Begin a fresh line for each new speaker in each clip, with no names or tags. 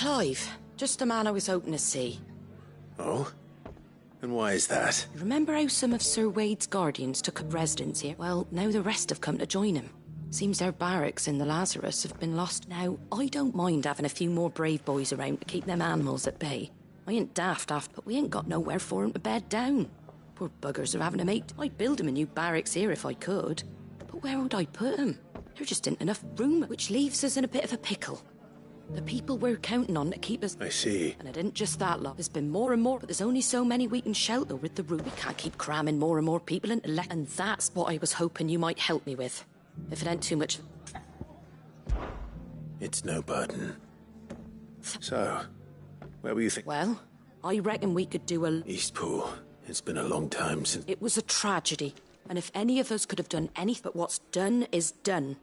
Clive. Just the man I was hoping to see.
Oh? And why is that?
You remember how some of Sir Wade's guardians took up residence here? Well, now the rest have come to join him. Seems their barracks in the Lazarus have been lost. Now, I don't mind having a few more brave boys around to keep them animals at bay. I ain't daft, but we ain't got nowhere for 'em to bed down. Poor buggers are having a mate. I'd build 'em a new barracks here if I could. But where would I put 'em? There just ain't enough room, which leaves us in a bit of a pickle. The people we're counting on to keep us...
I see.
And it isn't just that, lot. There's been more and more, but there's only so many we can shelter with the route. We can't keep cramming more and more people into and that's what I was hoping you might help me with. If it ain't too much...
It's no burden. So, where were you thinking?
Well, I reckon we could do a...
Eastpool. It's been a long time since...
It was a tragedy. And if any of us could have done anything, but what's done is done.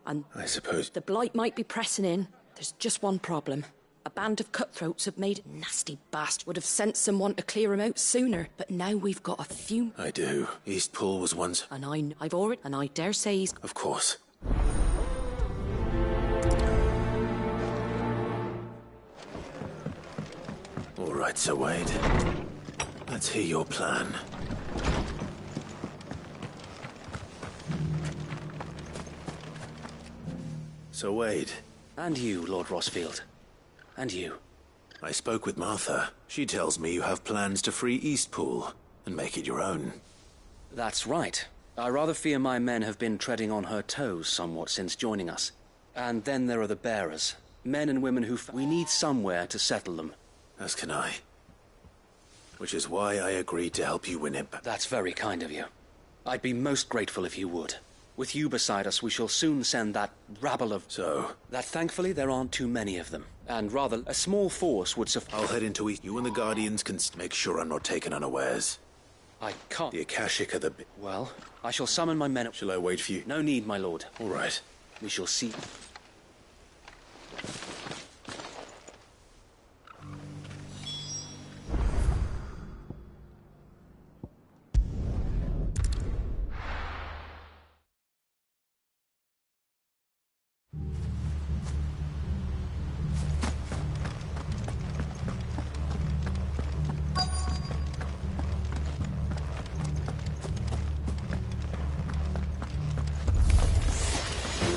And...
I suppose...
The blight might be pressing in. There's just one problem. A band of cutthroats have made... Nasty bastard would have sent someone to clear him out sooner. But now we've got a few...
I do. Eastpool was once...
And I've already... And I dare say he's...
Of course. All right, Sir Wade. Let's hear your plan. Sir Wade.
And you, Lord Rossfield. And you.
I spoke with Martha. She tells me you have plans to free Eastpool and make it your own.
That's right. I rather fear my men have been treading on her toes somewhat since joining us. And then there are the bearers. Men and women who... We need somewhere to settle them.
As can I. Which is why I agreed to help you win it back.
That's very kind of you. I'd be most grateful if you would. With you beside us, we shall soon send that rabble of...
So?
That thankfully there aren't too many of them. And rather, a small force would suffice.
I'll head into East. You and the Guardians can make sure I'm not taken unawares.
I can't...
The Akashic are the...
Well, I shall summon my men...
Shall I wait for you?
No need, my lord.
All right.
We shall see...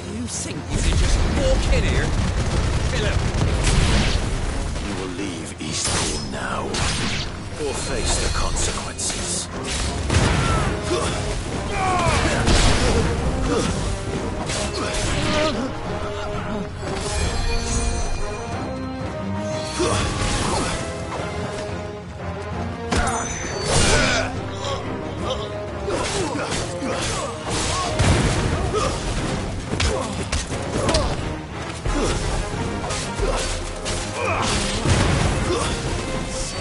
You think you can just walk in here? Philip!
You will leave Eastpool now, or face the consequences.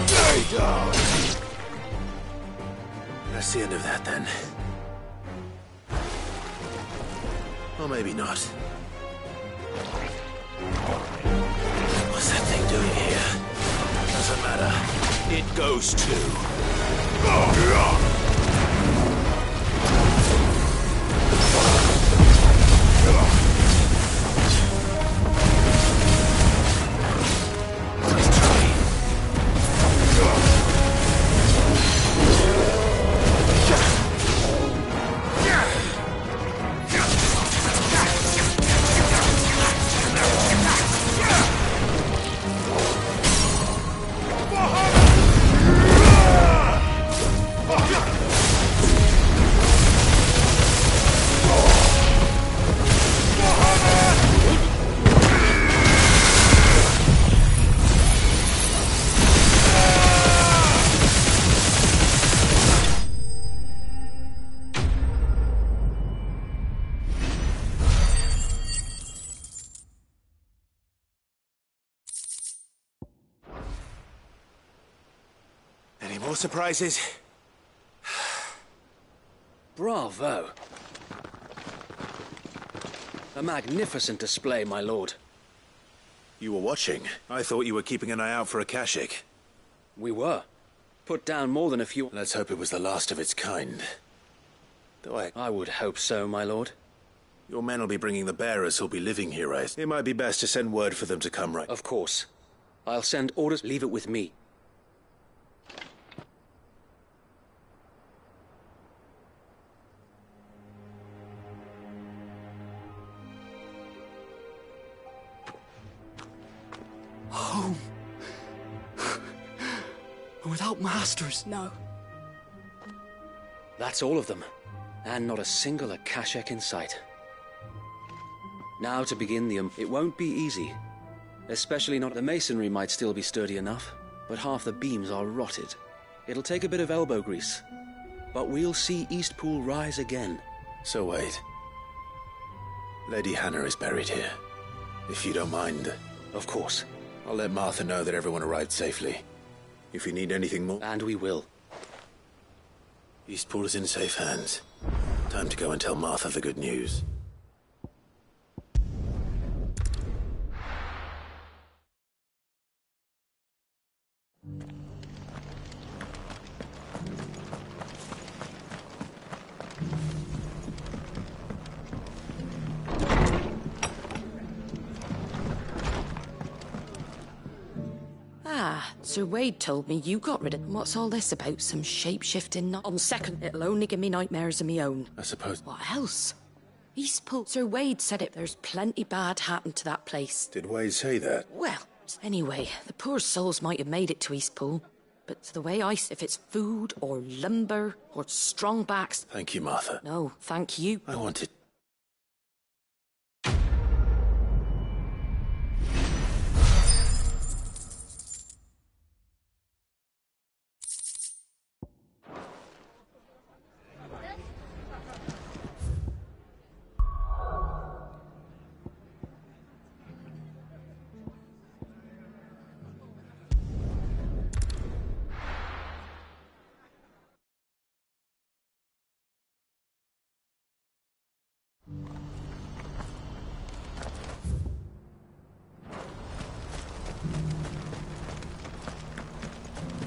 Stay down. That's the end of that, then. Or maybe not. What's that thing doing here? Doesn't matter. It goes too. Any more surprises?
Bravo! A magnificent display, my lord.
You were watching. I thought you were keeping an eye out for Akashic.
We were. Put down more than a few...
Let's hope it was the last of its kind. Though
I would hope so, my lord.
Your men will be bringing the bearers who'll be living here, It might be best to send word for them to come right...
Of course. I'll send orders. Leave it with me.
Home. Without masters.
No.
That's all of them. And not a single Akashek in sight. Now to begin it won't be easy. Especially not. The masonry might still be sturdy enough, but half the beams are rotted. It'll take a bit of elbow grease. But we'll see Eastpool rise again.
So wait. Lady Hannah is buried here. If you don't mind.
Of course.
I'll let Martha know that everyone arrived safely. If you need anything more...
And we will.
Eastpool is in safe hands. Time to go and tell Martha the good news.
Sir Wade told me you got rid of... What's all this about? Some shape-shifting... On second, it'll only give me nightmares of me own.
I suppose...
What else? Eastpool. Sir Wade said it. There's plenty bad happened to that place.
Did Wade say that?
Well, anyway, the poor souls might have made it to Eastpool. But the way if it's food or lumber or strong backs...
Thank you, Martha.
No, thank you.
I wanted...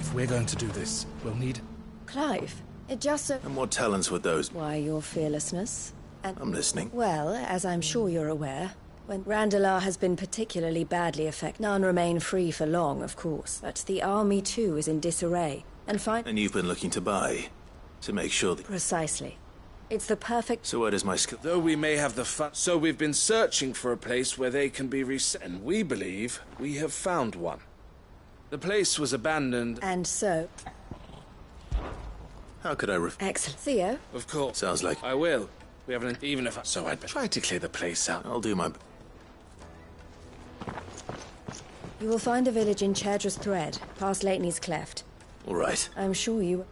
If we're going to do this, we'll need...
Clive, it just so...
And what talents would those...
Why, your fearlessness. And...
I'm listening.
Well, as I'm sure you're aware, when Randalar has been particularly badly affected, none remain free for long, of course. But the army, too, is in disarray. And
you've been looking to buy, to make sure that...
Precisely. It's the perfect...
So where does my skill...
Though we may have the so we've been searching for a place where they can be reset, and we believe we have found one. The place was abandoned...
And so...
How could I
Excellent. Theo?
Of course.
Sounds like...
I will. We haven't... Even if I... So I'd try to clear the place out.
I'll do my...
You will find a village in Chedra's Thread, past Lateney's Cleft.
All right.
I'm sure you...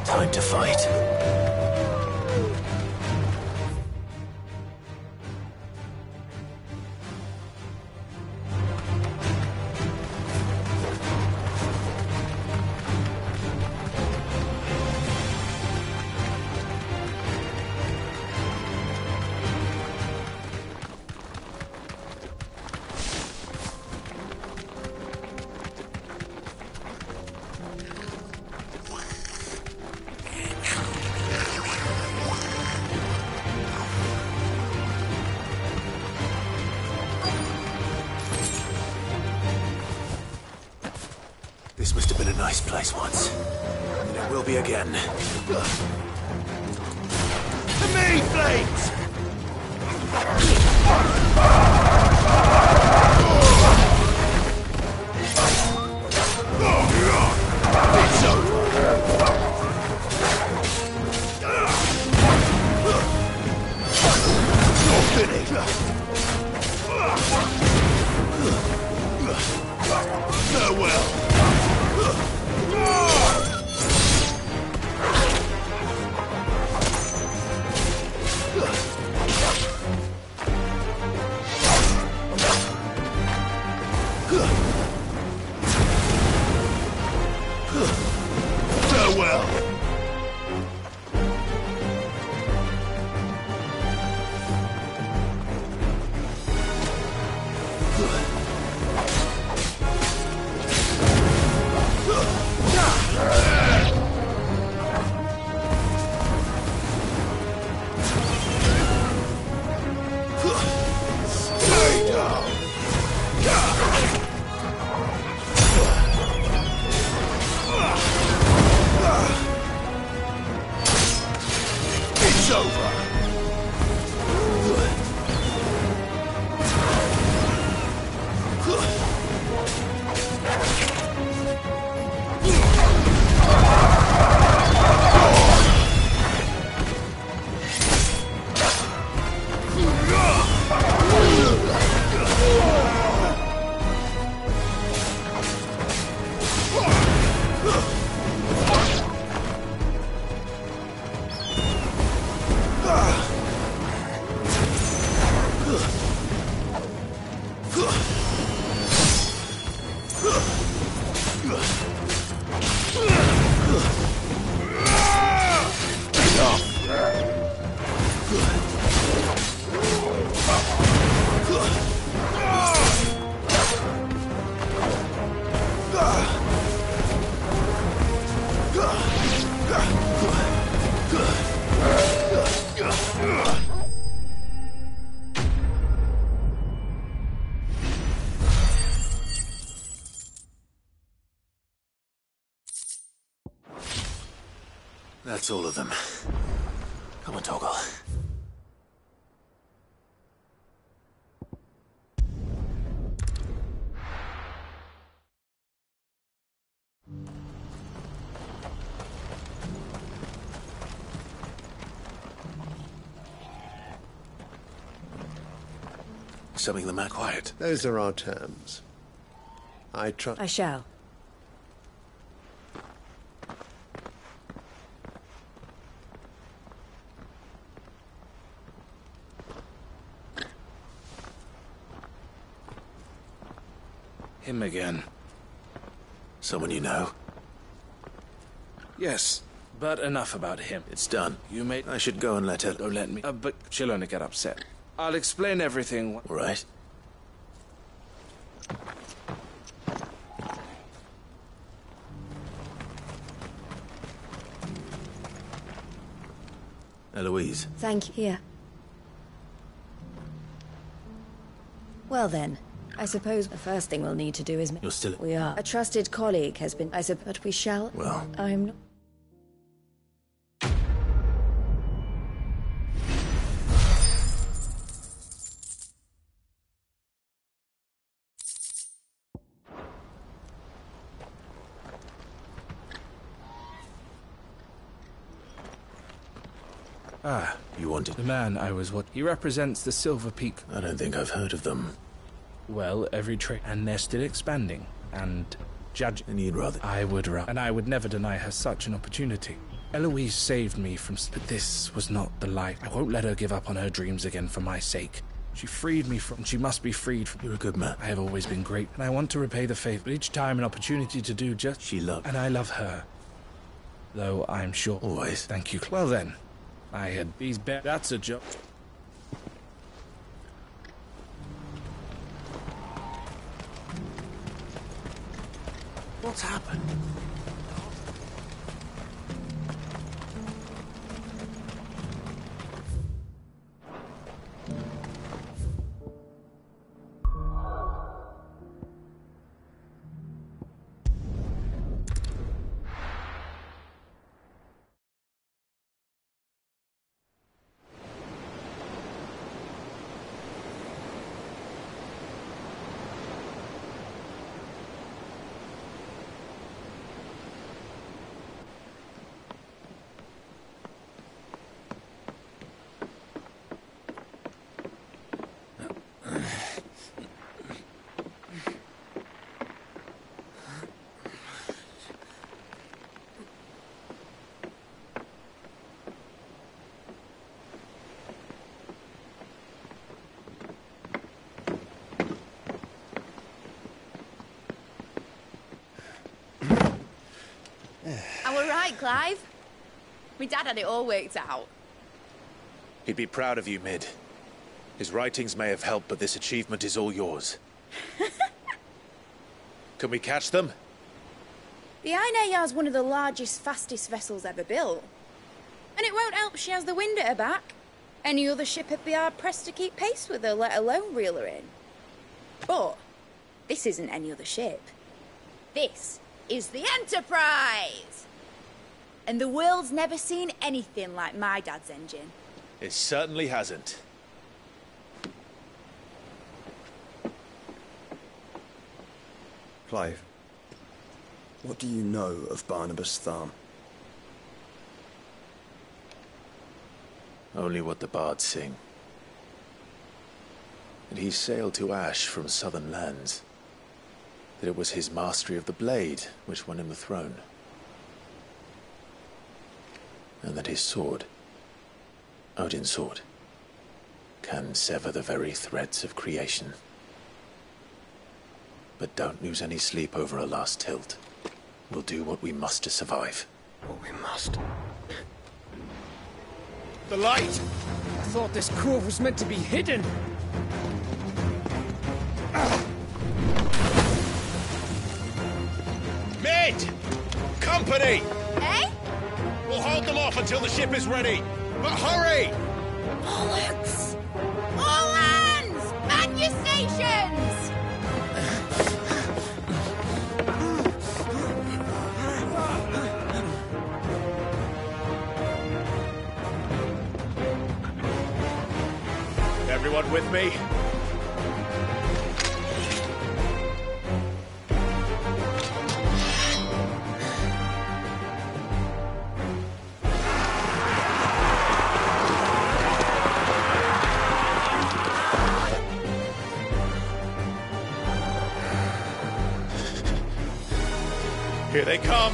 Time to fight. This must have been a nice place once. And it will be again. To me, flames! It's over. You're finished. Farewell. well. That's all of them. Come on, Toggle. Something the man quiet.
Those are our terms. I trust.
I shall.
Him again.
Someone you know?
Yes, but enough about him.
It's done.
You made...
I should go and let her...
Don't let me... but she'll only get upset. I'll explain everything...
All right. Eloise.
Thank you. Here. Well then, I suppose the first thing we'll need to do is...
You're still...
We are. A trusted colleague has been... I suppose... But we shall...
Well...
I'm not...
Ah,
You wanted...
the man I was what... He represents the Silver Peak.
I don't think I've heard of them.
Well, every trade... And they're still expanding. And... Judge...
And you'd rather...
I would rather... And I would never deny her such an opportunity. Eloise saved me from... But this was not the life. I won't let her give up on her dreams again for my sake. She freed me from... She must be freed from...
You're a good man.
I have always been great, and I want to repay the faith. But each time an opportunity to do just...
She loved...
And I love her. Though I'm sure...
Always.
Thank you. Well then... I had these that's a joke.
What's happened?
Clive. My dad had it all worked out.
He'd be proud of you, Mid. His writings may have helped, but this achievement is all yours. Can we catch them?
The Ainayar's one of the largest, fastest vessels ever built. And it won't help she has the wind at her back. Any other ship would be hard-pressed to keep pace with her, let alone reel her in. But this isn't any other ship. This is the Enterprise! And the world's never seen anything like my dad's engine.
It certainly hasn't.
Clive, what do you know of Barnabas Tharm?
Only what the bards sing. That he sailed to Ash from southern lands. That it was his mastery of the blade which won him the throne. And that his sword, Odin's sword, can sever the very threads of creation. But don't lose any sleep over a last tilt. We'll do what we must to survive.
What we must.
The light!
I thought this cove was meant to be hidden.
Mid! Company!
Eh?
We'll hold them off until the ship is ready. But hurry!
Bollocks! All hands! Man your stations!
Everyone with me? Here they come!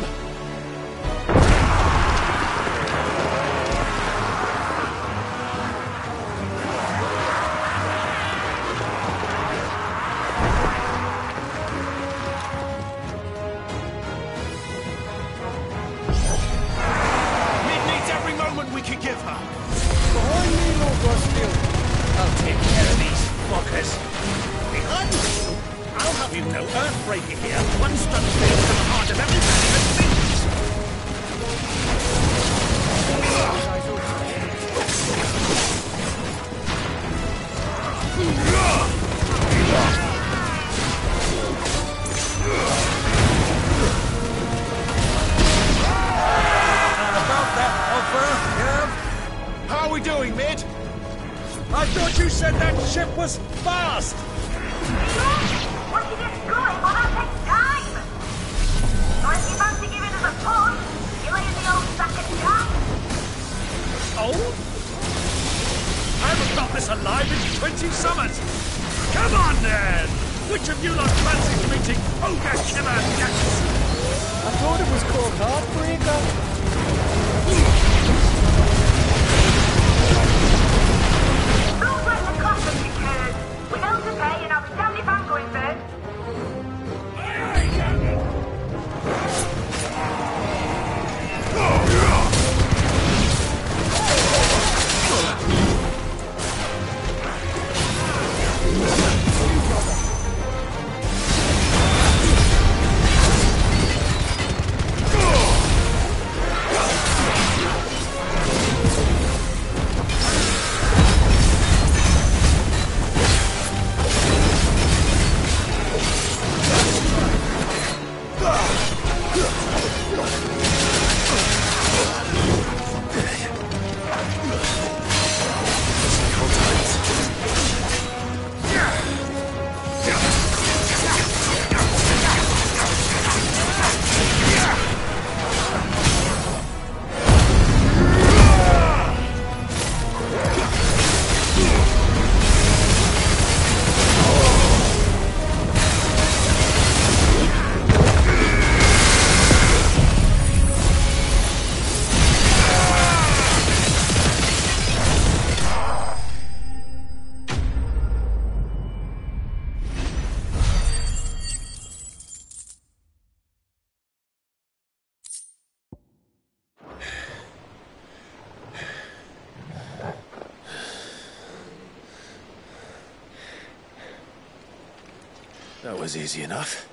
was easy enough.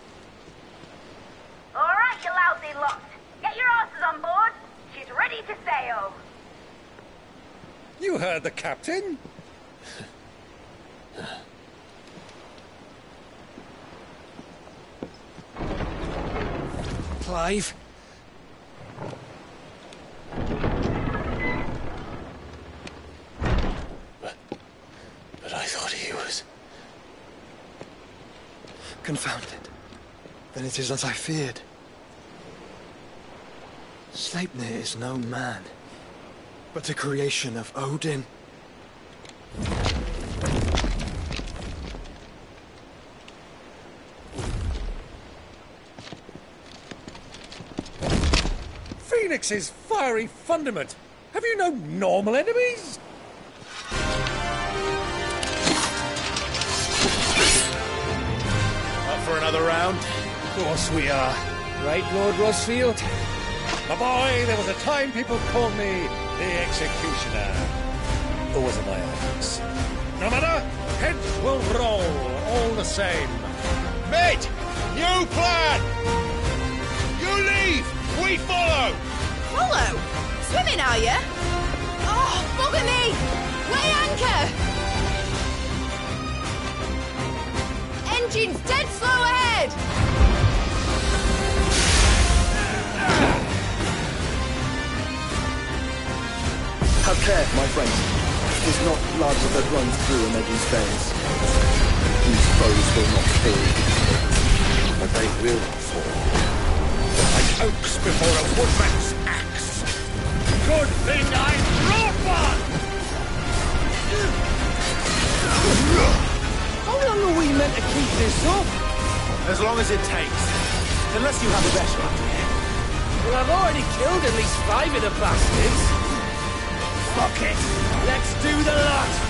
All right, you lousy lot. Get your asses on board. She's ready to sail.
You heard the captain.
Clive?
But I thought he was...
Confounded. Then it is as I feared. Sleipnir is no man, but a creation of Odin.
Phoenix's fiery fundament. Have you no normal enemies?
Up for another round?
Of course we are. Right, Lord Rosfield? My boy, there was a time people called me the Executioner. Or was it my eyes? No matter, heads will roll all the same.
Mate! New plan! You leave! We follow!
Follow? Swimming, are you? Oh, bugger me! Weigh anchor! Engine's dead slow ahead!
Have care, my friend. It is not blood that runs through Imagina's veins. These foes will not fall, but they will fall.
Like oaks before a woodman's axe. Good thing I brought one!
How long are we meant to keep this up?
As long as it takes. Unless you have a better idea.
Well, I've already killed at least 5 of the bastards.
Fuck it!
Let's do the lot!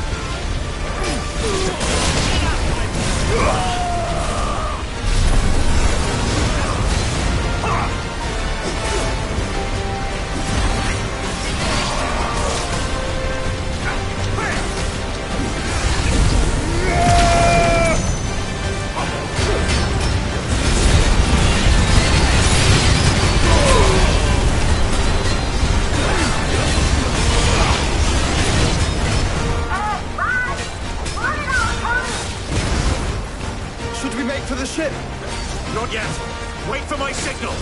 To the ship!
Not yet. Wait for my signal.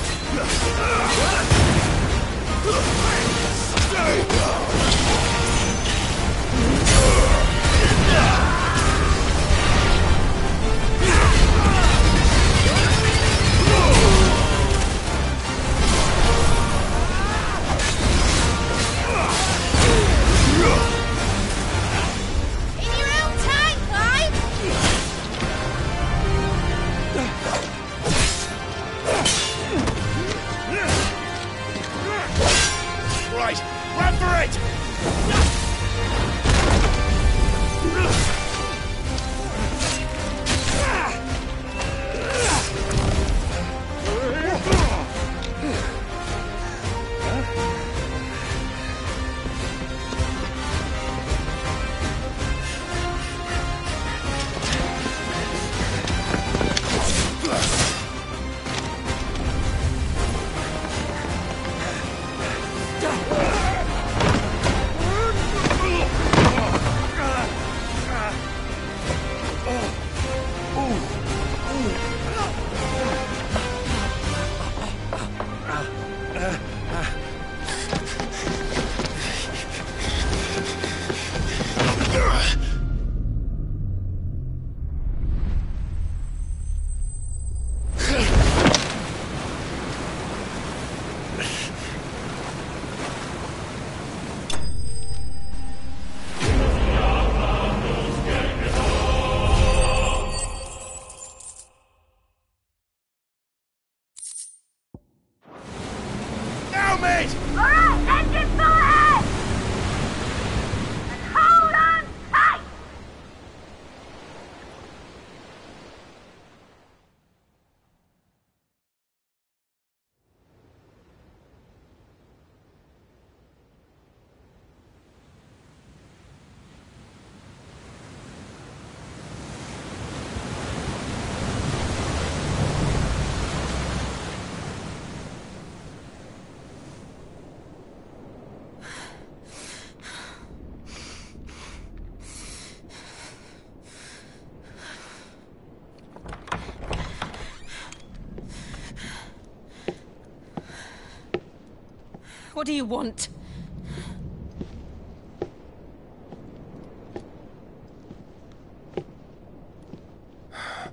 What do you want?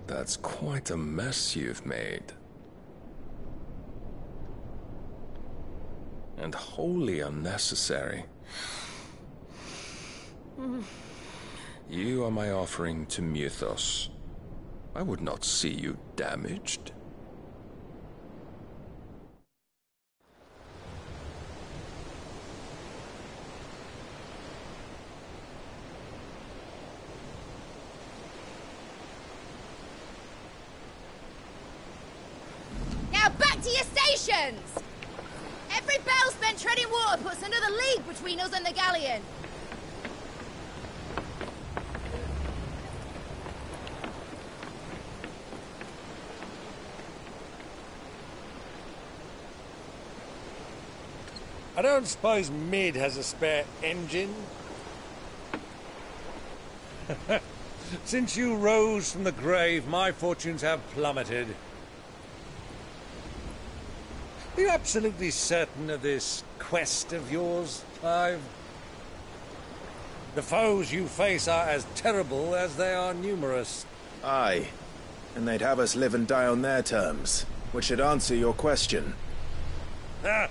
That's quite a mess you've made. And wholly unnecessary. You are my offering to Mythos. I would not see you damaged.
Now back to your stations! Every bell spent treading water puts another league between us and the galleon.
I don't suppose Mid has a spare engine? Since you rose from the grave, my fortunes have plummeted. Are you absolutely certain of this quest of yours, Clive? The foes you face are as terrible as they are numerous.
Aye. And they'd have us live and die on their terms, which should answer your question.
Ah!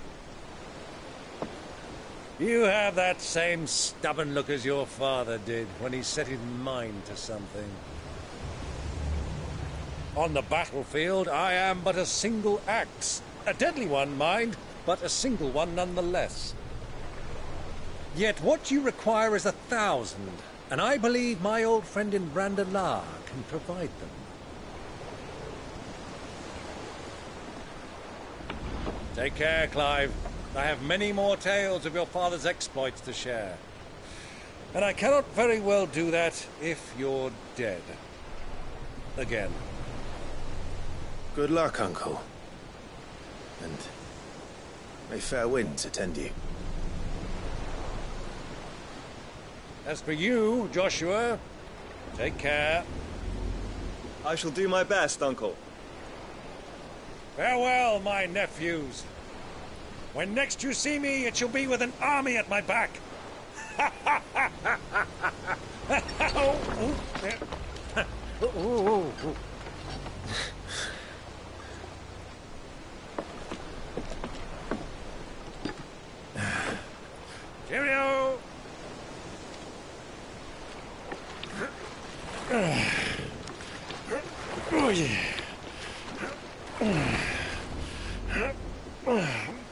You have that same stubborn look as your father did when he set his mind to something. On the battlefield, I am but a single axe. A deadly one, mind, but a single one nonetheless. Yet what you require is 1,000, and I believe my old friend in Randalar can provide them. Take care, Clive. I have many more tales of your father's exploits to share. And I cannot very well do that if you're dead. Again.
Good luck, Uncle. And may fair winds attend you.
As for you, Joshua, take care.
I shall do my best, Uncle.
Farewell, my nephews. When next you see me, it shall be with an army at my back. Cheerio! Oh, yeah.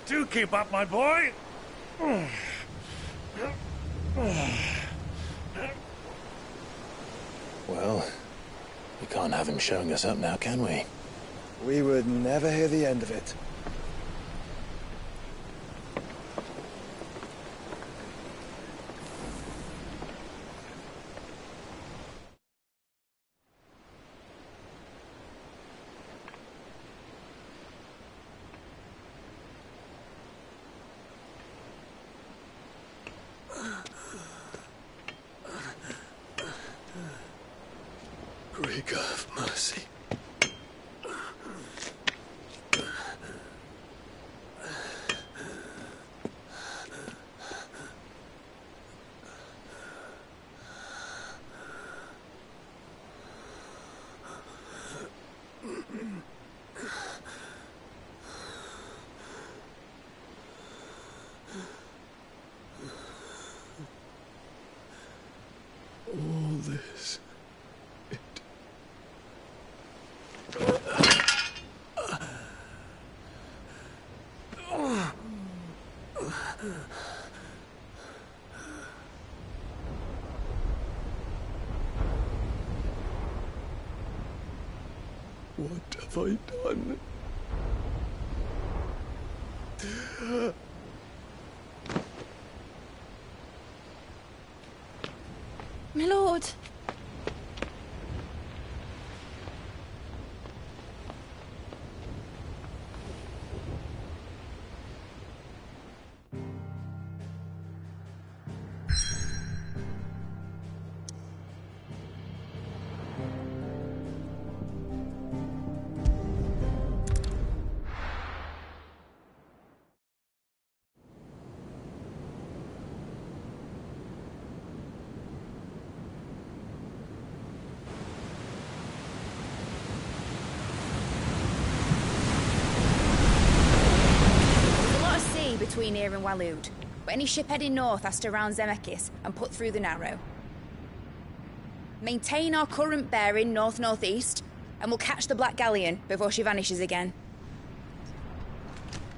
Do keep up, my boy.
Well, we can't have him showing us up now, can we?
We would never hear the end of it.
Greek of mercy. All this. What have I done?
My lord.
in Waloed. But any ship heading north has to round Zemeckis and put through the Narrow. Maintain our current bearing north-northeast, and we'll catch the Black Galleon before she vanishes again.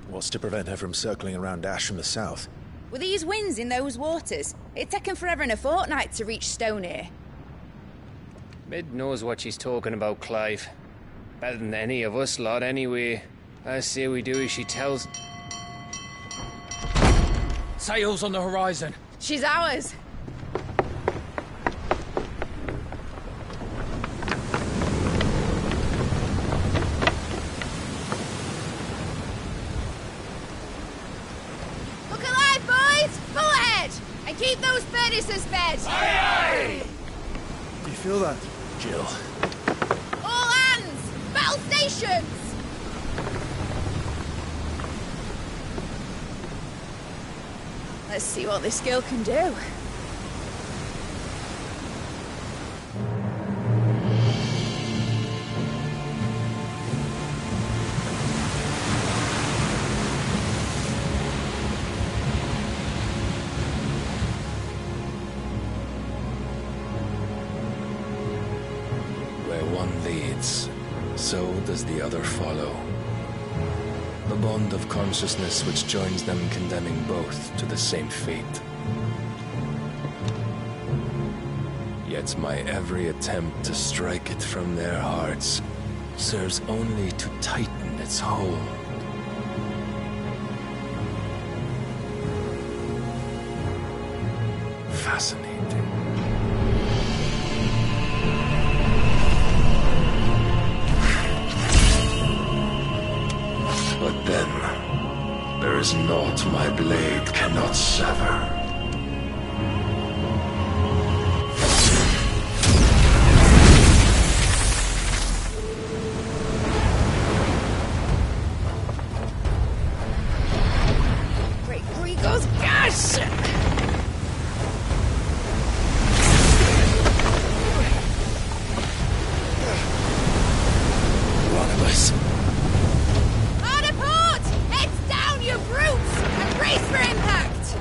What's to prevent her from circling around Ash from the south?
With these winds in those waters, it'd taken forever and a fortnight to reach Stonehere.
Mid knows what she's talking about, Clive. Better than any of us lot, anyway. I say we do as she tells.
Sails on the horizon.
She's ours. Look alive, boys! Full ahead! And keep those furnaces fed!
Aye, aye!
Do you feel that?
Jill.
All hands! Battle stations! Let's see what this girl can do.
Where one leads, so does the other follow. The bond of consciousness which joins them condemning both to the same fate. Yet my every attempt to strike it from their hearts serves only to tighten its hold. Fascinating. But then, there is naught my blade cannot sever.
Great Grigor's gas!
One of us.
Hard apart! Heads down, you brutes! And brace for impact!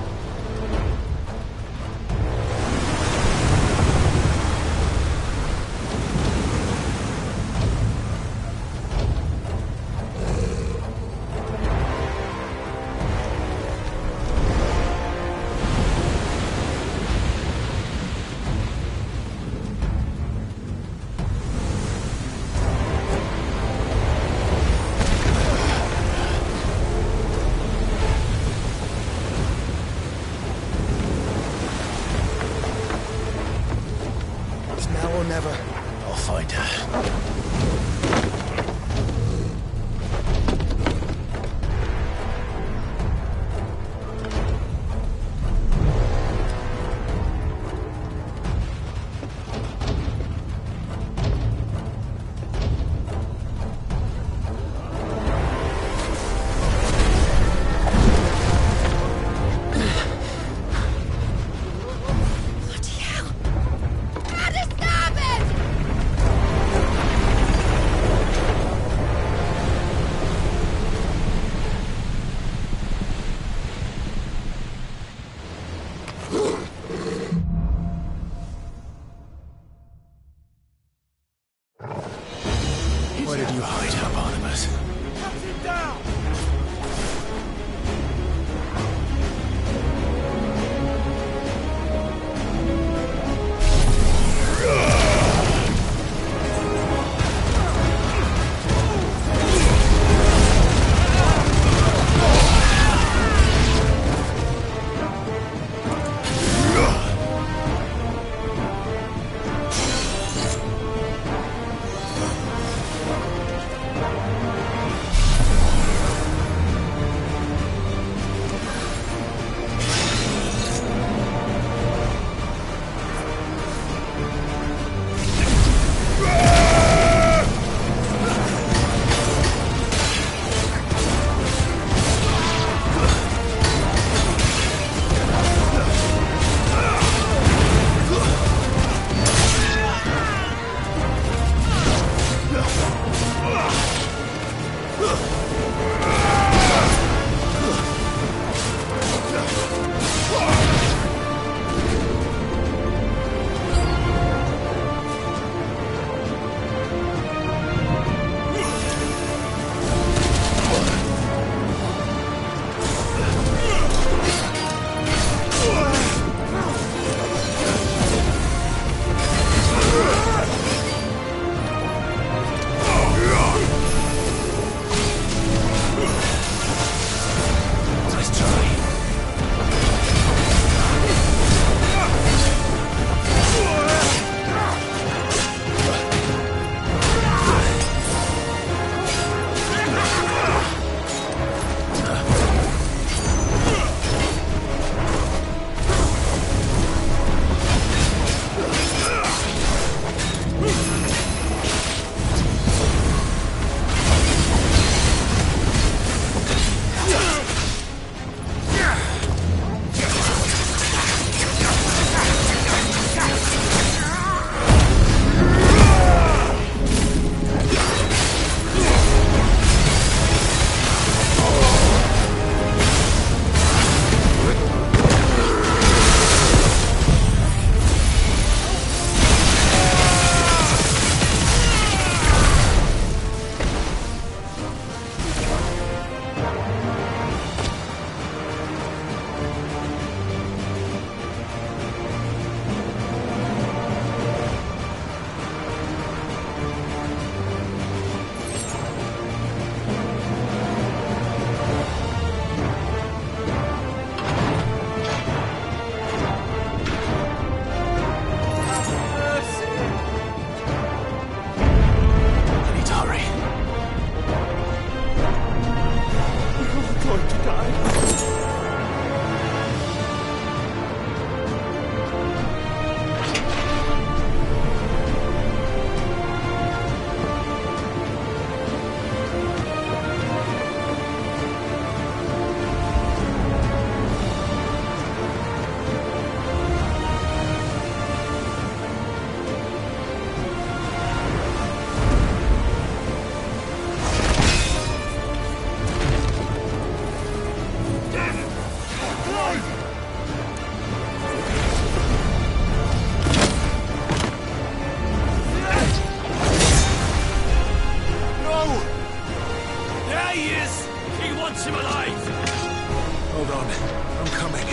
I'm coming.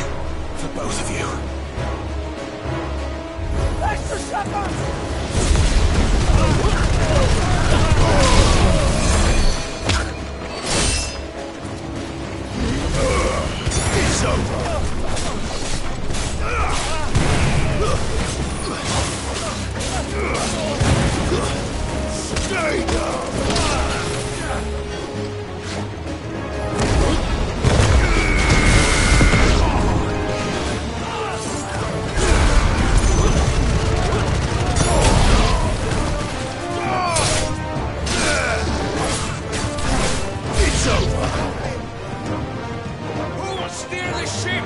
For both of you.
Extra shepherds! It's over. Stay down. It's over. Who will steer the ship?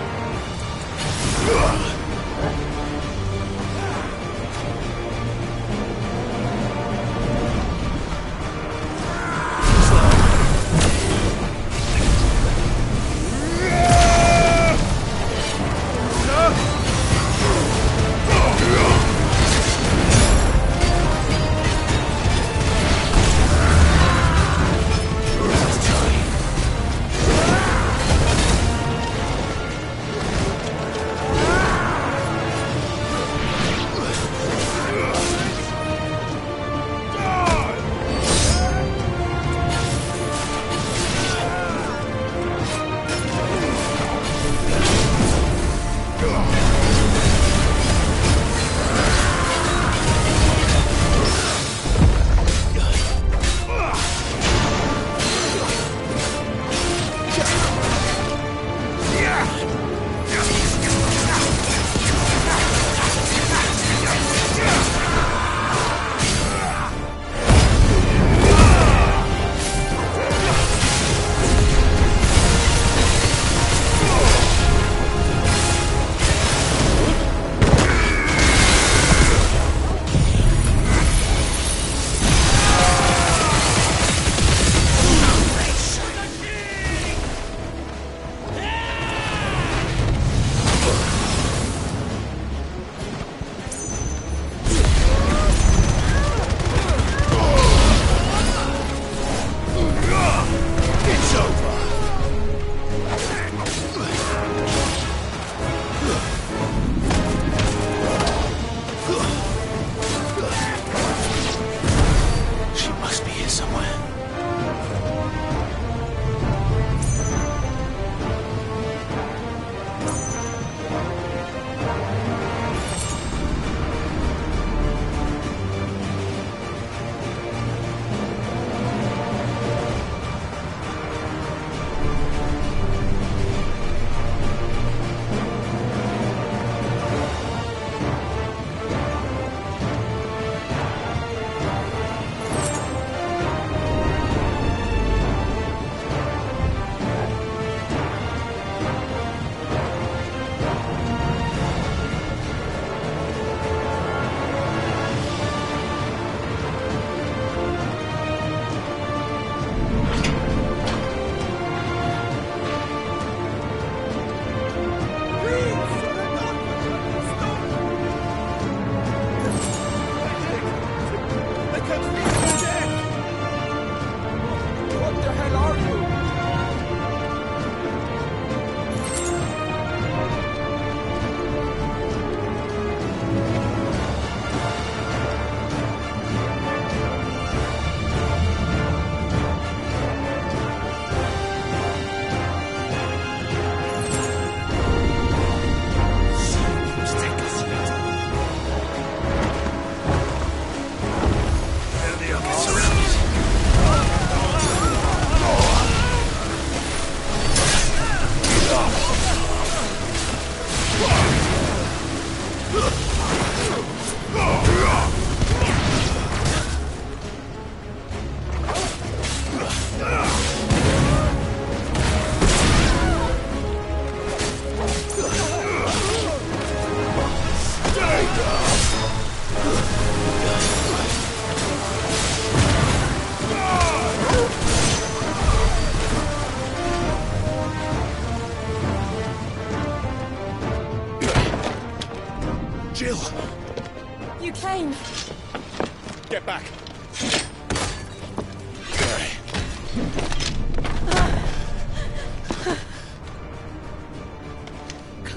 Jill!
You came.
Get back.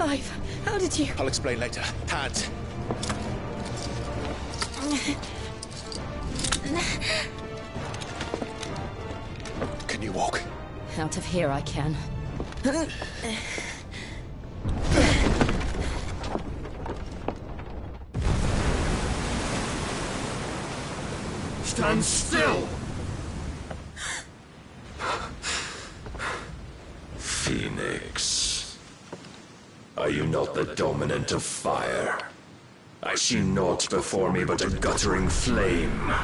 Clive, how did you...
I'll explain later. Hands. Can you walk?
Out of here I can.
Stand still!
Phoenix. Are you not the dominant of fire? I see naught before me but a guttering flame.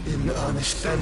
In earnest, then.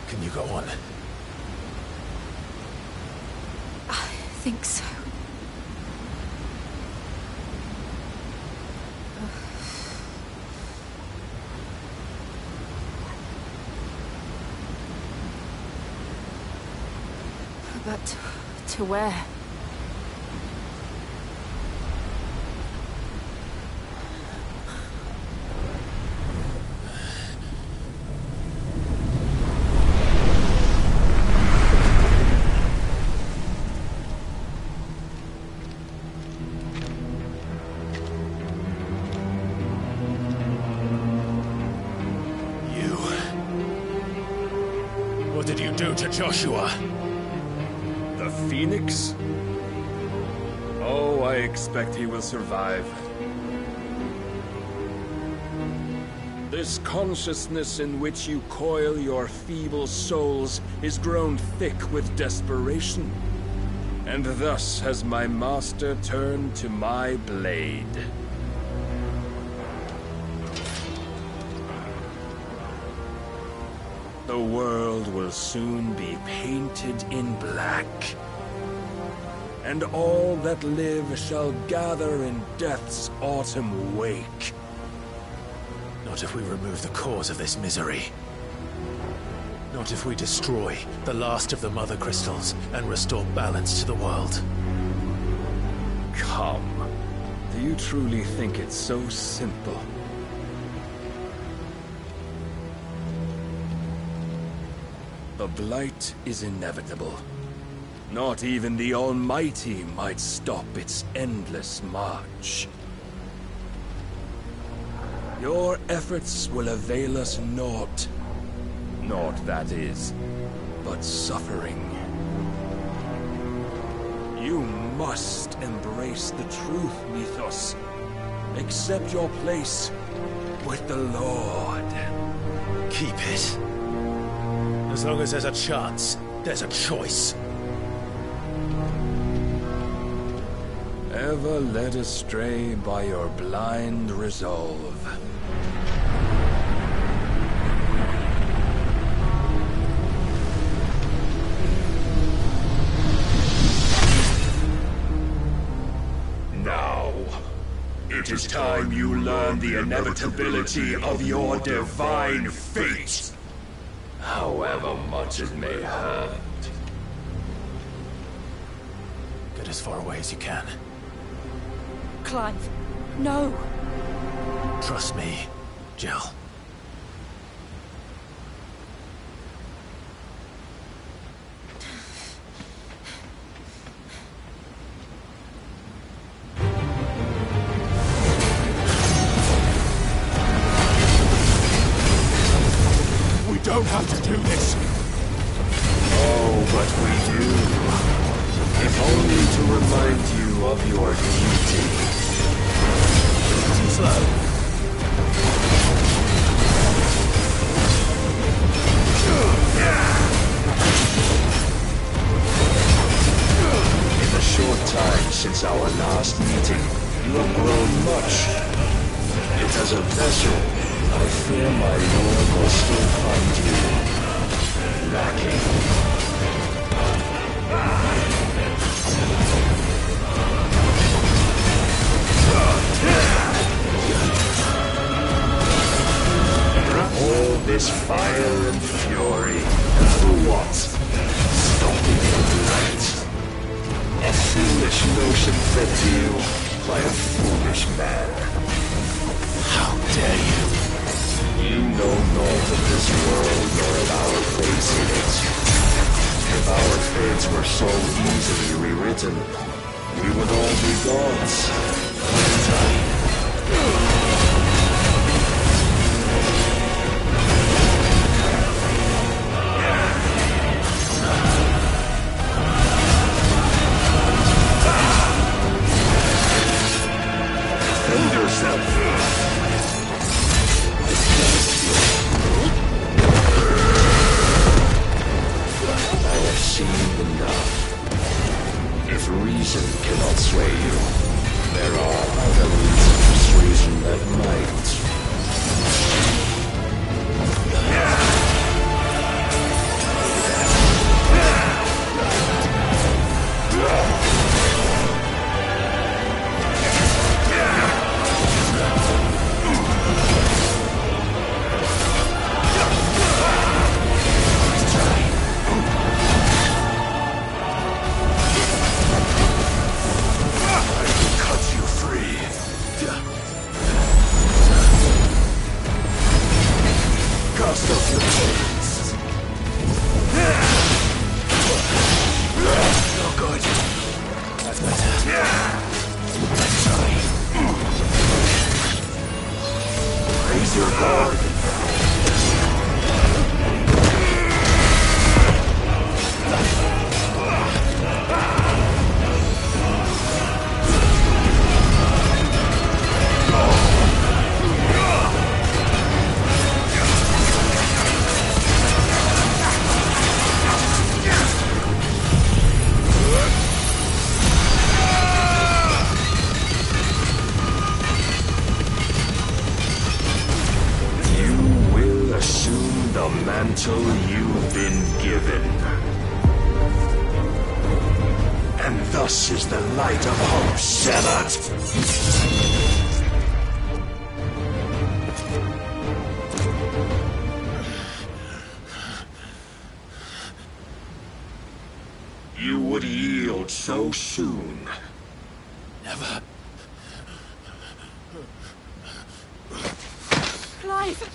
Can you go on?
I think so. But to where?
What did you do to Joshua?
The Phoenix? Oh, I expect he will survive. This consciousness in which you coil your feeble souls is grown thick with desperation. And thus has my master turned to my blade. The world will soon be painted in black, and all that live shall gather in death's autumn wake.
Not if we remove the cause of this misery. Not if we destroy the last of the Mother Crystals and restore balance to the world.
Come. Do you truly think it's so simple? The Blight is inevitable. Not even the Almighty might stop its endless march. Your efforts will avail us naught. Naught, that is, but suffering. You must embrace the truth, Mythos. Accept your place with the Lord.
Keep it. As long as there's a chance, there's a choice.
Ever led astray by your blind resolve.
Now, it is time you learn the inevitability of your divine fate, however much it may hurt.
Get as far away as you can.
Clive, no!
Trust me, Jill.
We don't have to do this.
Oh, but we do. If only to remind you of your duty.
Too slow.
In the short time since our last meeting, you have grown much. Yet as a vessel, I fear my lord will still find you lacking. All this fire and fury, and for what? Stopping your light. A foolish notion fed to you by a foolish man.
How dare you?
You know naught of this world nor of our place in it. If our fates were so easily rewritten, we would all be gods. Defend yourself. I have seen enough. If reason cannot sway you, there are other means of persuasion that might. Cast off your chains. No good. That's better. Let's try. Raise your guard. The mantle you've been given. And thus is the light of hope severed. You would yield so soon.
Never.
Clive!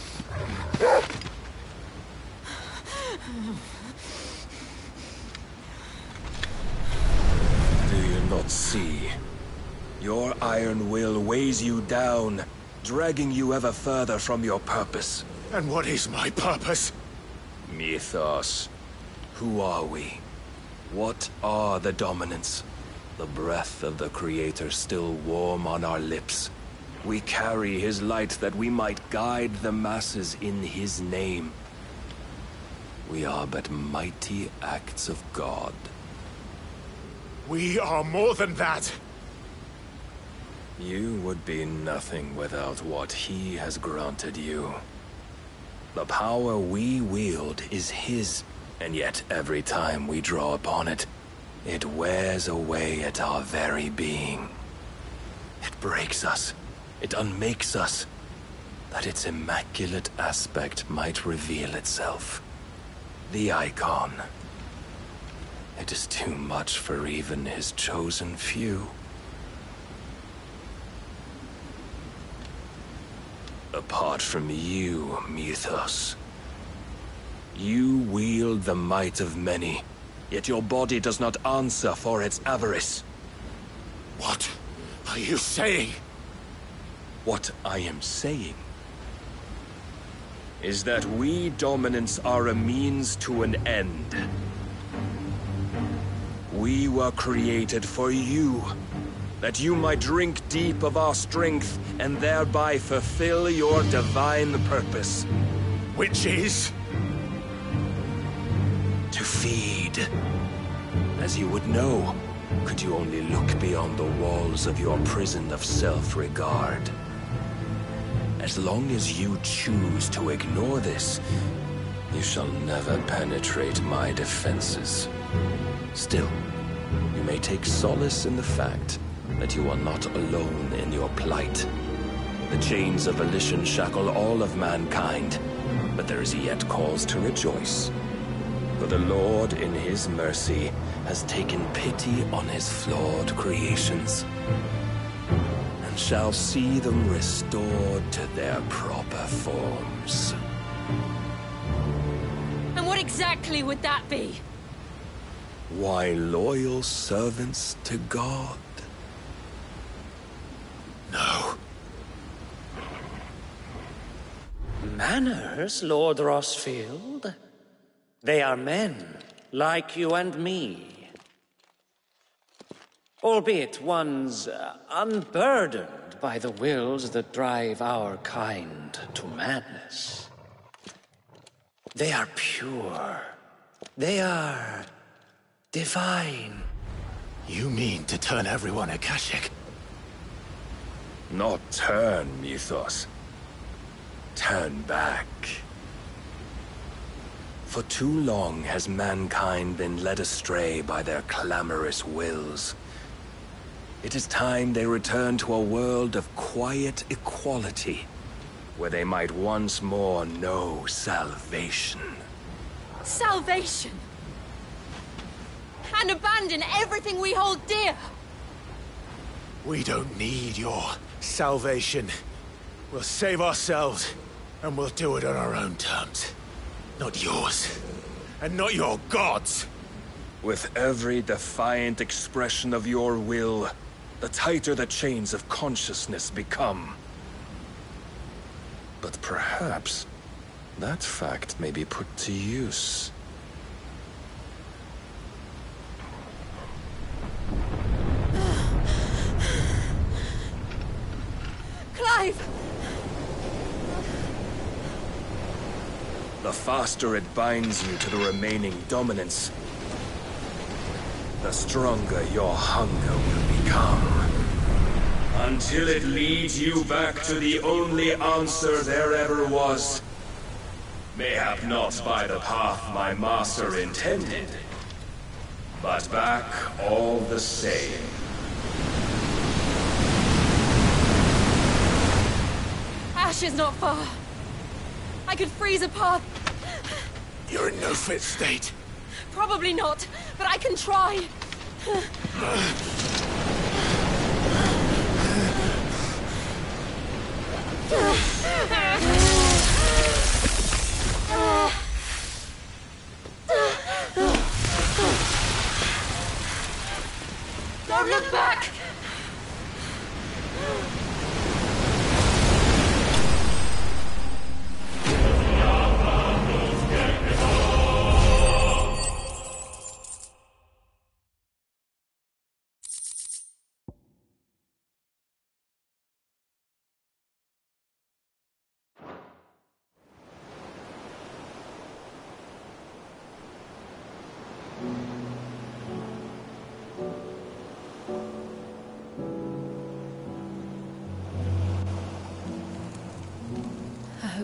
Do you not see? Your iron will weighs you down, dragging you ever further from your purpose.
And what is my purpose?
Mythos. Who are we? What are the dominants? The breath of the Creator still warm on our lips. We carry his light that we might guide the masses in his name. We are but mighty acts of God.
We are more than that.
You would be nothing without what he has granted you. The power we wield is his, and yet every time we draw upon it, it wears away at our very being. It breaks us. It unmakes us, that its immaculate aspect might reveal itself. The icon. It is too much for even his chosen few. Apart from you, Mythos, you wield the might of many, yet your body does not answer for its avarice.
What are you saying?
What I am saying is that we dominants are a means to an end. We were created for you, that you might drink deep of our strength and thereby fulfill your divine purpose.
Which is?
To feed. As you would know, could you only look beyond the walls of your prison of self-regard. As long as you choose to ignore this, you shall never penetrate my defenses. Still, you may take solace in the fact that you are not alone in your plight. The chains of volition shackle all of mankind, but there is yet cause to rejoice. For the Lord, in his mercy, has taken pity on his flawed creations, and shall see them restored to their proper forms.
And what exactly would that be?
Why, loyal servants to God.
No.
Manners, Lord Rossfield? They are men, like you and me. Albeit one's unburdened by the wills that drive our kind to madness. They are pure. They are divine.
You mean to turn everyone Akashic?
Not turn, Mythos. Turn back. For too long has mankind been led astray by their clamorous wills. It is time they return to a world of quiet equality, where they might once more know salvation.
Salvation? And abandon everything we hold dear?
We don't need your salvation. We'll save ourselves, and we'll do it on our own terms. Not yours. And not your gods.
With every defiant expression of your will, the tighter the chains of consciousness become. But perhaps that fact may be put to use.
Clive!
The faster it binds you to the remaining dominance, the stronger your hunger will become. Until it leads you back to the only answer there ever was. Mayhap not by the path my master intended, but back all the same.
Ash is not far. I could freeze a path.
You're in no fit state.
Probably not, but I can try. Don't look back!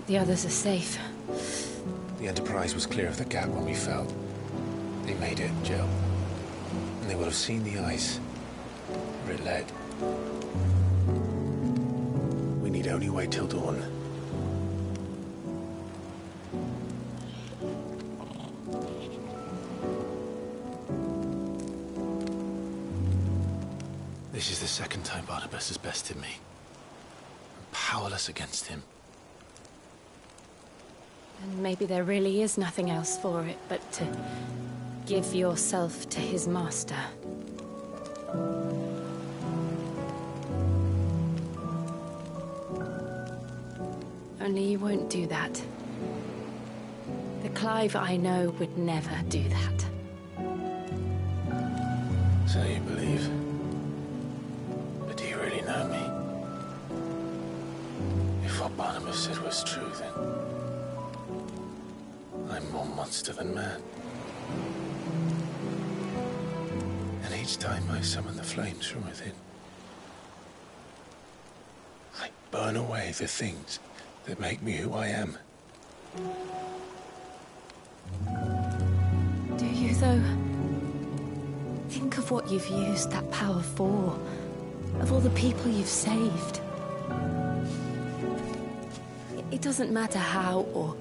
The others are safe.
The Enterprise was clear of the gap when we fell. They made it, Jill. And they will have seen the ice where it led. We need only wait till dawn.
This is the second time Barnabas has bested me. I'm powerless against him.
And maybe there really is nothing else for it but to give yourself to his master. Only you won't do that. The Clive I know would never do that.
So you believe? But do you really know me? If what Barnabas said was true, then I'm more monster than man. And each time I summon the flames from within, I burn away the things that make me who I am.
Do you, though? Think of what you've used that power for. Of all the people you've saved. It doesn't matter how or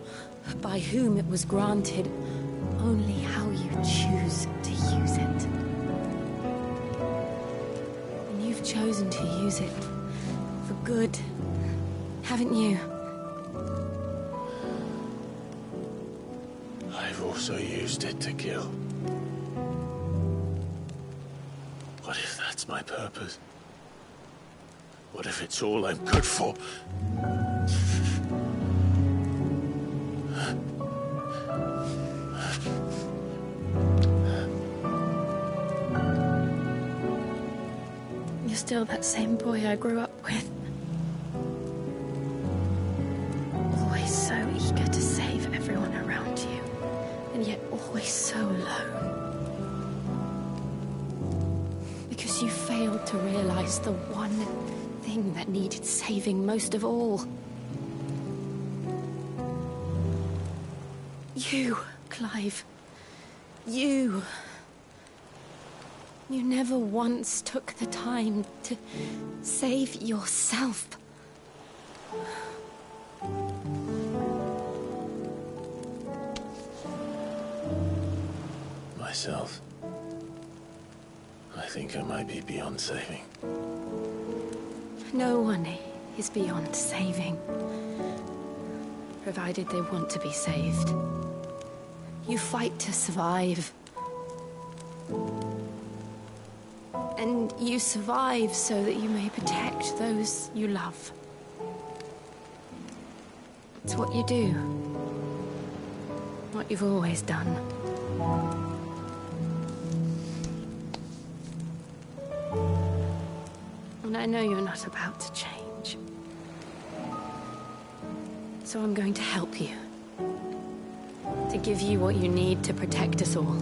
by whom it was granted, only how you choose to use it. And you've chosen to use it for good, haven't you?
I've also used it to kill. What if that's my purpose? What if it's all I'm good for?
You're still that same boy I grew up with. Always so eager to save everyone around you, and yet always so alone. Because you failed to realize the one thing that needed saving most of all. You, Clive. You. You never once took the time to save yourself.
Myself? I think I might be beyond saving.
No one is beyond saving. Provided they want to be saved. You fight to survive. And you survive so that you may protect those you love. It's what you do. What you've always done. And I know you're not about to change. So I'm going to help you. To give you what you need to protect us all.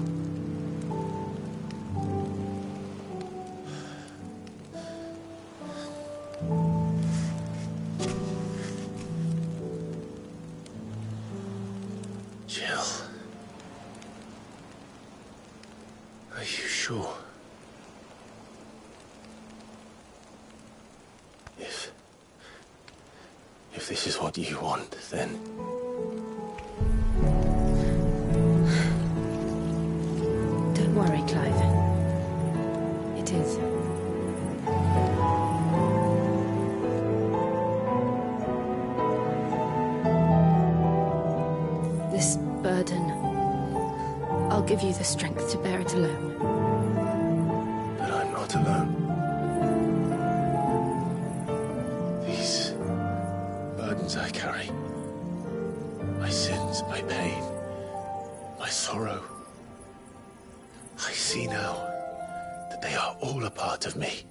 Jill. Are you sure? If this is what you want, then...
Don't worry, Clive. It is. This burden, I'll give you the strength to bear it alone.
But I'm not alone. These burdens I carry, my sins, my pain, my sorrow, I see now that they are all a part of me.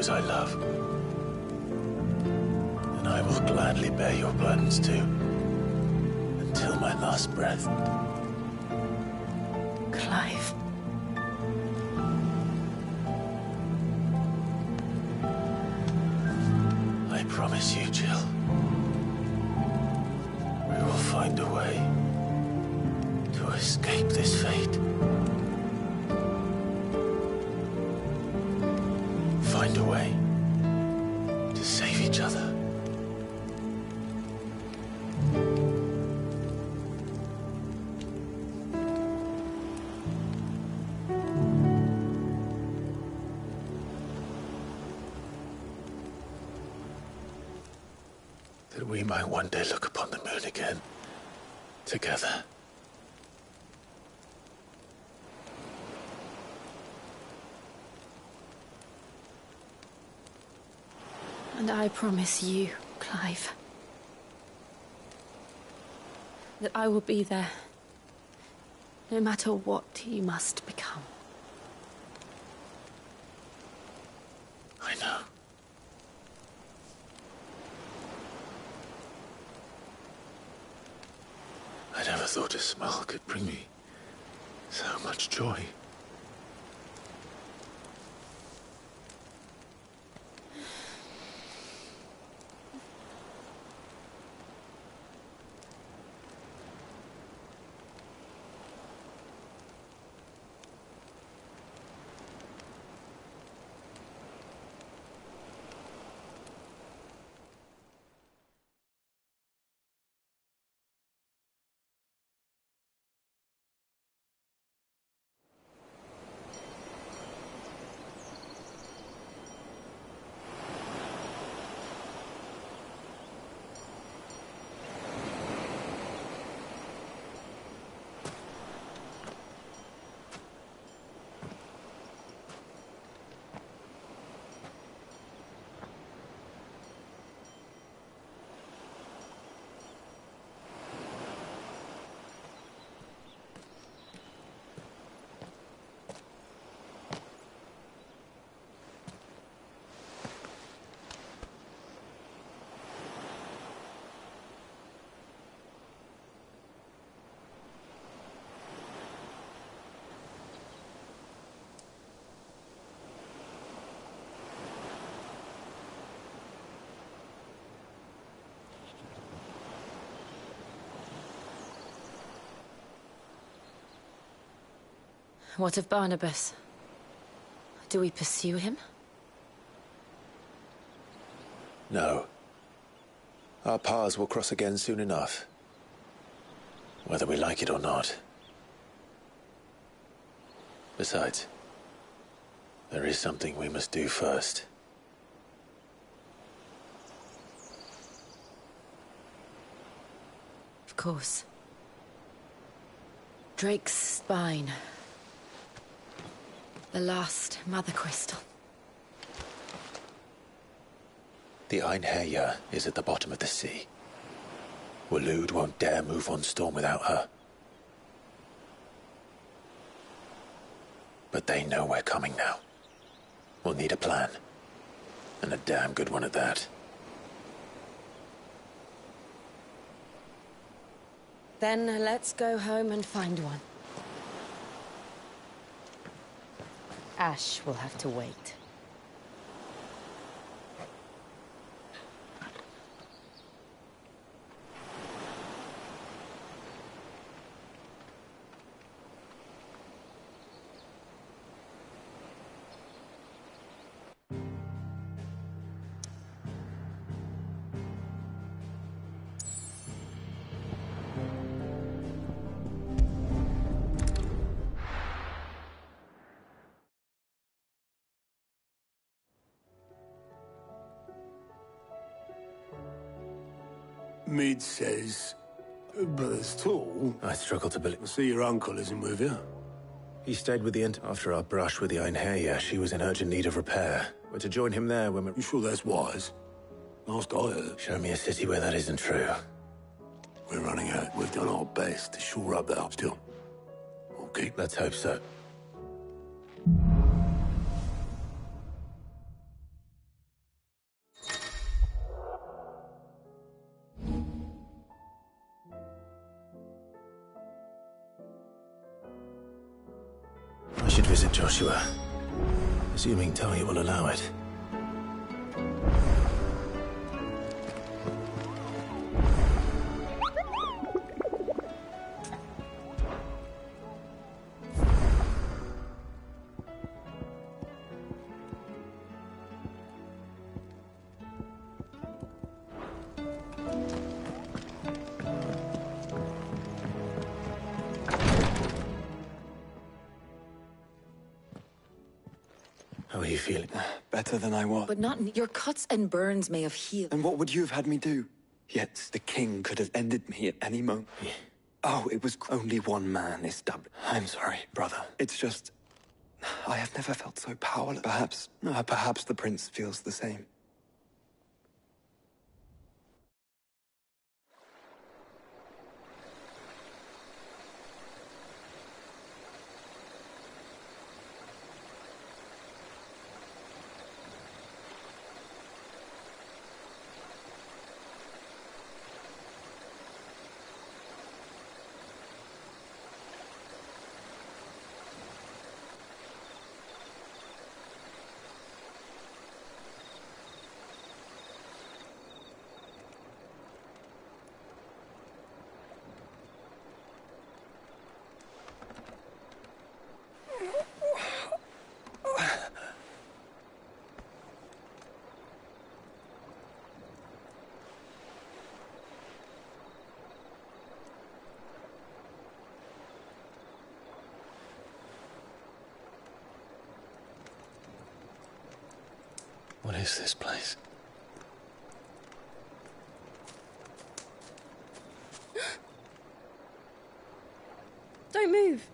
those I love. And I will gladly bear your burdens too, until my last breath.
Clive.
I promise you, Jill, we will find a way to escape this fate. Find a way to save each other. That we might one day look upon the moon again, together.
And I promise you, Clive, that I will be there, no matter what you must become.
I know. I never thought a smile could bring me so much joy.
What of Barnabas? Do we pursue him?
No. Our paths will cross again soon enough. Whether we like it or not. Besides, there is something we must do first.
Of course. Drake's spine. The last Mother Crystal.
The Einherjar is at the bottom of the sea. Waloed won't dare move on Storm without her. But they know we're coming now. We'll need a plan. And a damn good one at that.
Then let's go home and find one. Ash will have to wait.
Mead says, brother's tall.
I struggle to believe.
I see your uncle isn't with you.
He stayed with the after our brush with the Einherjar. She was in urgent need of repair. We're to join him there when we...
You sure that's wise? Last I heard.
Show me a city where that isn't true.
We're running out. We've done our best to shore up that still. Okay.
Let's hope so.
visit Joshua, assuming Talia will allow it. How are you feeling?
Better than I was.
But not... Your cuts and burns may have healed.
And what would you have had me do? Yet the king could have ended me at any moment.
Yeah.
Oh, it was only one man established. I'm sorry, brother. It's just... I have never felt so powerless. Perhaps the prince feels the same. What is this place?
Don't move.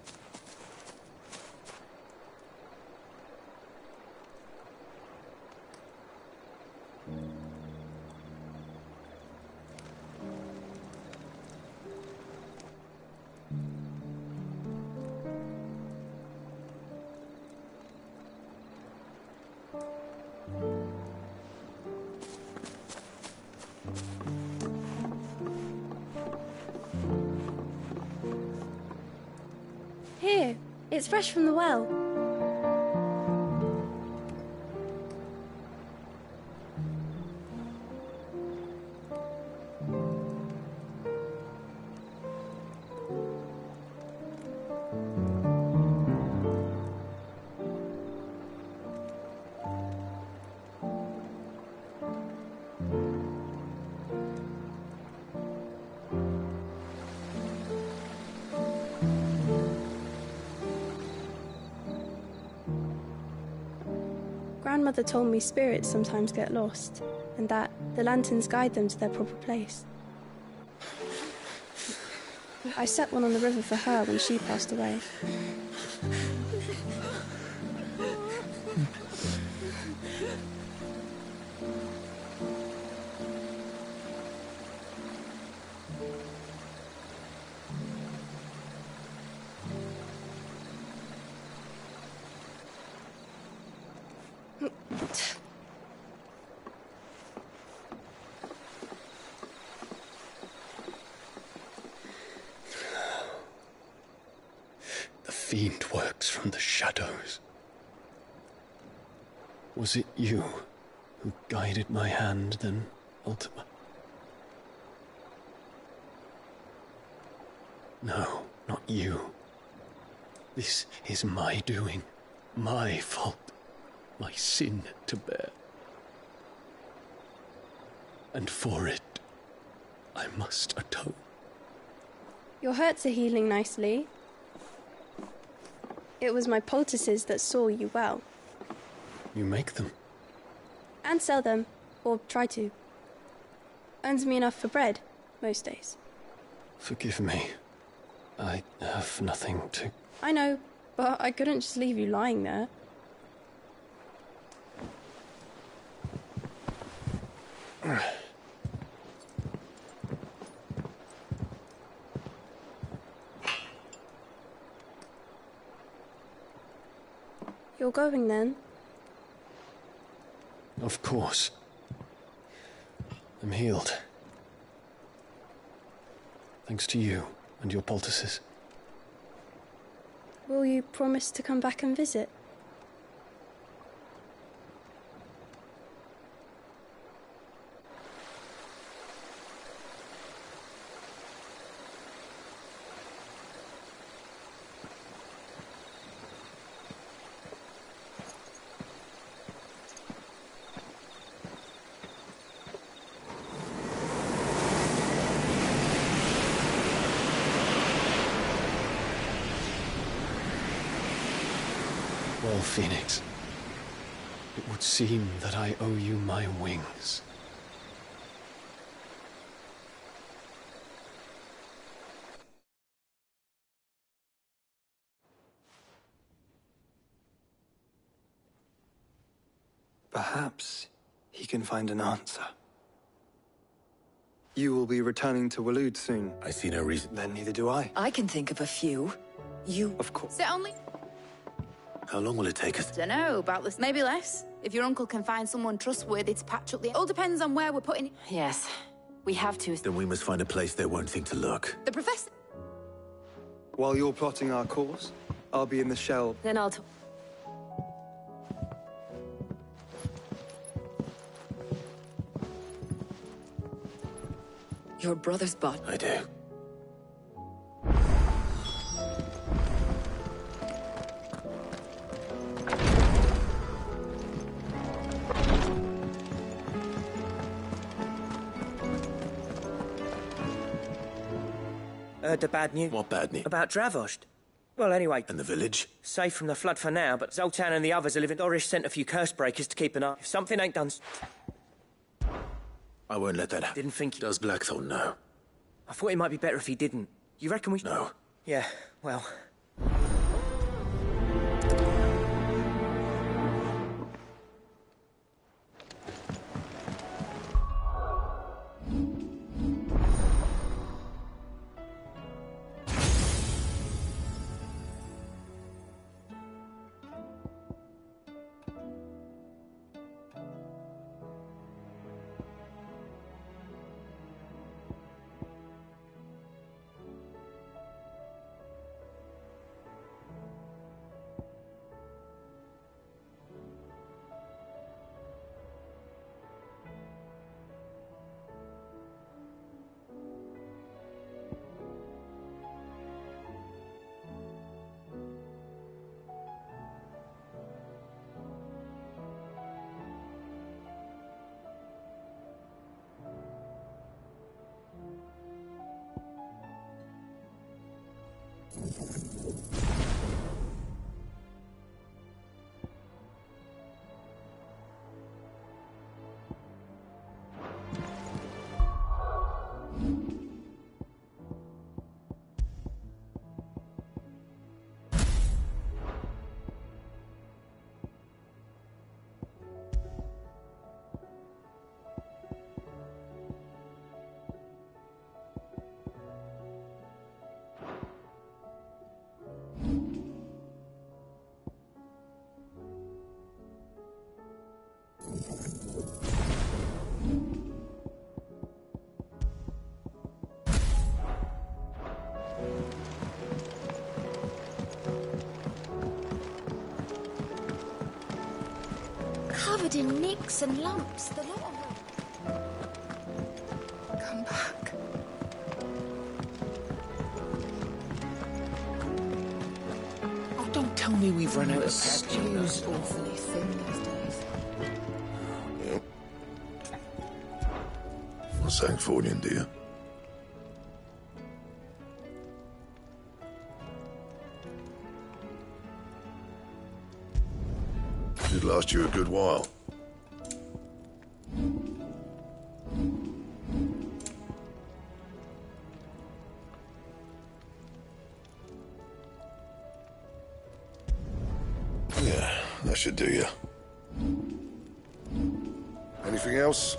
Here, it's fresh from the well. Grandmother told me spirits sometimes get lost, and that the lanterns guide them to their proper place. I set one on the river for her when she passed away.
The fiend works from the shadows. Was it you who guided my hand, then, Ultima? No, not you. This is my doing, my fault, my sin to bear. And for it, I must atone.
Your hurts are healing nicely. It was my poultices that saw you well.
You make them?
And sell them, or try to. Earns me enough for bread, most days.
Forgive me. I have nothing to...
I know, but I couldn't just leave you lying there. You're going then?
Of course. I'm healed. Thanks to you and your poultices.
Will you promise to come back and visit?
Well, Phoenix, it would seem that I owe you my wings.
Perhaps he can find an answer. You will be returning to Waloed soon.
I see no reason.
Then neither do I.
I can think of a few. You...
Of course.
Is it only...
How long will it take us?
Dunno, about this. Maybe less. If your uncle can find someone trustworthy to patch up the... All depends on where we're putting it.
Yes. We have to...
Then we must find a place they won't think to look.
The professor...
While you're plotting our course, I'll be in the shell.
Then I'll... Your brother's body.
I do.
The bad news.
What bad news?
About Dravost. Well, anyway.
And the village?
Safe from the flood for now, but Zoltan and the others are living. Dorish sent a few curse breakers to keep an eye. If something ain't done...
I won't let that happen.
Didn't think...
Does Blackthorn know?
I thought it might be better if he didn't. You reckon we...
No.
Yeah, well...
Covered in nicks and lumps, the lot of them. Come back.
Oh, don't tell me we've run out of
Stew's awfully thin these days.
Yep. Well, Sancfordian, do you? It'd last you a good while. Yeah, that should do you. Anything else?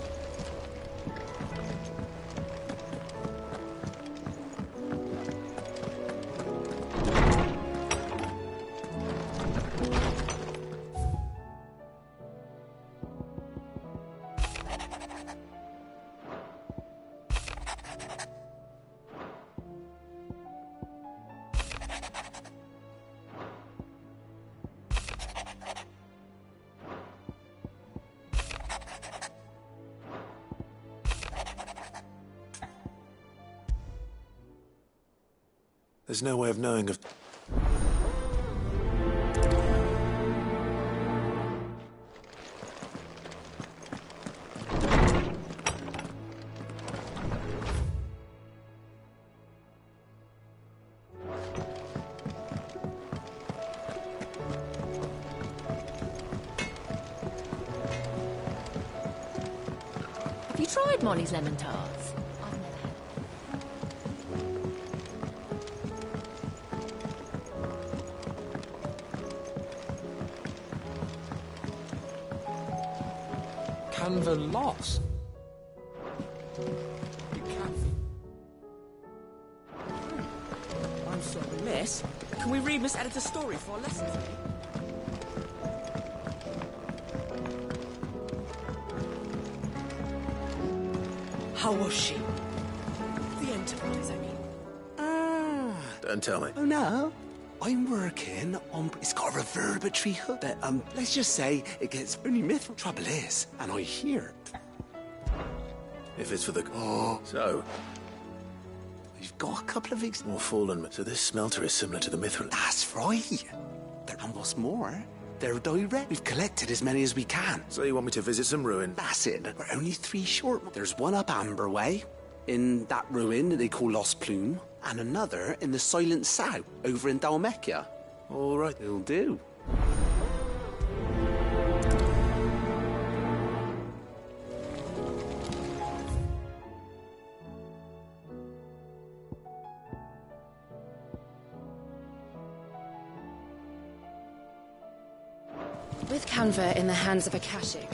There's no way of knowing if...
Have you tried Molly's lemon tarts?
Canva lost.
I'm sorry, miss. Can we read Miss Editor's story for our lesson today? How was she? The Enterprise, I mean.
Don't tell me.
Oh, no. I'm working on... It's got a reverberatory hook that, let's just say it gets only myth. Trouble is, and I hear...
If it's for the... Oh. So...
We've got a couple of weeks...
More fallen. So this smelter is similar to the mithril.
That's right. And what's more, they're direct. We've collected as many as we can.
So you want me to visit some ruin?
That's it. We're only 3 short. There's one up Amber Way, in that ruin that they call Lost Plume, and another in the Silent South, over in Dalmecchia.
All right.
It'll do.
With Canva in the hands of Akashic,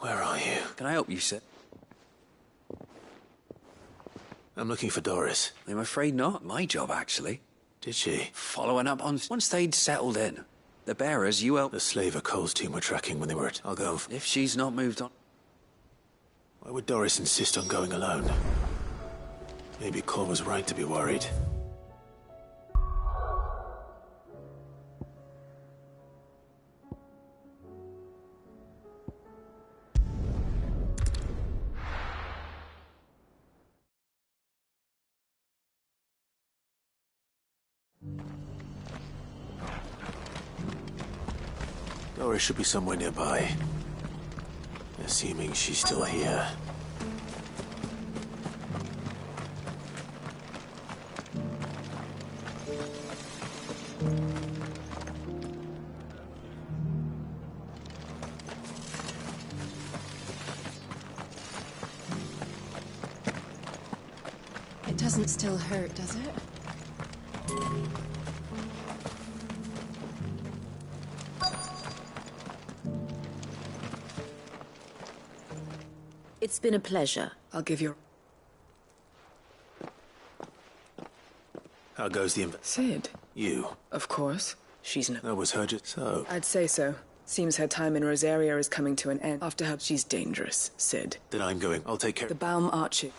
Where are you?
Can I help you, sir?
I'm looking for Doris.
I'm afraid not. My job, actually.
Did she?
Following up on... Once they'd settled in, the bearers, you helped...
The slaver Cole's team were tracking when they were at... I'll go.
If she's not moved on...
Why would Doris insist on going alone? Maybe Cole was right to be worried. Doris should be somewhere nearby. Assuming she's still here.
it doesn't still hurt, does it?
It's been a pleasure.
I'll give you...
How goes the
Sid.
You?
Of course. She's no...
That was her so...
I'd say so. Seems her time in Rosaria is coming to an end. After her, she's dangerous, Sid.
Then I'm going. I'll take care...
The Baum Archie.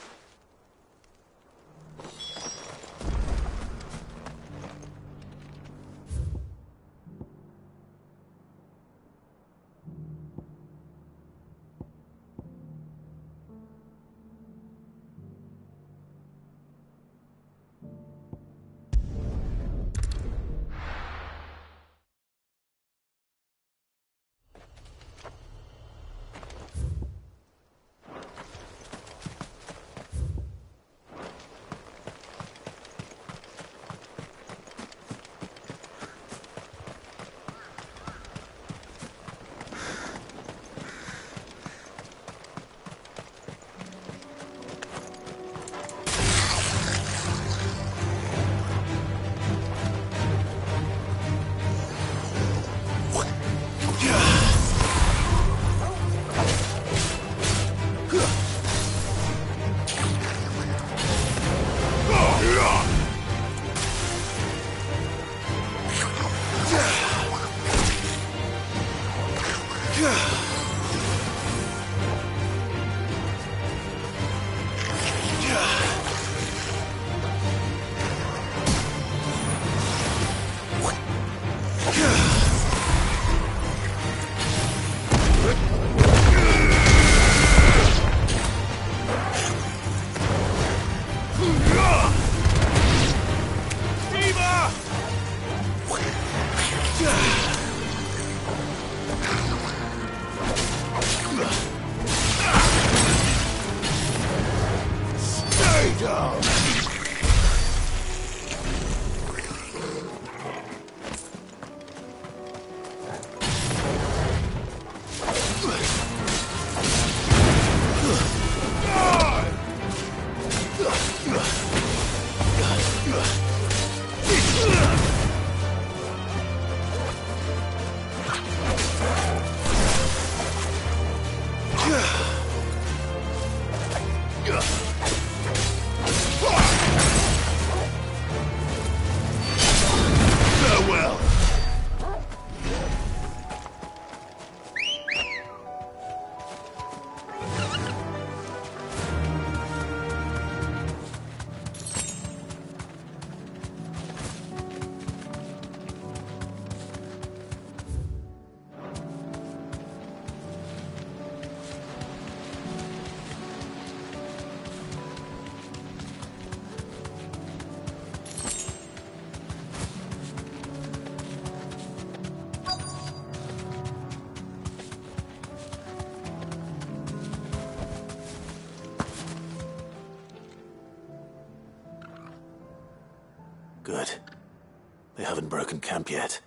They haven't broken camp yet.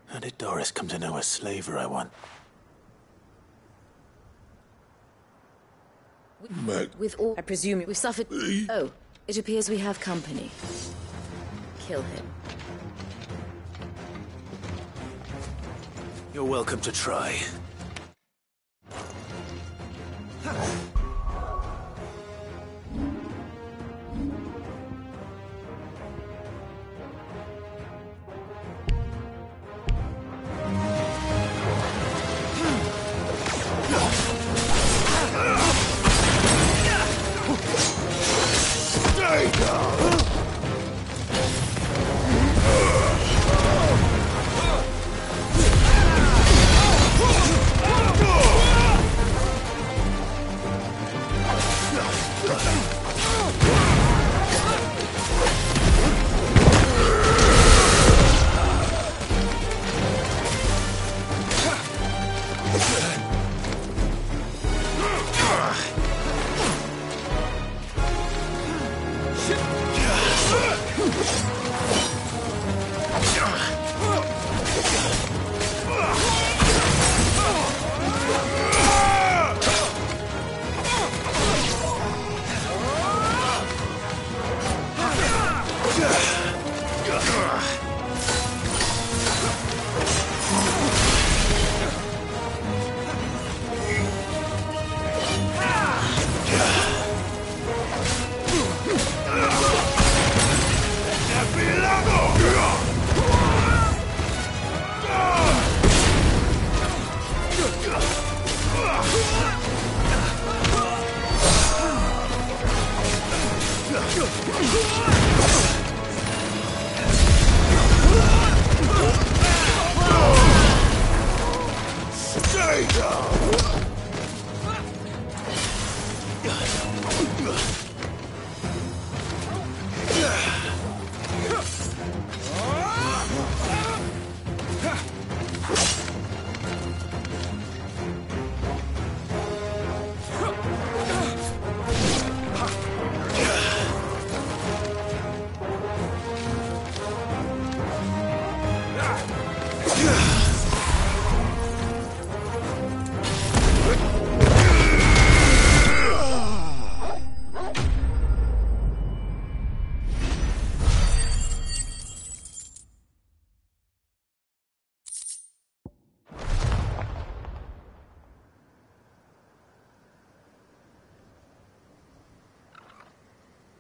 How did Doris come to know a slaver, I want?
With all, I presume we suffered. Oh, it appears we have company. Kill him.
You're welcome to try.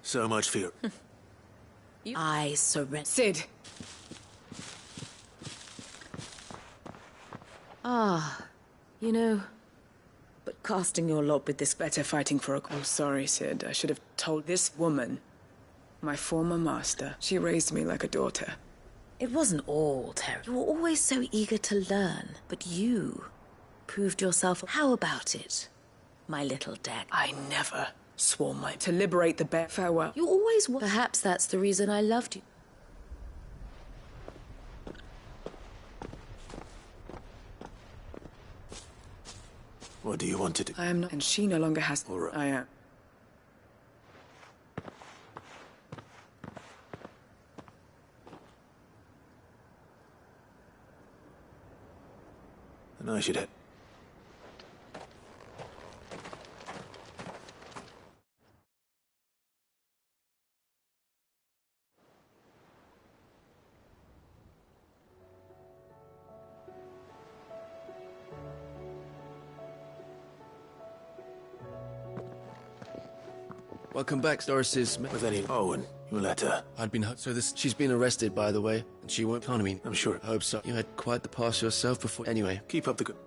So much for you.
I surrender.
Sid.
Ah, you know, but casting your lot with this...
Better fighting for a... Oh, sorry, Sid. I should have told this woman, my former master. She raised me like a daughter.
It wasn't all terrible. You were always so eager to learn, but you proved yourself... How about it, my little deck?
I never swore my... To liberate the bear. Farewell.
You always were. Perhaps that's the reason I loved you.
What do you want to do?
I am not... And she no longer has...
All right.
I am.
And I should head.
Welcome back, Doris.
With any Owen, your letter.
I'd been she's been arrested, by the way, and she won't. I mean,
I'm sure.
I hope so. You had quite the past yourself before. Anyway,
keep up the good.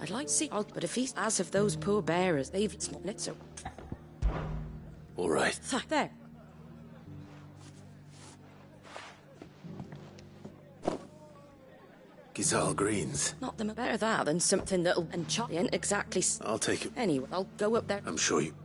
I'd like to see out, but if he's as of those poor bearers, they've smoked it, so.
All right.
There.
Gizal greens.
Not them better that than something that'll and chop ain't exactly.
I'll take it.
Anyway, I'll go up there.
I'm sure you.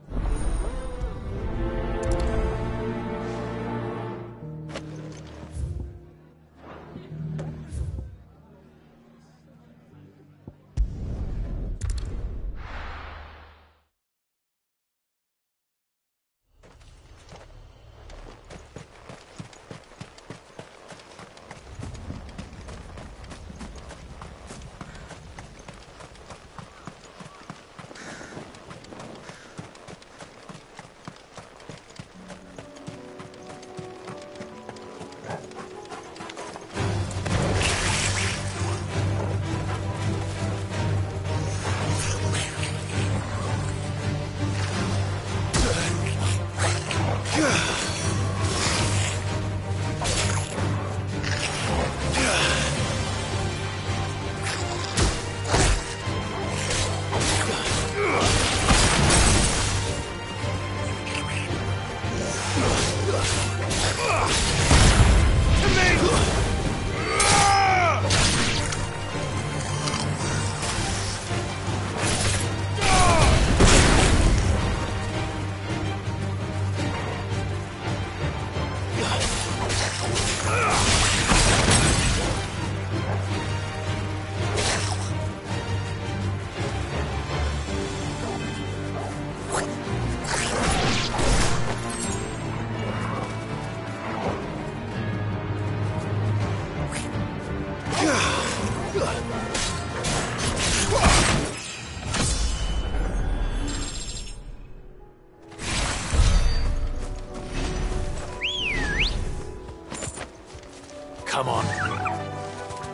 Come on.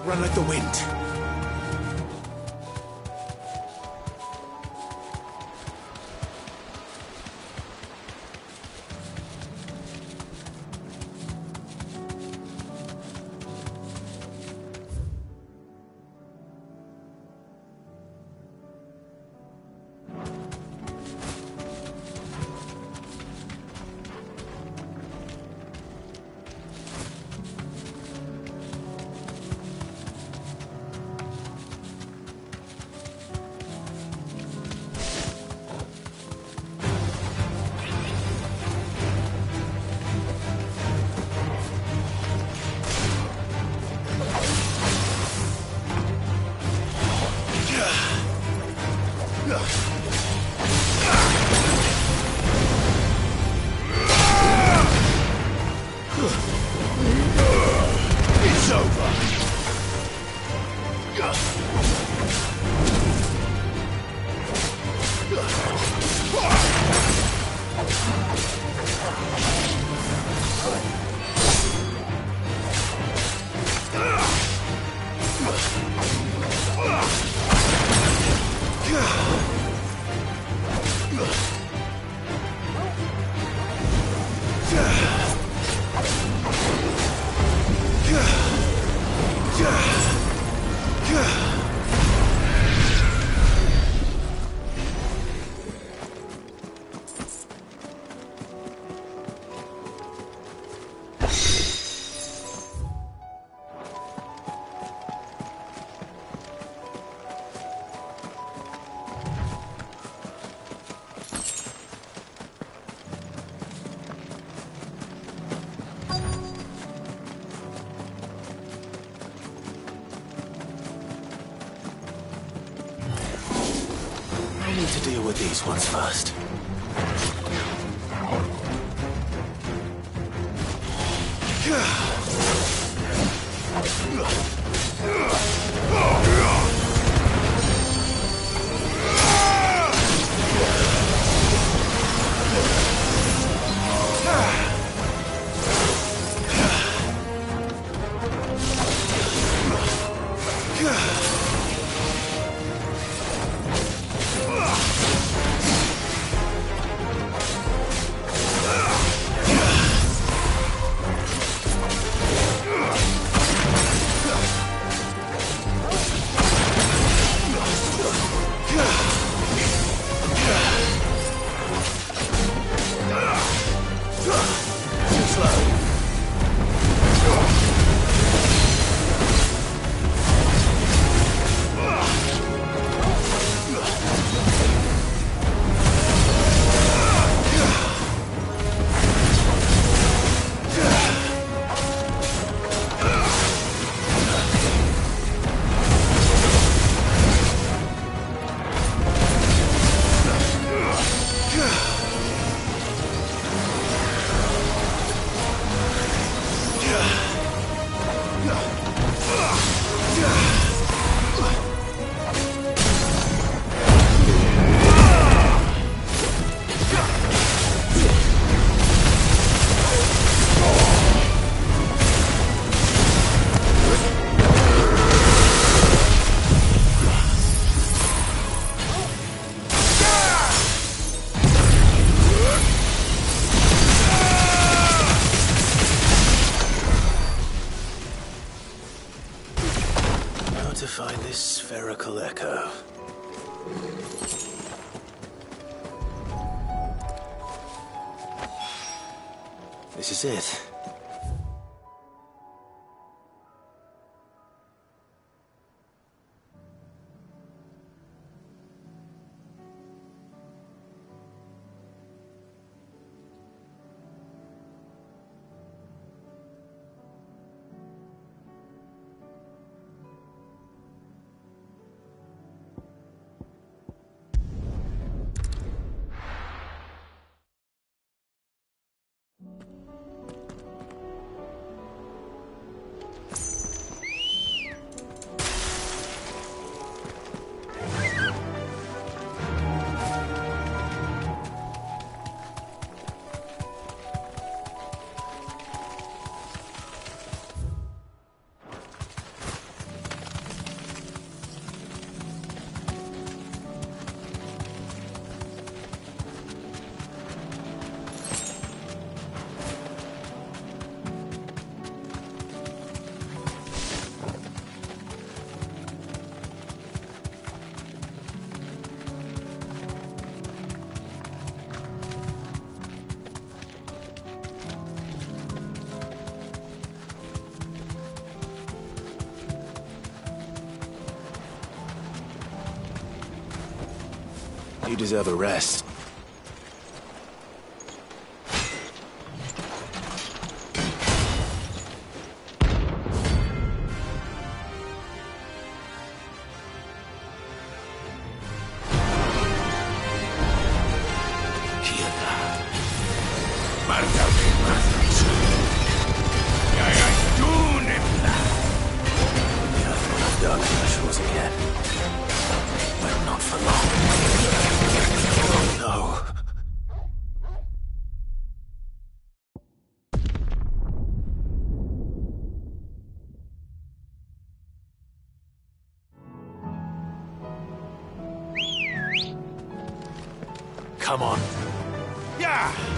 Run like the wind. It's over. I need to deal with these ones first.
spherical echo. This is it. You deserve a rest. Come on. Yeah!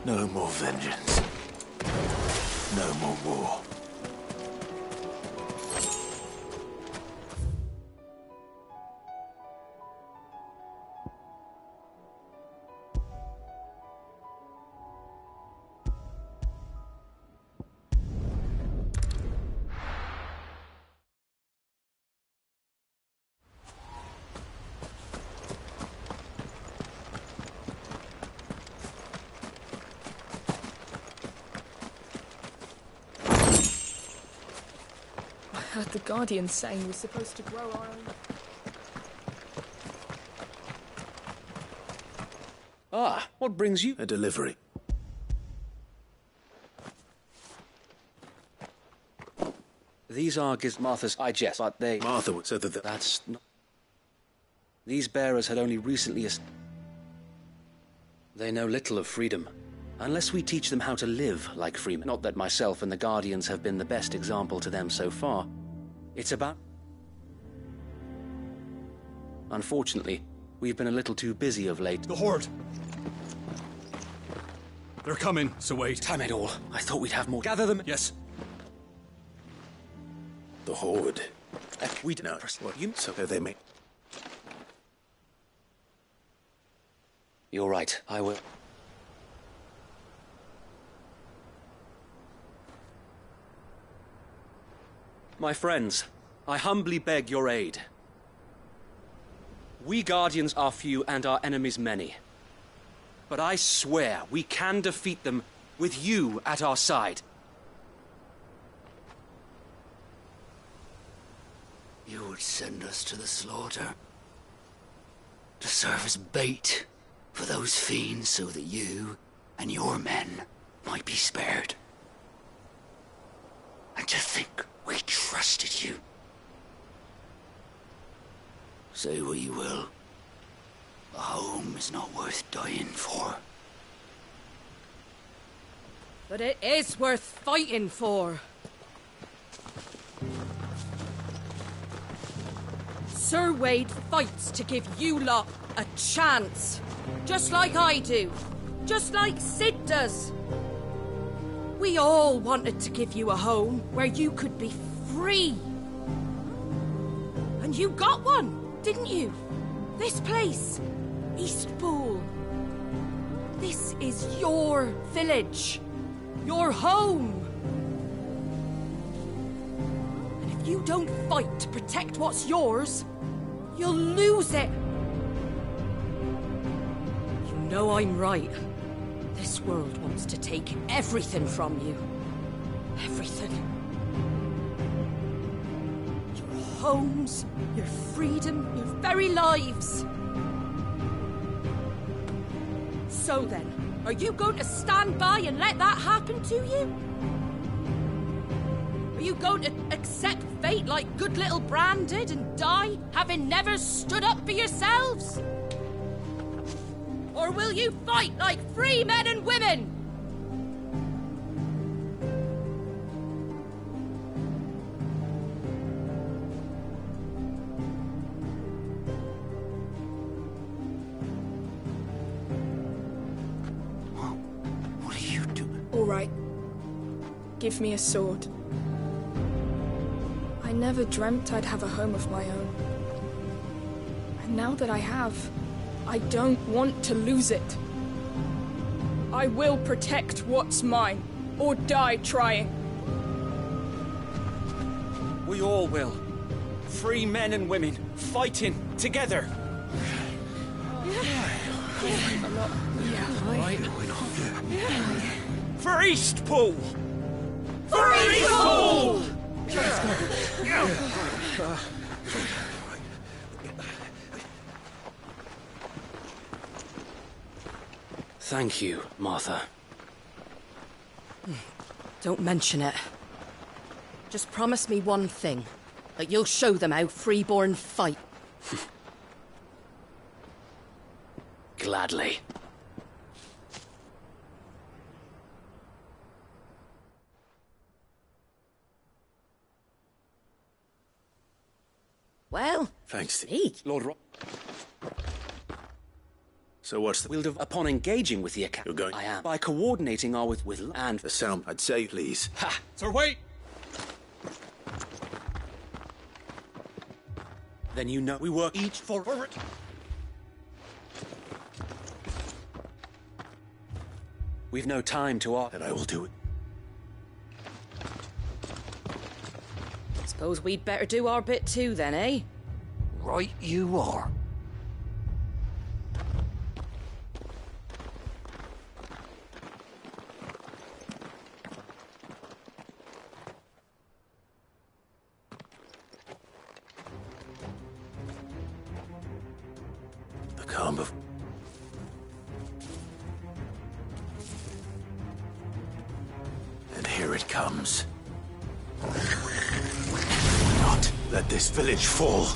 No more vengeance. No more war.
I heard the Guardian saying we're supposed to grow our own.
Ah, what brings you?
A delivery.
These are Martha's, I jest, but they...
Martha said that
That's not... These bearers had only recently... They know little of freedom. Unless we teach them how to live like freemen. Not that myself and the Guardians have been the best example to them so far. It's about... Unfortunately, we've been a little too busy of late.
The Horde! They're coming, so wait.
Damn it all. I thought we'd have more... Gather them...
Yes.
the Horde.
We don't know.
What you so they may.
You're right. I will. My friends, I humbly beg your aid. We Guardians are few and our enemies many. But I swear we can defeat them with you at our side.
You would send us to the slaughter, to serve as bait for those fiends so that you and your men might be spared. And to think we trusted you. Say what you will, a home is not worth dying for.
But it is worth fighting for. Sir Wade fights to give you lot a chance. Just like I do. Just like Sid does. We all wanted to give you a home where you could be free. And you got one, didn't you? This place, Eastpool. This is your village. Your home. And if you don't fight to protect what's yours, you'll lose it. You know I'm right. This world wants to take everything from you. Everything. Your homes, your freedom, your very lives. So then, are you going to stand by and let that happen to you? Are you going to accept fate like good little Bran did and die, having never stood up for yourselves? Or will you fight like free men and women?
What are you doing?
All right. Give me a sword. I never dreamt I'd have a home of my own. And now that I have, I don't want to lose it. I will protect what's mine, or die trying.
We all will. Free men and women, fighting together. For Eastpool!
For Eastpool!
Thank you, Martha.
Don't mention it. Just promise me one thing. That you'll show them how freeborn fight.
Gladly.
Well,
thanks.
Me.
Lord
So what's the...
We'll upon engaging with the account.
You're going...
I am. By coordinating our with and...
The sound, I'd say, please.
Ha!
Sir, wait!
Then you know we work each for it. We've no time to argue.
And I will do it.
Suppose we'd better do our bit too, then, eh?
Right you are.
The calm of... And here it comes. Not let this village fall.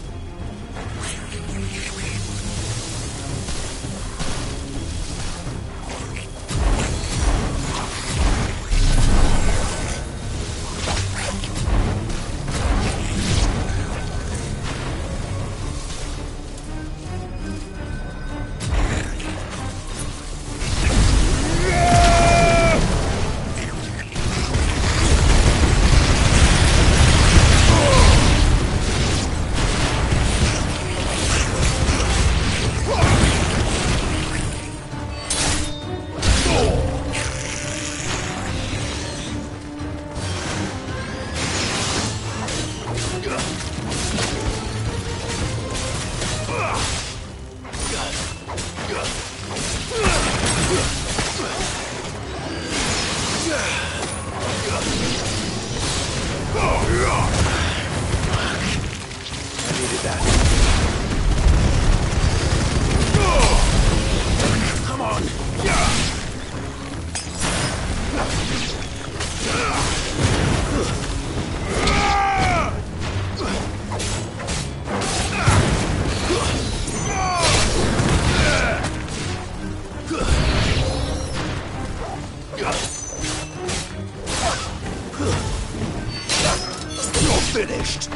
Finished.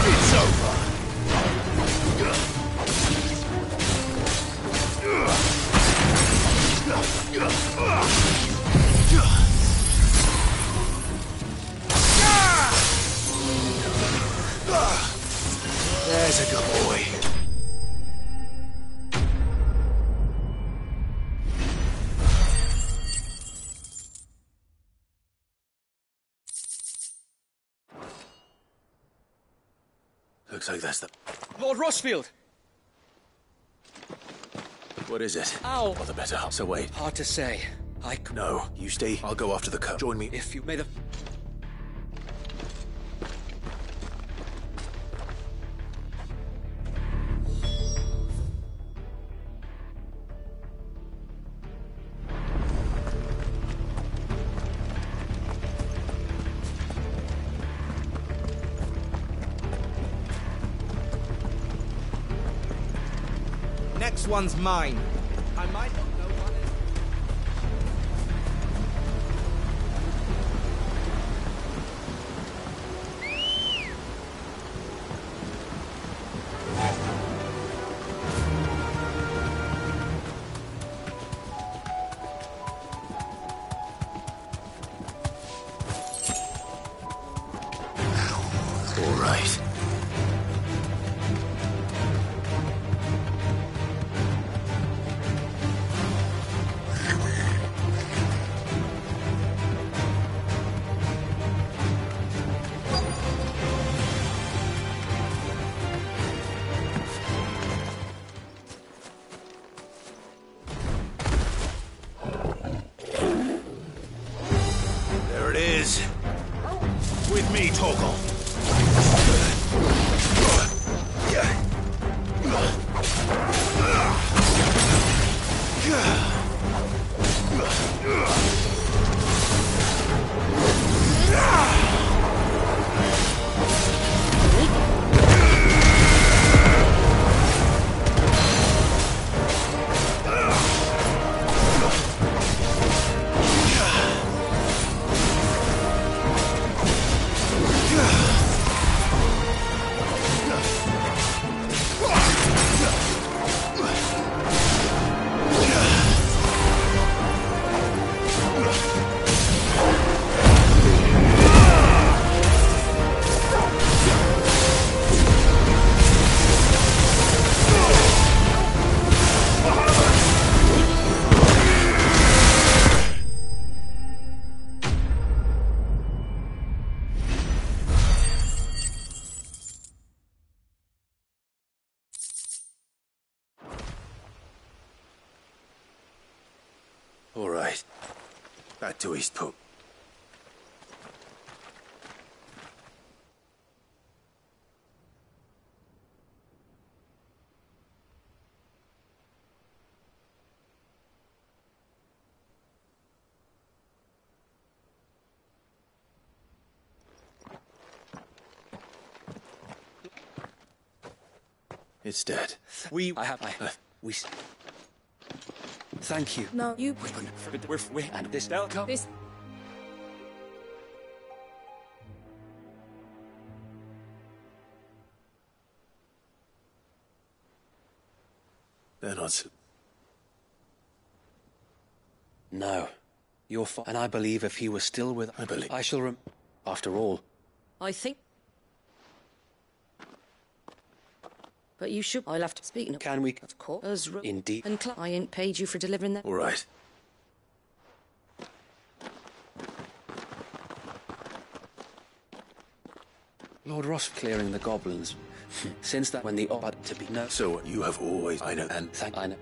It's over. There's a good boy. Looks like that's the...
Lord Rushfield!
What is it?
Ow!
All the better. So wait.
Hard to say.
No, you stay. I'll go after the coat. Join me.
If you made a...
Next one's mine. I might not know what it
All right. There it is. With me, Torgal.
to Eastpool. It's dead.
We thank you.
No, you...
We and this outcome.
This...
They're not...
No. You're fine. And I believe if he was still with...
I believe...
I shall After all...
I think... But you should... I'll have to speak... No.
Can we...
Of course.
Indeed.
And I ain't paid you for delivering that.
All right.
Lord Ross clearing the goblins. Since that when the but to be no.
So you have always... I know. And...
I know.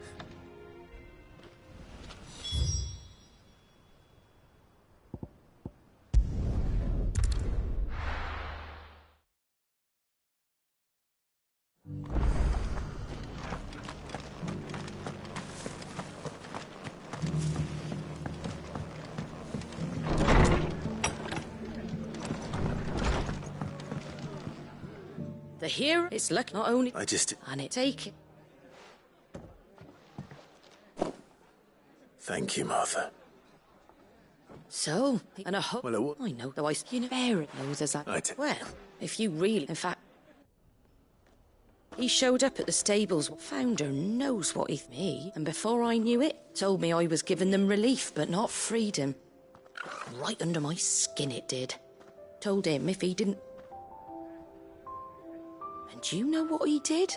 The hero is lucky not only...
I just...
And it take it.
Thank you, Martha.
So, and I hope...
Well,
I know, though I... You know, Barrett knows as I... Well, if you really... In fact... He showed up at the stables. Founder knows what he... Me. And before I knew it, told me I was giving them relief, but not freedom. Right under my skin it did. Told him if he didn't... Do you know what he did?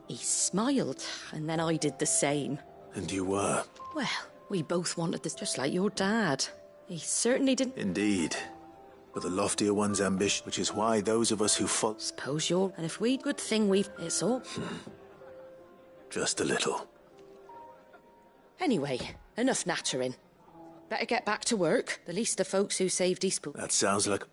He smiled, and then I did the same.
And you were?
Well, we both wanted this, just like your dad. He certainly didn't...
Indeed. But the loftier one's ambition, which is why those of us who follow...
Suppose you're... And if we... Good thing we've... It's all...
Just a little.
Anyway, enough nattering. Better get back to work. The least the folks who saved Eastpool...
That sounds like...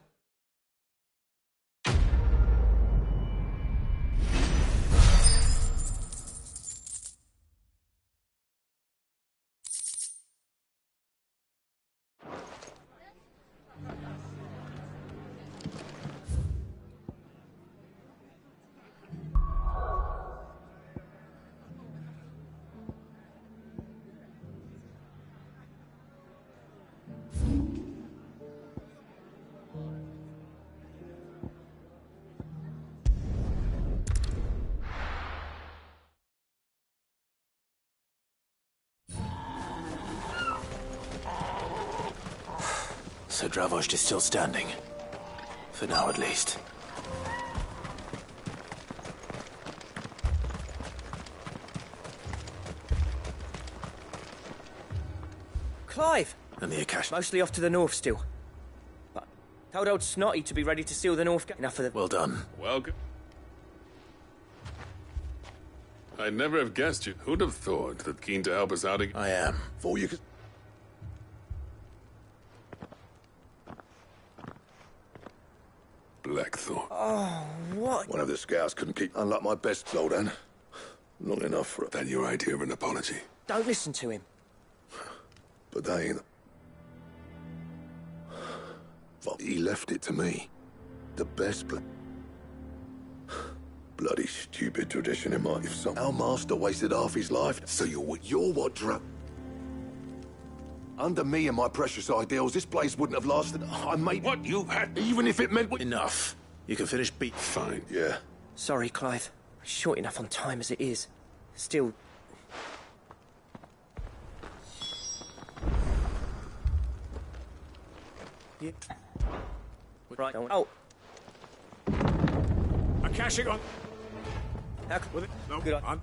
So Dravost is still standing. For now, at least.
Clive!
And the Akash.
Mostly off to the north still. But told old Snotty to be ready to seal the north gate. Enough of the...
Well done.
Welcome. I'd never have guessed you. Who'd have thought that keen to help us out again?
I am. For you could...
Blackthorn.
Oh, what?
One of the scouts couldn't keep, unlike my best Zoldan. Not enough for...
Then your idea of an apology.
Don't listen to him.
But they ain't... He left it to me. The best bloody stupid tradition in my... If some... Our master wasted half his life, so you're what Under me and my precious ideals, this place wouldn't have lasted. I made...
What you had...
Even if it meant...
Enough. You can finish beat...
Fine.
Yeah.
Sorry, Clive. Short enough on time as it is. Still... Yeah. Right, don't... Oh!
Akashic on...
How can...
With it? No.
Good on.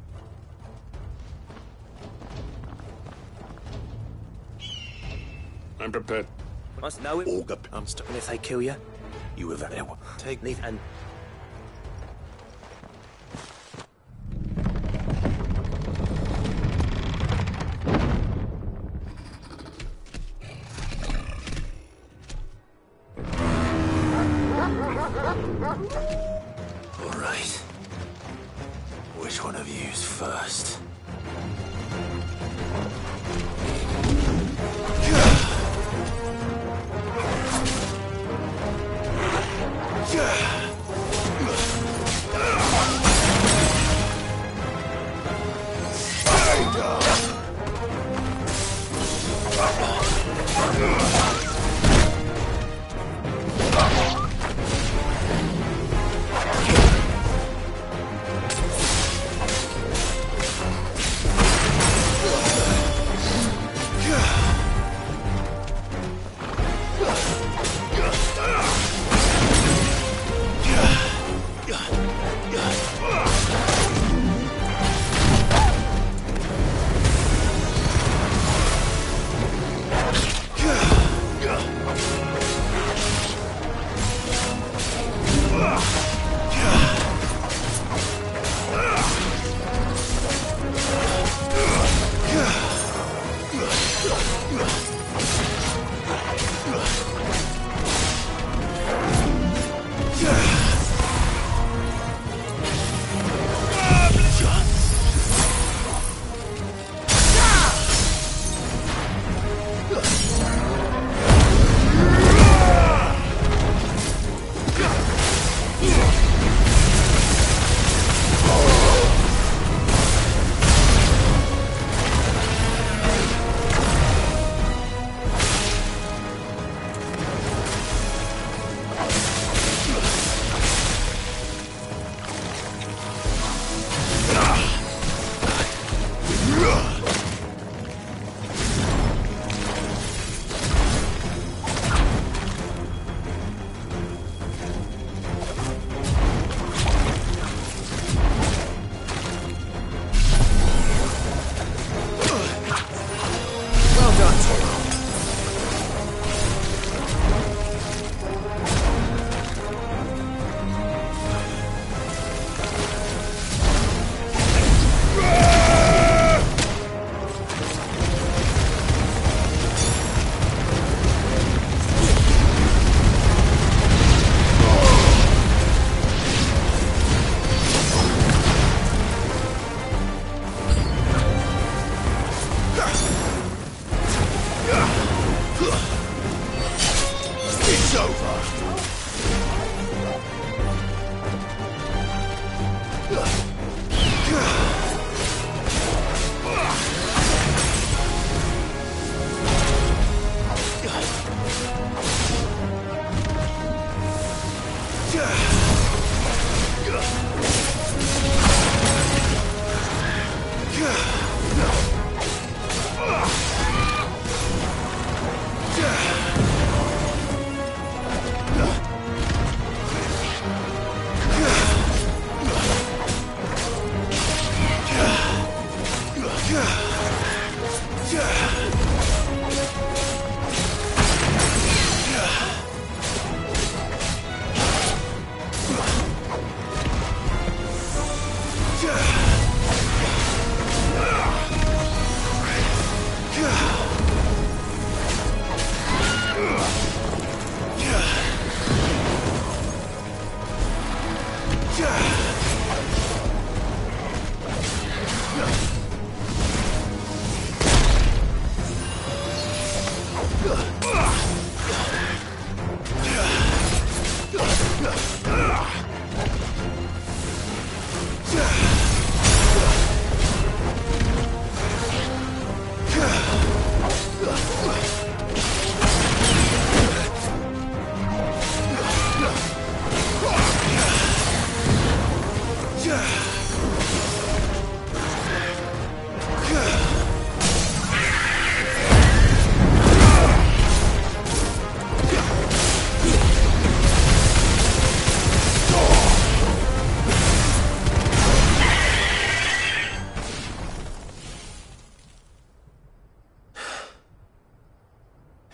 I'm prepared.
Must know it.
Olga, I'm stuck.
And if they kill you,
you have it.
Take leave and...
All right. Which one of you's first?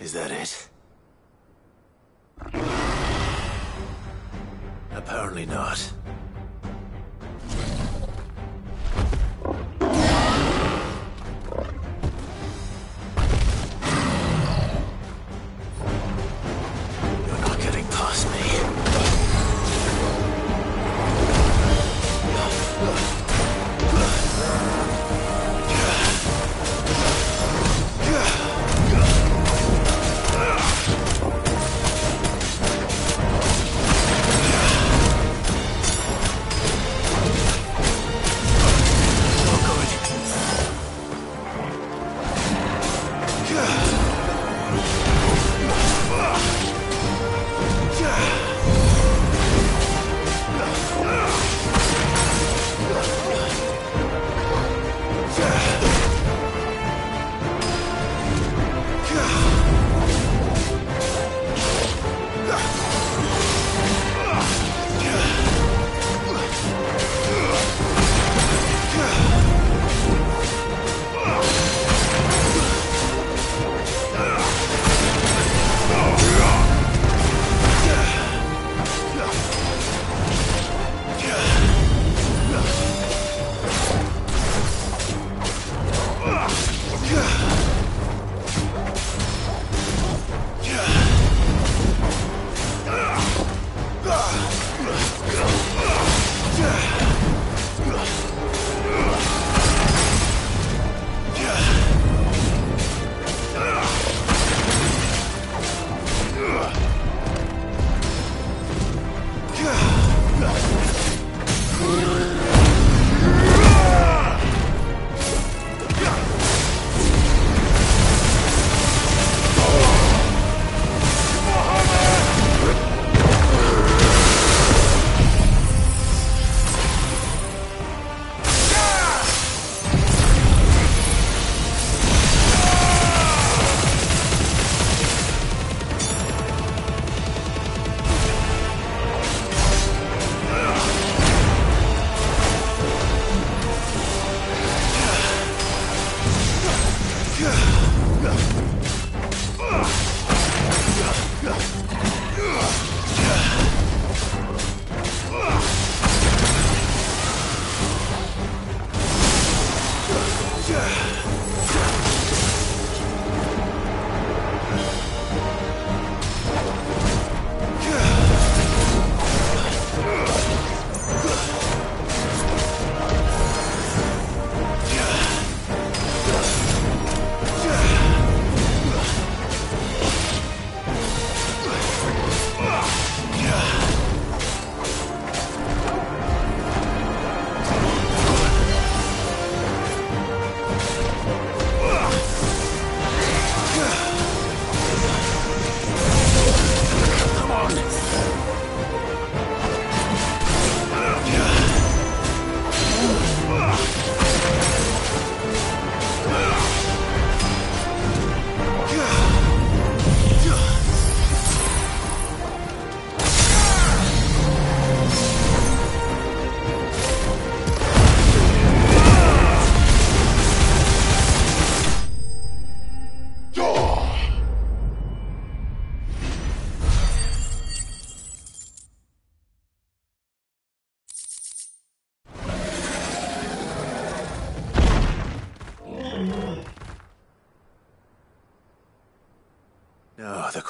Is that it? Apparently not. You're not getting past me.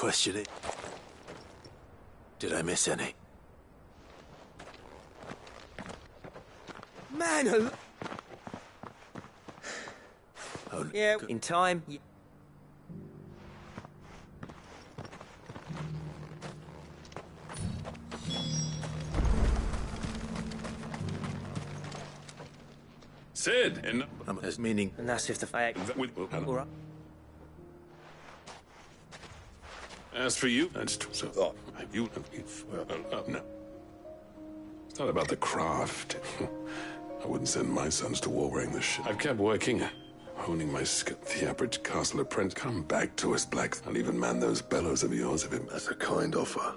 questioning. Did I miss any?
Man, yeah, in time.
Sid, and
meaning,
and that's if the fact. All right.
As for you, that's so. You no. It's not about the craft. I wouldn't send my sons to war wearing this shit. I've kept working, honing my skill. The average castle apprentice, come back to us, Blacks. I'll even man those bellows of yours if it.
That's a kind offer.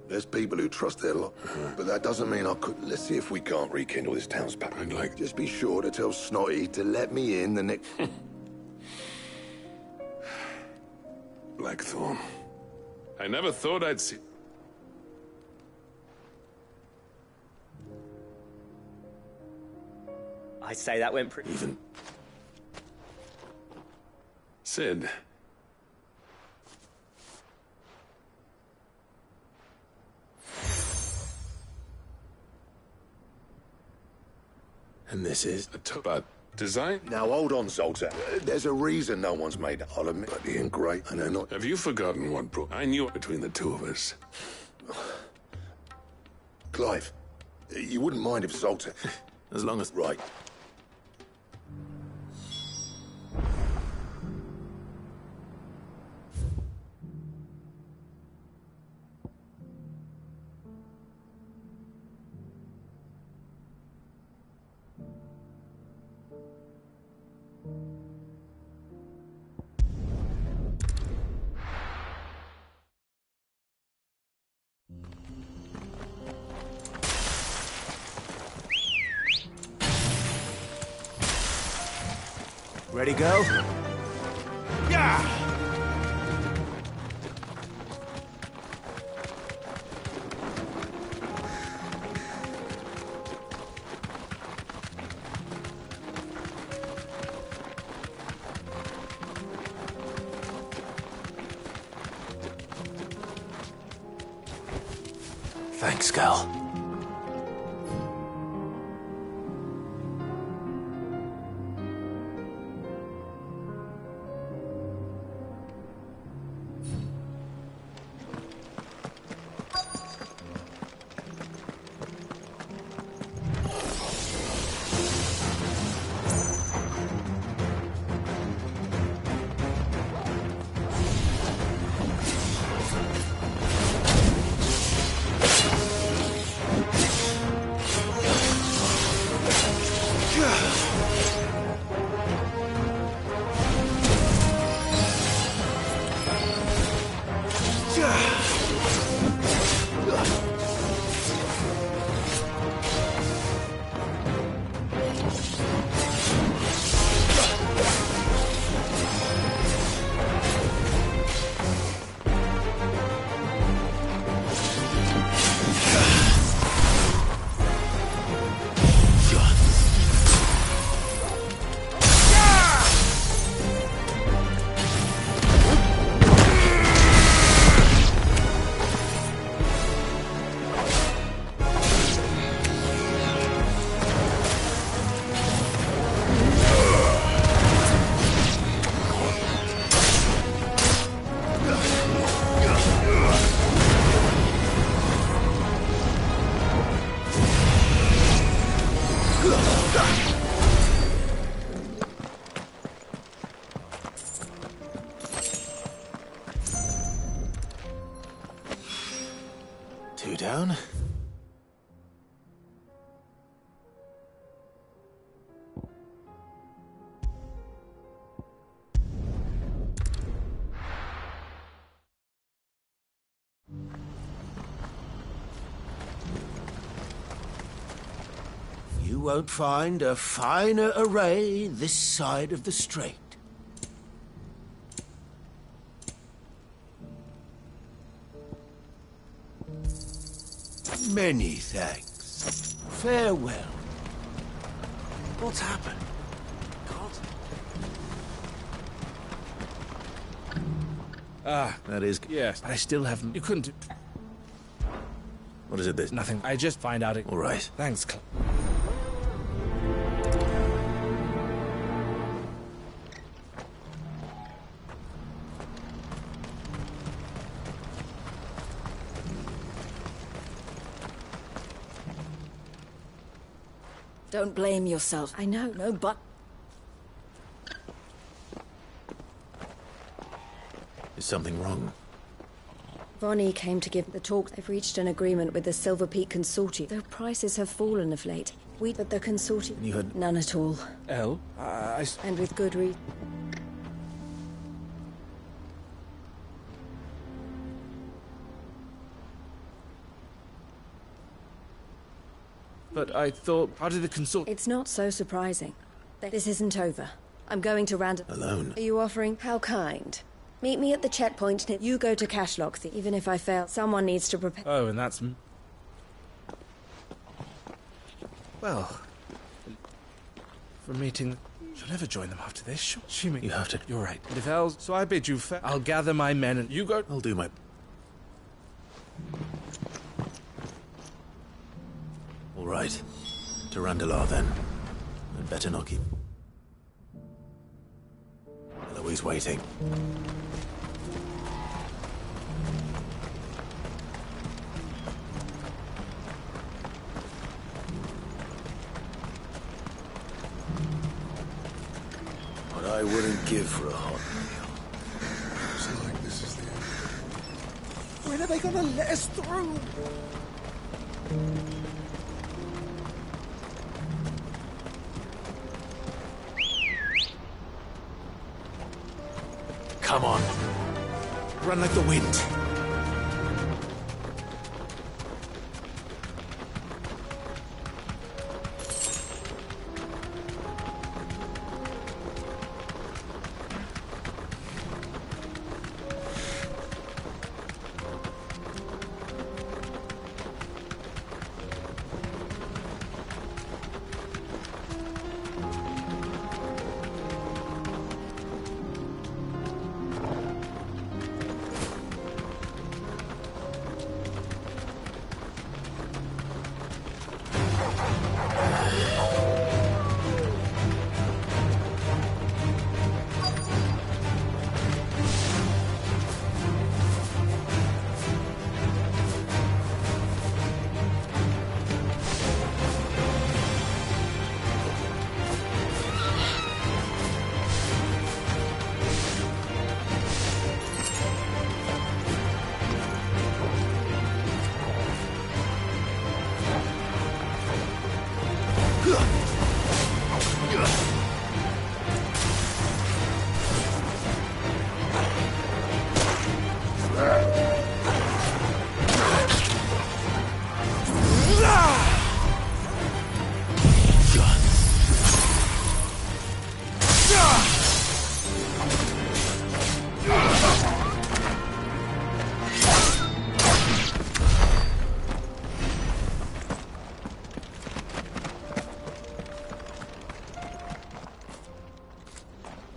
There's people who trust their lot, but that doesn't mean I could. Let's see if we can't rekindle this town's power.
I'd like.
Just be sure to tell Snotty to let me in the next.
Blackthorn. I never thought I'd see.
I'd say that went pretty.
Even. Sid.
And this is
but design.
Now hold on, Zoltar. There's a reason no one's made it. I'll admit, but he ain't great, and they're not.
Have you forgotten what brought? I knew it between the two of us.
Clive, you wouldn't mind if Zoltar,
as long as
right.
Ready, go? Yeah! Thanks, Gal. Two down.
You won't find a finer array this side of the strait. Many thanks. Farewell.
What's happened?
That is...
Yes, but I still haven't... You couldn't...
What is it, this?
Nothing. I just find out it...
All right.
Thanks,
Don't blame yourself. I know, no, but...
Is something wrong?
Vonnie came to give the talk. They've reached an agreement with the Silver Peak Consortium. Though prices have fallen of late. But the Consortium...
You had...
None at all.
Elle?
And with good reason.
But I thought part of the consort...
It's not so surprising. This isn't over. I'm going to
Alone?
Are you offering? How kind. Meet me at the checkpoint. You go to Cashlock. Even if I fail, someone needs to prepare...
Oh, and that's... Well... For meeting... She'll never join them after this. She
You have to...
You're right. But if Els... So I bid you fair. I'll gather my men and you go...
I'll do my... All right. To Randalar, then. I'd better not keep... Eloise waiting. What I wouldn't give for a hot meal.
Seems like this is the end.
When are they gonna let us through?
Come on. Run like the wind.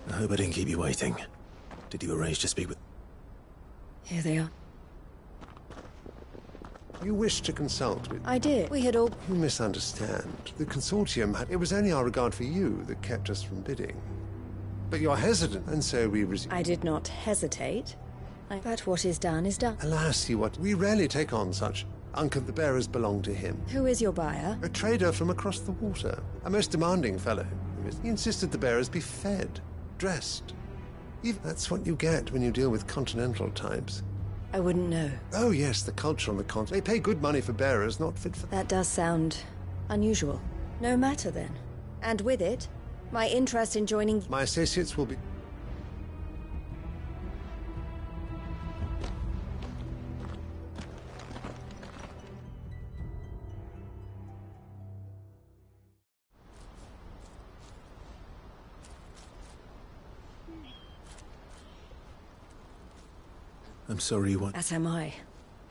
I hope I didn't keep you waiting. Did you arrange to speak with...
Here they are.
You wished to consult with...
I did. We had all...
You misunderstand. The consortium had... It was only our regard for you that kept us from bidding. But you're hesitant, and so we resumed.
I did not hesitate. But what is done is done.
Alas, we rarely take on such. Uncle, the bearers belong to him.
Who is your buyer?
A trader from across the water. A most demanding fellow. He insisted the bearers be fed, dressed. That's what you get when you deal with continental types.
I wouldn't know.
Oh yes, the culture on the continent. They pay good money for bearers, not fit for...
That does sound unusual. No matter then. And with it, my interest in joining...
My associates will be...
I'm sorry you want...
As am I.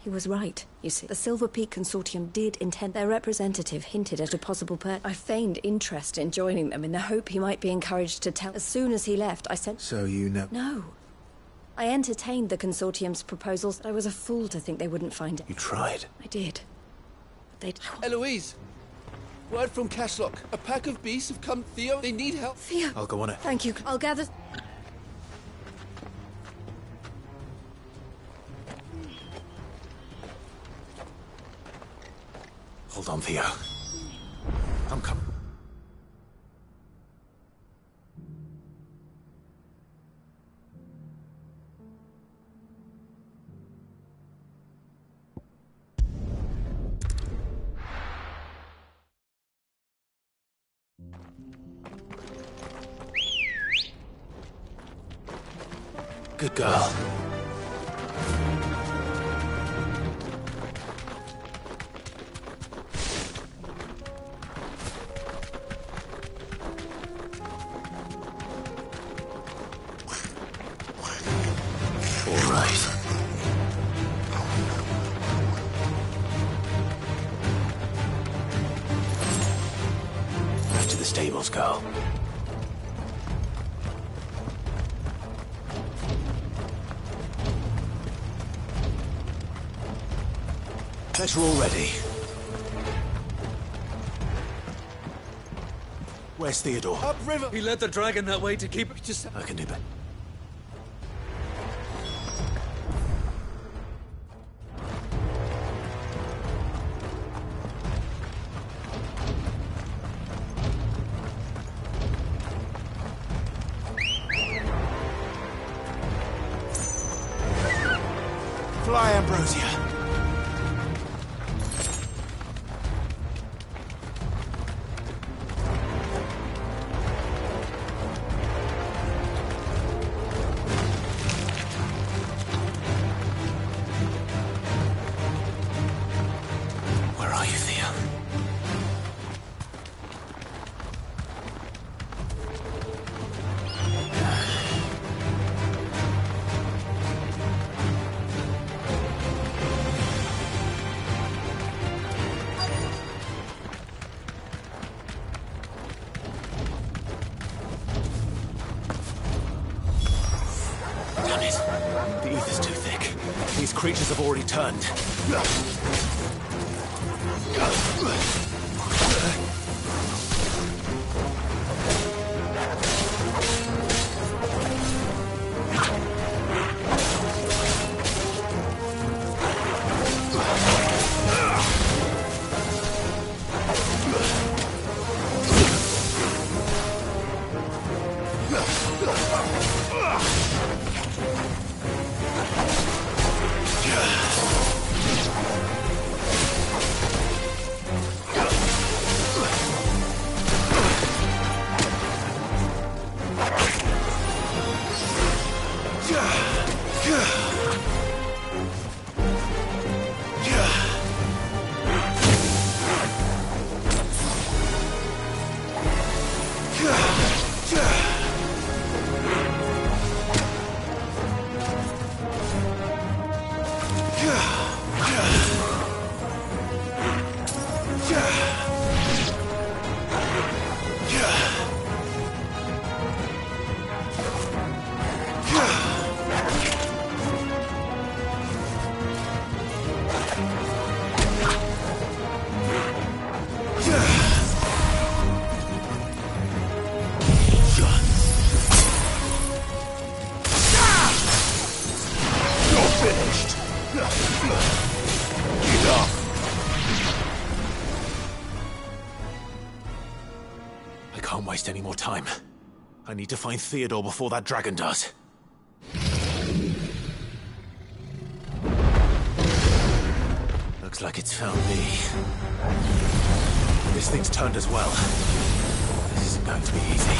He was right, you see. The Silver Peak Consortium did intend... Their representative hinted at a possible I feigned interest in joining them in the hope he might be encouraged to tell. As soon as he left, I said...
So you know...
No. I entertained the Consortium's proposals, but I was a fool to think they wouldn't find it.
You tried.
I did. But they'd...
Eloise! Word from Cashlock. A pack of beasts have come. Theo, they need help.
Theo!
I'll go on it.
Thank you. I'll gather...
Hold on, Theo. I'm coming. Good girl. All right. Back to the stables, girl. Better already. Where's Theodore?
Upriver!
He led the dragon that way to keep it.
Just...
I can do that. Fly, Ambrosia. Where are you, Theo? Damn it. The ether's too thick. These creatures have already turned. I can't waste any more time. I need to find Theodore before that dragon does. Looks like it's found me. This thing's turned as well. This isn't going to be easy.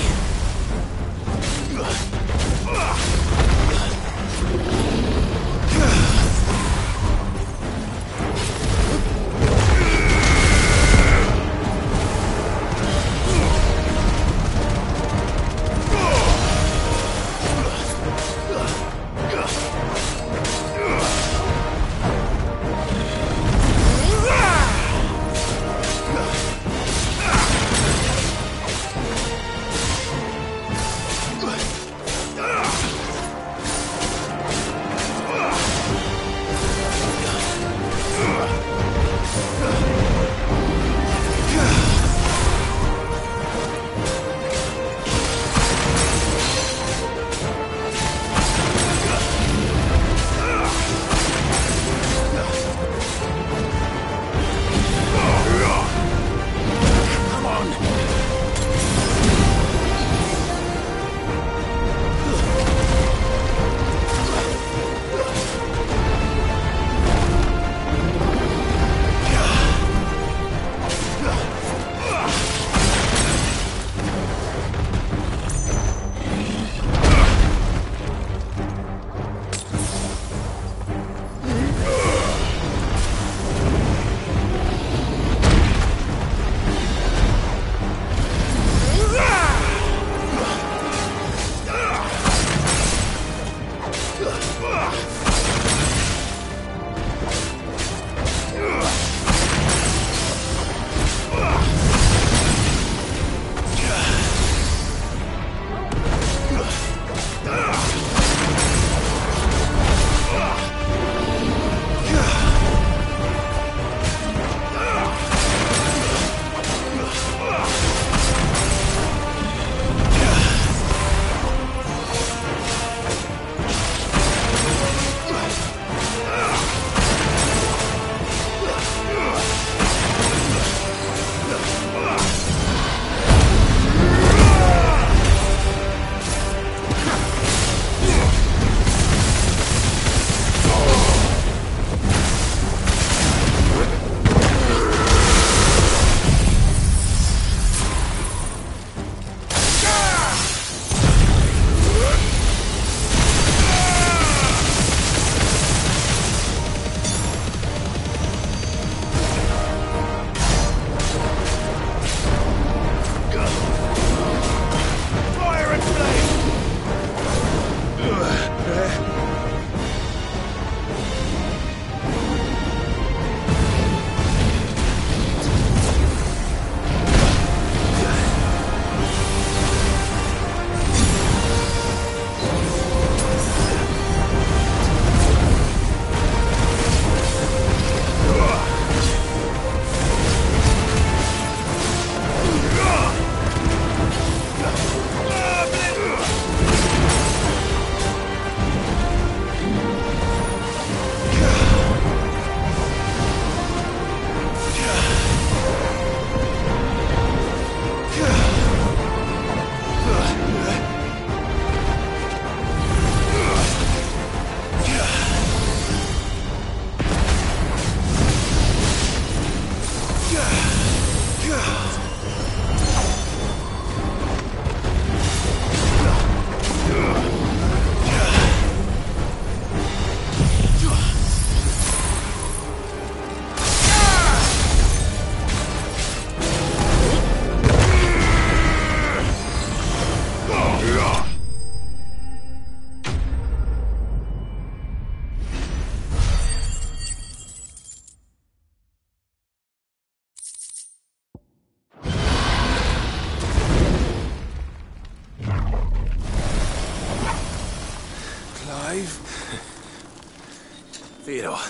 Theodore,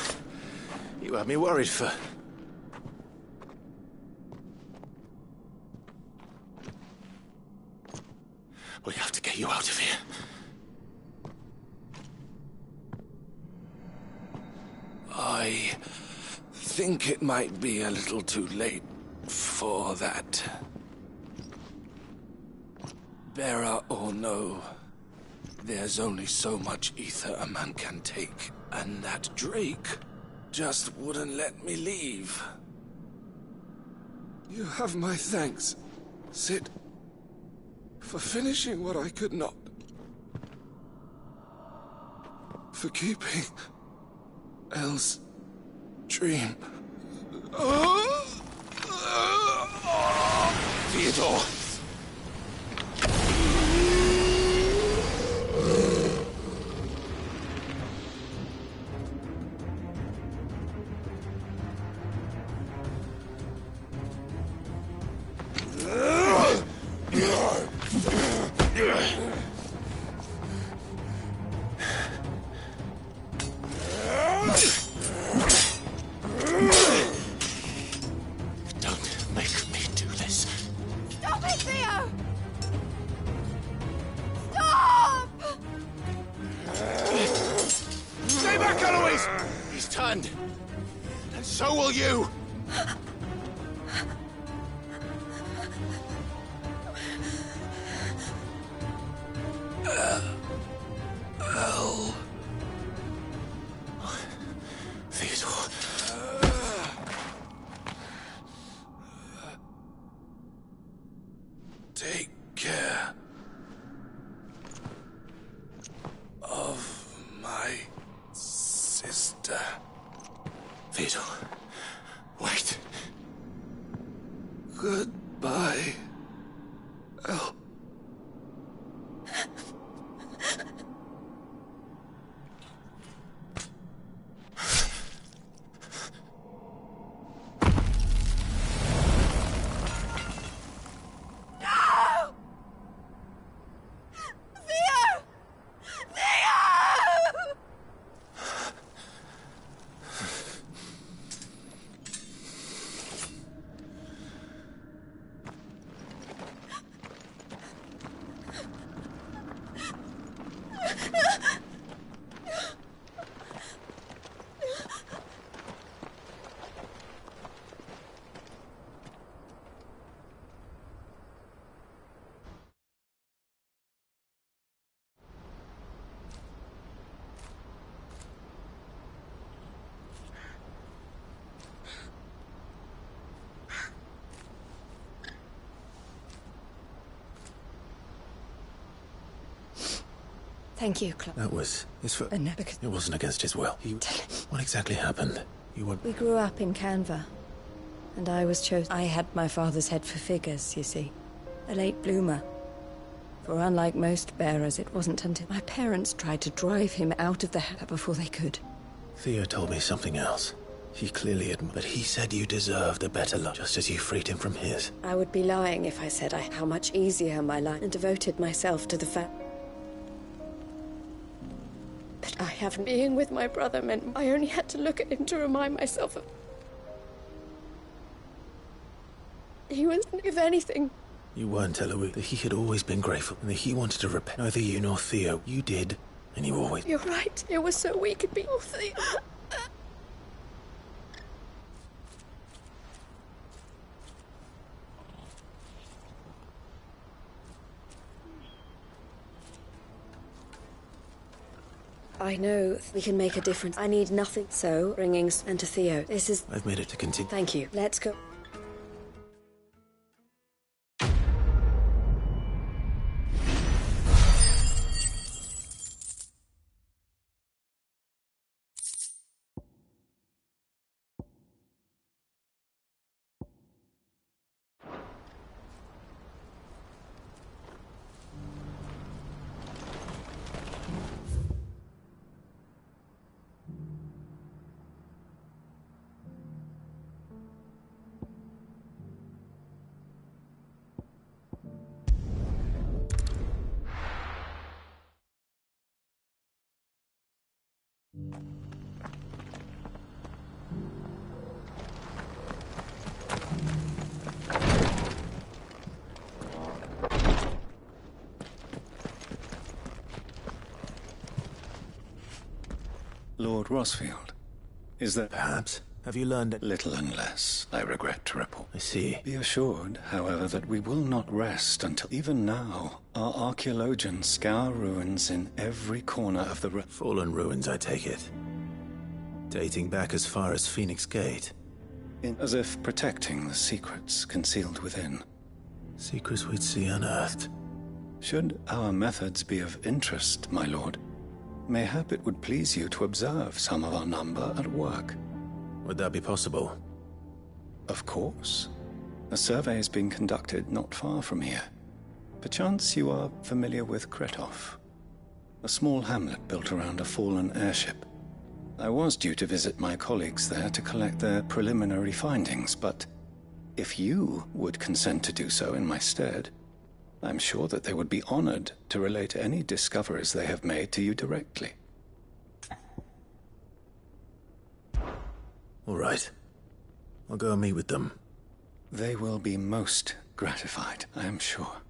you had me worried for... We have to get you out of here.
I think it might be a little too late for that. Bearer or no, there's only so much ether a man can take, and that Drake just wouldn't let me leave. You have my thanks, Sid, for finishing what I could not. For keeping Elle's dream.
Theodore! Don't make me do this.
Stop it, Theo! Stop!
Stay back, Eloise! He's turned. And so will you!
Elle.
Theodore.
Take care of my sister.
Theodore, wait.
Goodbye, Elle.
Thank you, Clark.
That was his foot.
No, because...
It wasn't against his will. What exactly happened? You were...
We grew up in Canva, and I was chosen. I had my father's head for figures, you see. A late bloomer. For unlike most bearers, it wasn't until my parents tried to drive him out of the house before they could.
Theo told me something else. He clearly admitted, but he said you deserved a better life, just as you freed him from his.
I would be lying if I said how much easier my life and devoted myself to the fact. But I haven't. Being with my brother meant I only had to look at him to remind myself of... He was, if anything...
You weren't, Eloise. That he had always been grateful, and that he wanted to repay. Neither you nor Theo. You did, and you always...
You're right. It was so we could be... Oh, Theo... I know we can make a difference. I need nothing. So, bringing and to Theo. This is...
I've made it to continue.
Thank you. Let's go.
Lord Rosfield. Is there...
Perhaps. Have you learned...
Little and less, I regret to report.
I see.
Be assured, however, that we will not rest until... Even now, our archaeologians scour ruins in every corner of the...
Fallen ruins, I take it. Dating back as far as Phoenix Gate.
As if protecting the secrets concealed within.
Secrets we'd see unearthed.
Should our methods be of interest, my lord, mayhap it would please you to observe some of our number at work.
Would that be possible?
Of course. A survey is being conducted not far from here. Perchance you are familiar with Kretov, a small hamlet built around a fallen airship. I was due to visit my colleagues there to collect their preliminary findings, but if you would consent to do so in my stead, I'm sure that they would be honored to relate any discoveries they have made to you directly.
All right. I'll go and meet with them.
They will be most gratified, I am sure.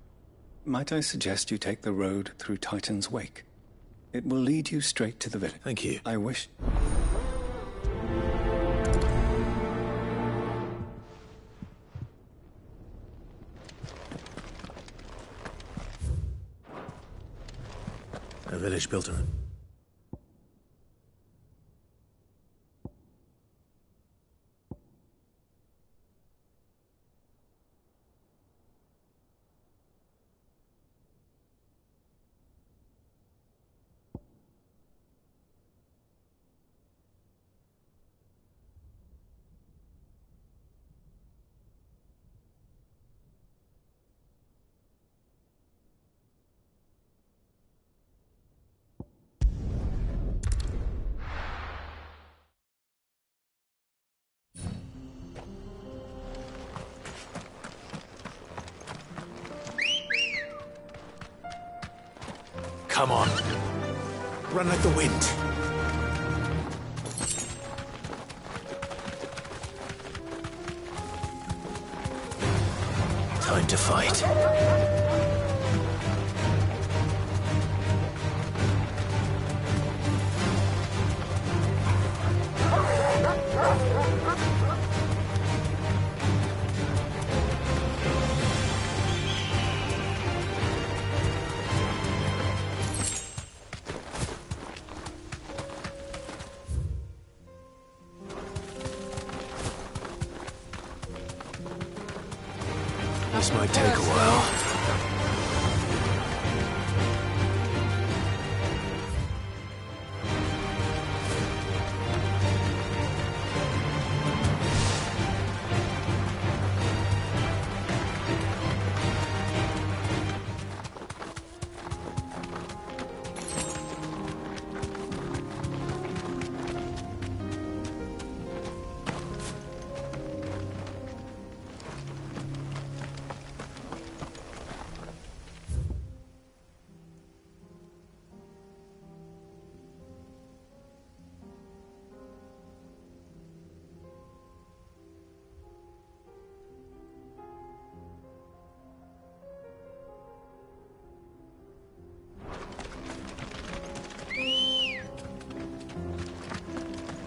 Might I suggest you take the road through Titan's Wake? It will lead you straight to the village.
Thank you.
I wish...
A village built around... Come on. Run like the wind. Time to fight. This might take a while.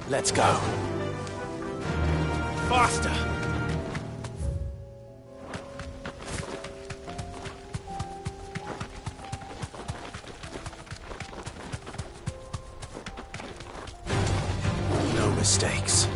Let's go. Faster! No mistakes.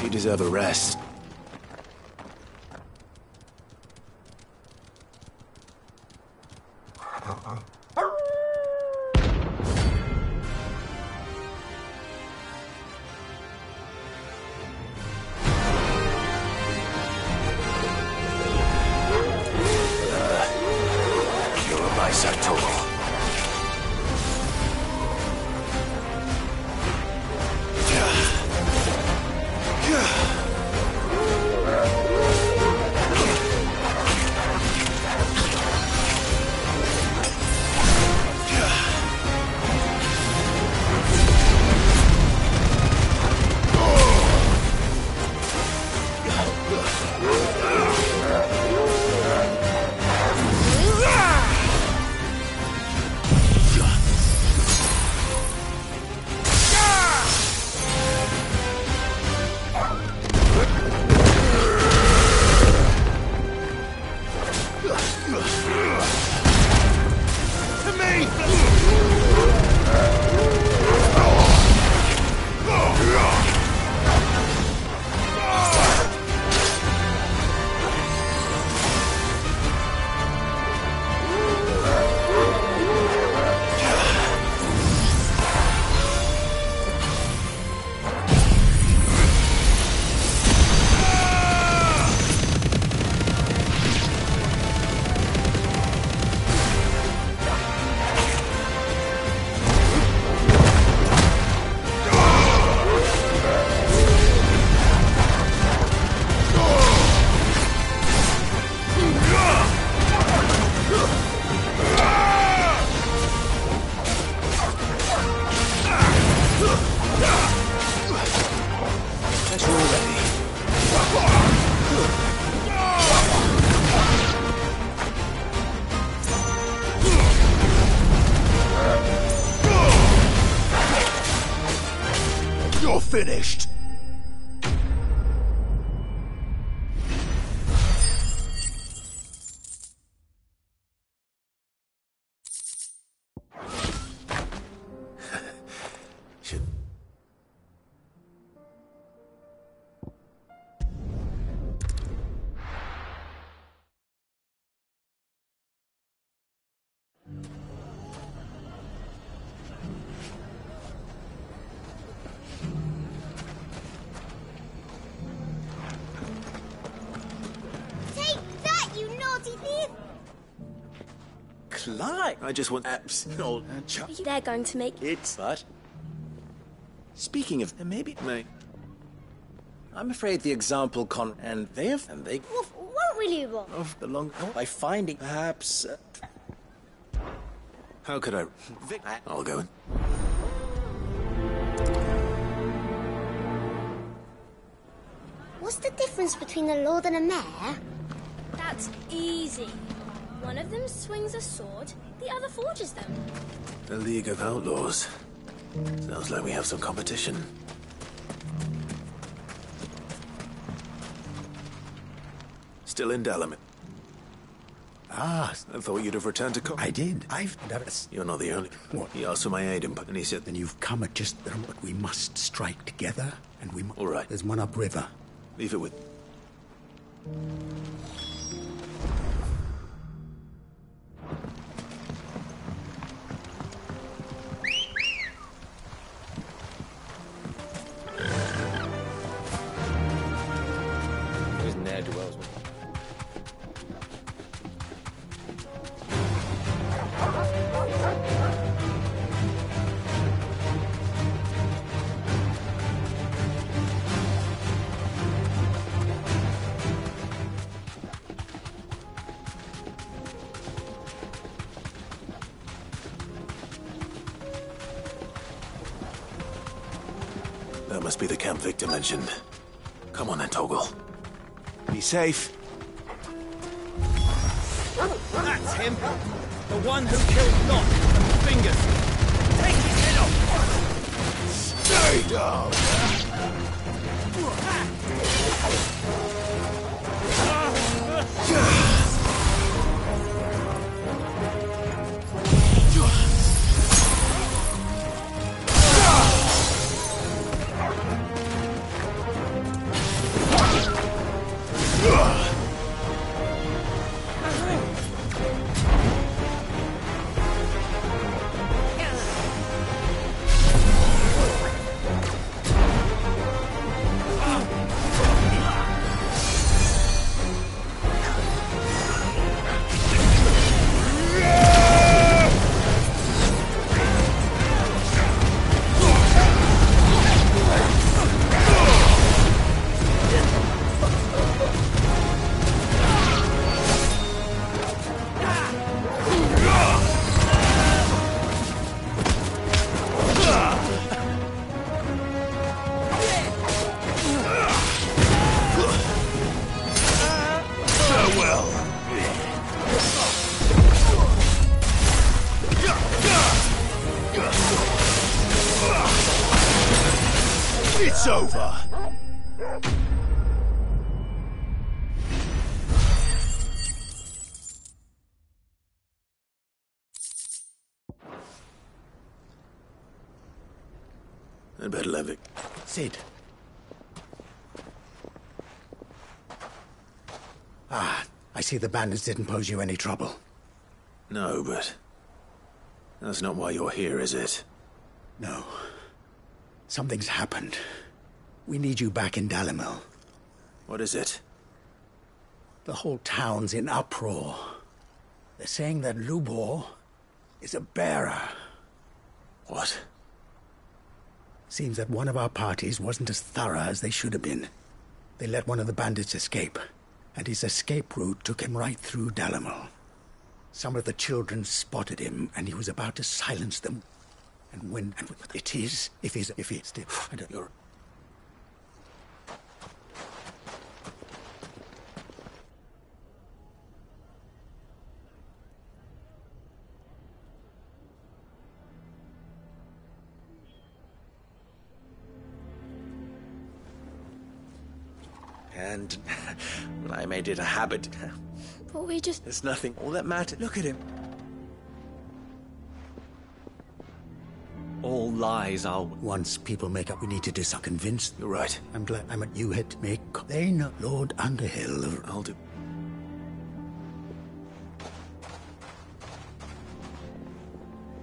You deserve a rest. You're finished!
Clive!
I just want no.
They're going to make
it. But speaking of, maybe, mate. I'm afraid the example and they
What will you want?
of the long by finding perhaps.
How could I? I'll go in.
What's the difference between a lord and a mayor?
That's easy. One of them swings a sword, the other forges them.
The League of Outlaws. Sounds like we have some competition. Still in Delaman. Ah, I thought you'd have returned to
I did. I've never...
You're not the only... What? He asked for my aid, and he said...
Then you've come at just the... But we must strike together, and we...
All right.
There's one upriver.
Leave it with...
There's ne'er-do-wells.
must be the camp Victor mentioned. Come on then, Toggle. Be safe.
That's him! The one who killed Lot and Fingers! Take his head off!
Stay down! It's over! I better leave it.
Sid. Ah, I see the bandits didn't pose you any trouble.
No, but that's not why you're here, is it?
No. Something's happened. We need you back in Dalimil.
What is it?
The whole town's in uproar. They're saying that Lubor is a bearer.
What?
Seems that one of our parties wasn't as thorough as they should have been. They let one of the bandits escape, and his escape route took him right through Dalimil. Some of the children spotted him, and he was about to silence them. And when it is, if he's still, I don't know.
And I made it a habit.
But we just...
There's nothing. All that matters. Look at him.
All lies are... Once people make up, we need to do some convince.
You're right.
I'm glad I'm at you had to make... They know Lord Underhill.
I'll do...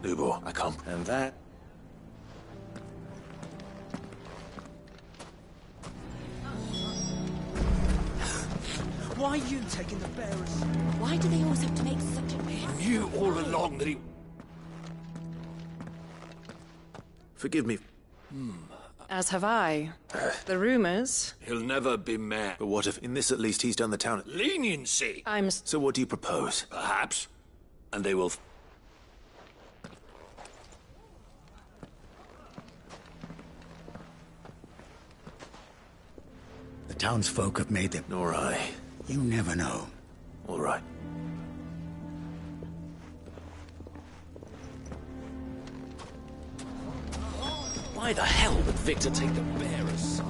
Lubor, I come.
And that... Why are you taking the bearers?
Why do they always have to make such a mess?
He knew all along that he... Forgive me.
As have I. The rumors...
He'll never be mayor. But what if, in this at least, he's done the town...
Leniency!
So what do you propose?
Perhaps. And they will...
The townsfolk have made them.
Nor I.
You never know.
All right.
Why the hell would Victor take the bearers?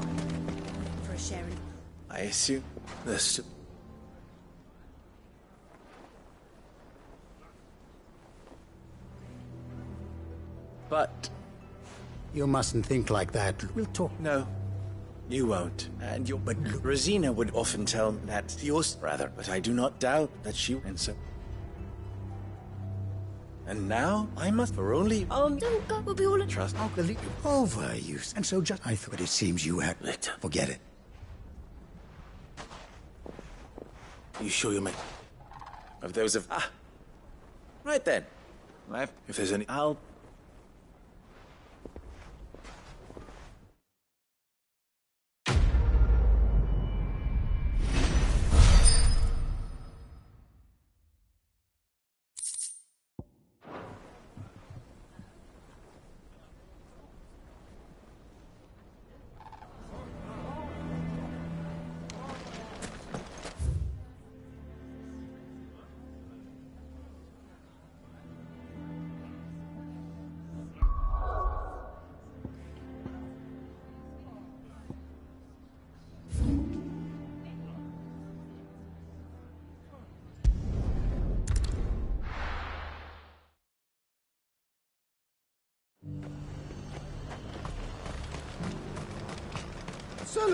For a sharing.
I assume this. But
You mustn't think like that. We'll talk.
No. You won't. And you... But Rosina would often tell me that yours, rather. But I do not doubt that she... And so... And now, I must for only...
Don't go. We'll be all in...
Trust.
I'll believe you. Overuse. And so just... I thought it seems you had...
Victor.
Forget it.
You sure you make...
Of those of... Ah. Right then.
If there's any...
I'll...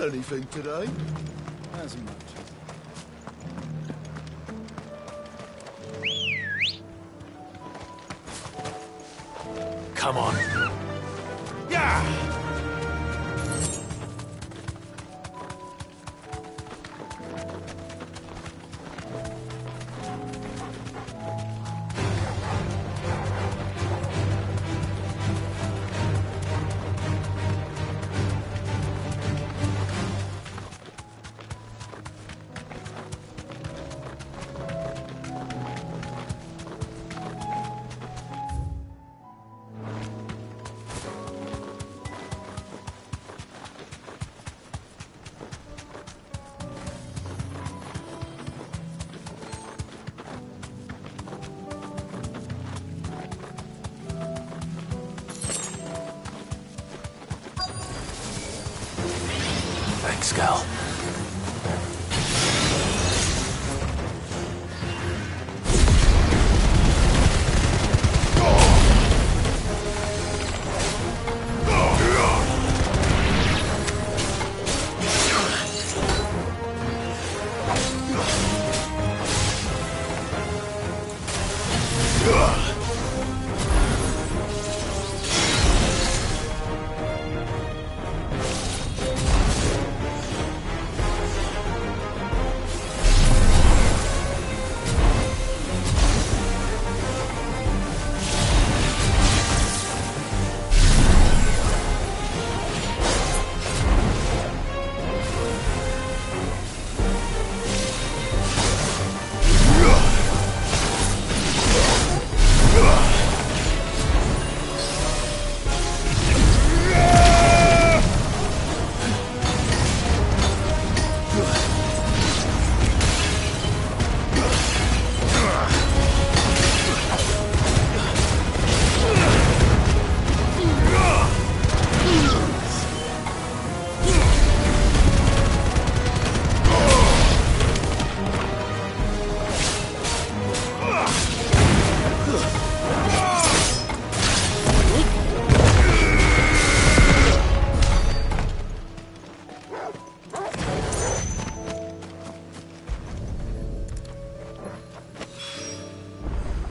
kill anything today?
As much as...
Come on. Yeah! Thanks, Gal.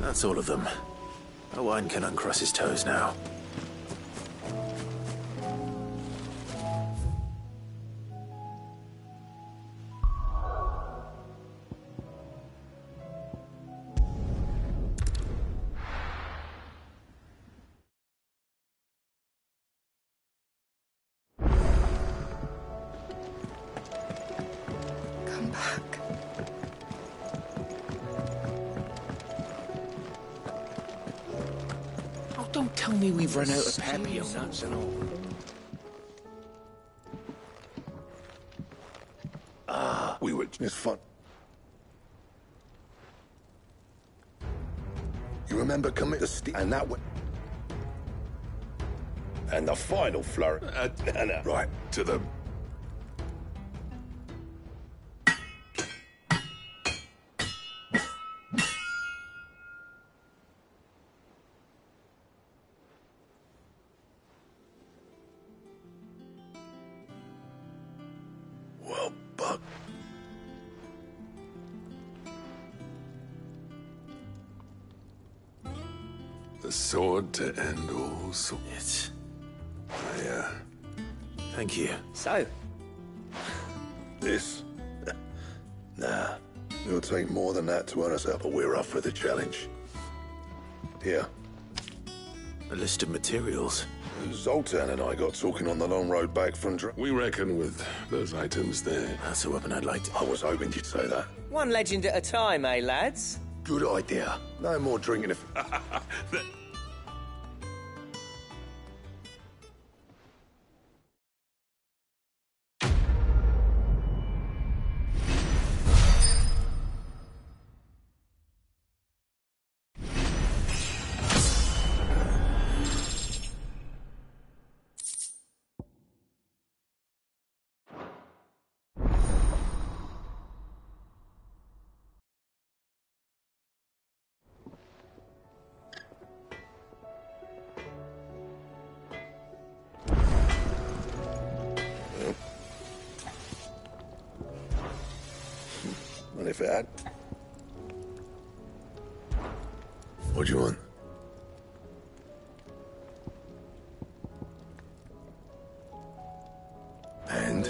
That's all of them. Owain can uncross his toes now.
Come back.
Don't tell me we've run out of papillon nuts and all.
We were... It's fun. You remember commit the and that way. And the final flurry. Right, to the... Well, Buck. The sword to end all swords.
Thank you.
So?
This? Nah. It'll take more than that to earn us up, but we're up for the challenge. Here.
A list of materials.
Zoltan and I got talking on the long road back from...
We reckon with those items there.
That's a weapon I'd like to...
I was hoping you'd say that.
One legend at a time, eh, lads?
Good idea. No more drinking if...
Well, if it had... What do you want? And?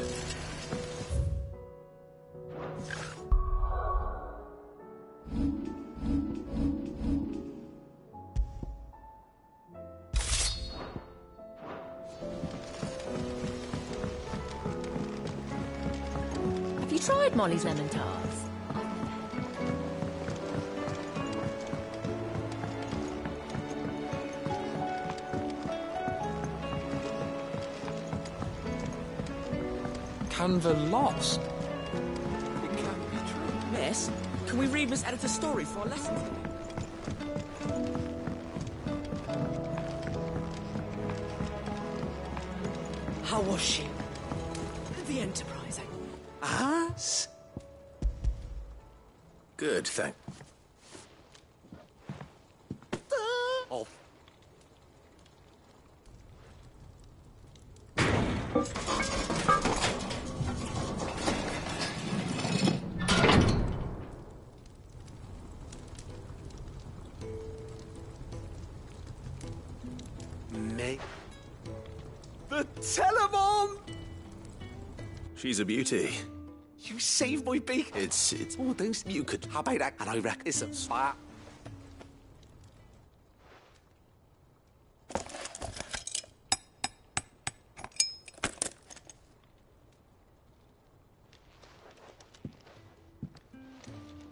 Have you tried Molly's lemon tarts?
Canva lost.
It can't be true. Miss, can we read Miss Editor's story for our lesson today? How was she? The Enterprise,
Good, thank...
Oh. May. The Telemon!
She's a beauty.
You saved my beak. It's all those you could. How about that? And I reckon it's a spot.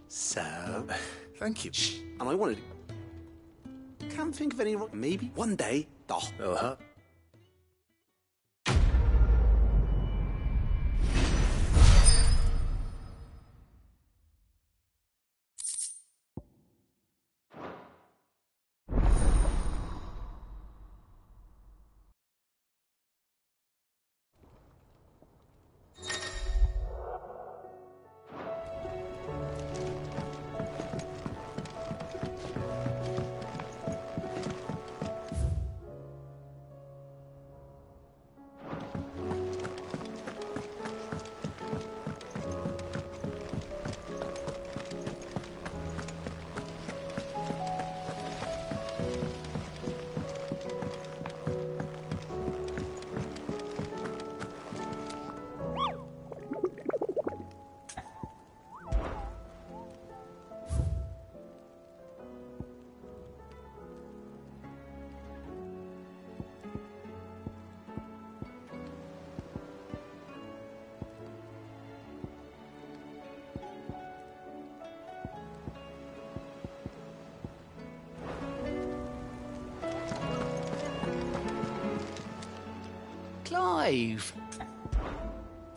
So,
thank you.
Shh. And I wanted. Can't think of any. Maybe one day.
Uh-huh.
Clive.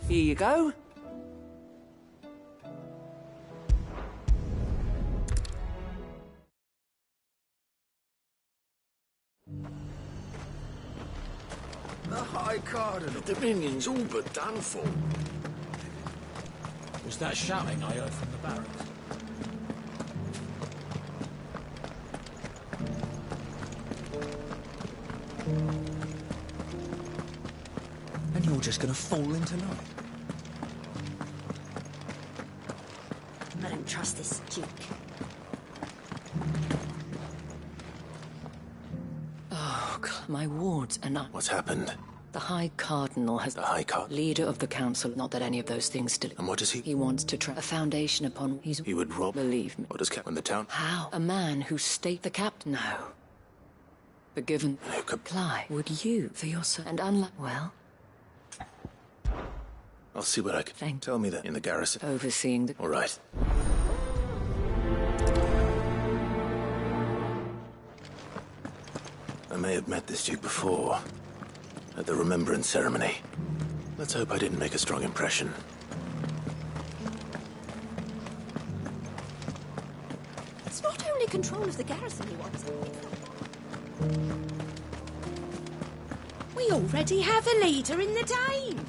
Here you go.
The High Cardinal. The Dominion's all but done for.
Was that shouting I heard from the barracks?
And you're just gonna fall in tonight?
I don't trust this Duke.
Oh, my wards are not...
What's happened?
The High Cardinal has...
The High Cardinal?
Leader of the Council. Not that any of those things still...
And what does he...
He wants to try a foundation upon...
He would rob...
Believe me.
What does Captain the town?
How? A man who state the captain... No. Forgiven...
Who could...
Clive, would you, for your son... And unlike... Well...
I'll see what I can... Tell me that in the garrison.
Overseeing the...
All right. I may have met this Duke before. At the Remembrance Ceremony. Let's hope I didn't make a strong impression.
It's not only control of the garrison he wants.
We already have a leader in the Dane.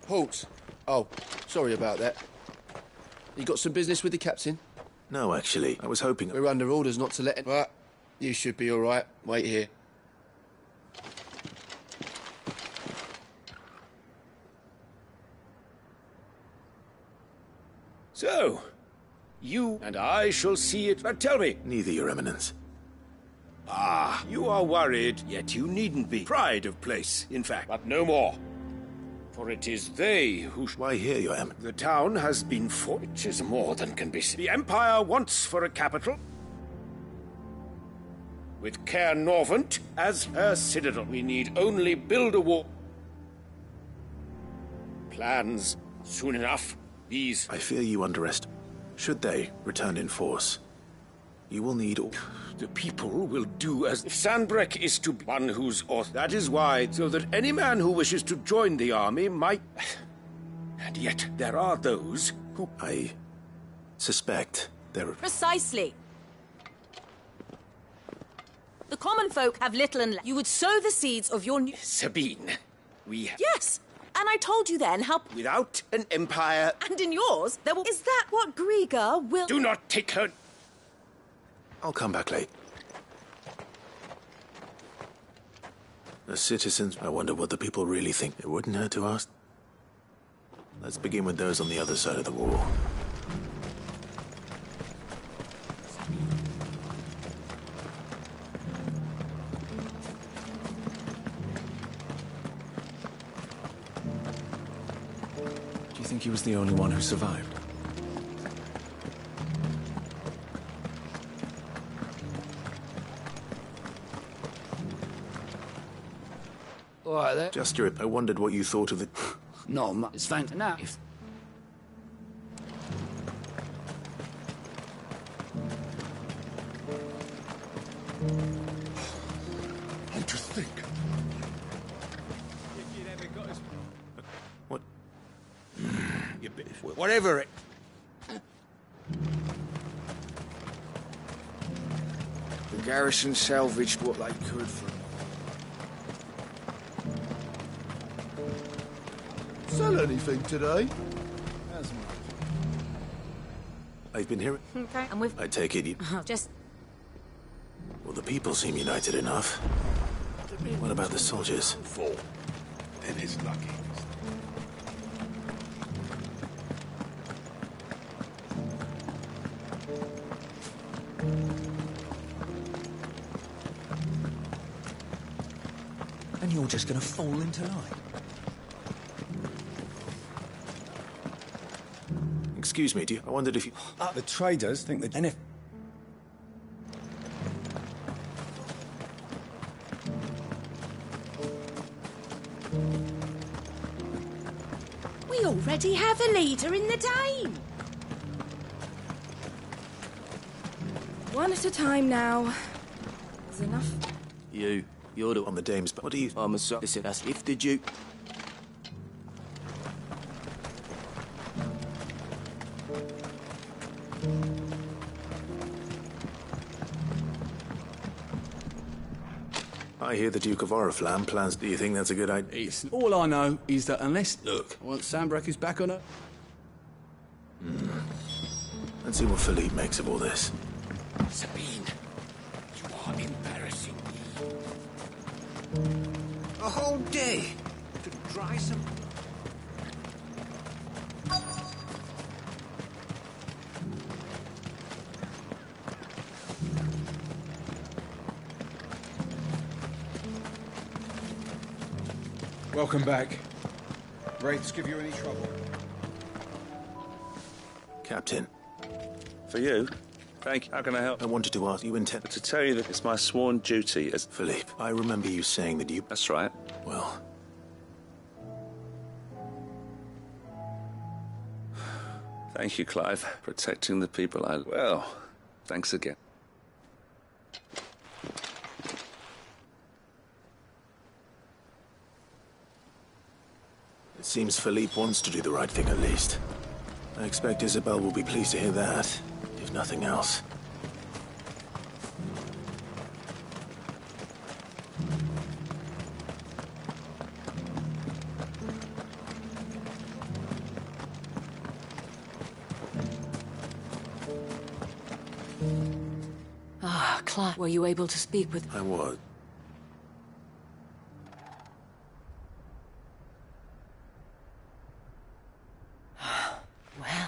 Halt. Oh, sorry about that. You got some business with the captain?
No, actually. I was hoping...
We're under orders not to let... But you should be all right. Wait here.
So, you and I shall see it. But tell me.
Neither, Your Eminence.
Ah, you are worried, yet you needn't be. Pride of place, in fact, but no more. For it is they who...
Why here, Your Eminence?
The town has been fought. It is more than can be seen. The Empire wants for a capital, with Caer Norvent as her citadel. We need only build a wall. Plans soon enough. These...
I fear you underestimate. Should they return in force, you will need all...
The people will do as... If Sanbreque is to be one whose author... That is why, so that any man who wishes to join the army might... And yet, there are those who...
I suspect there are...
Precisely. The common folk have little and... You would sow the seeds of your new...
Sabine, we...
Yes! And I told you then how...
Without an empire...
And in yours, there will... Is that what Griga will...
Do not take her...
I'll come back late. The citizens, I wonder what the people really think. It wouldn't hurt to ask. Let's begin with those on the other side of the wall.
Do you think he was the only one who survived?
All right, there. Just your... I wondered what you thought of the...
No, it's fantastic. Now, if...
How to think?
What?
Whatever it...
The garrison salvaged what they could from...
Sell anything today?
I've been hearing...
Okay, and we've...
I take it you...
Just...
Well, the people seem united enough. What about the soldiers?
Then it's lucky.
And you're just gonna fall into line.
Excuse me, I wondered if you...
The traders think that... And if...
We already have a leader in the Dame.
One at a time now. Is enough.
You're the... On the Dame's... What do you...
I'm a son. Listen, that's if the Duke...
I hear the Duke of Oriflamme plans. Do you think that's a good idea?
All I know is that unless... Look, once Sanbreque is back on her...
Let's see what Philippe makes of all this.
Sabine, you are embarrassing me.
A whole day to dry some...
Welcome back. Wraiths give you any trouble?
Captain.
For you? Thank you. How can I help?
I wanted to ask you intent...
To tell you that it's my sworn duty as...
Philippe, I remember you saying that you...
That's right.
Well...
Thank you, Clive. Protecting the people I... Well, thanks again.
It seems Philippe wants to do the right thing at least. I expect Isabel will be pleased to hear that, if nothing else.
Ah, Clive, were you able to speak with...
I was.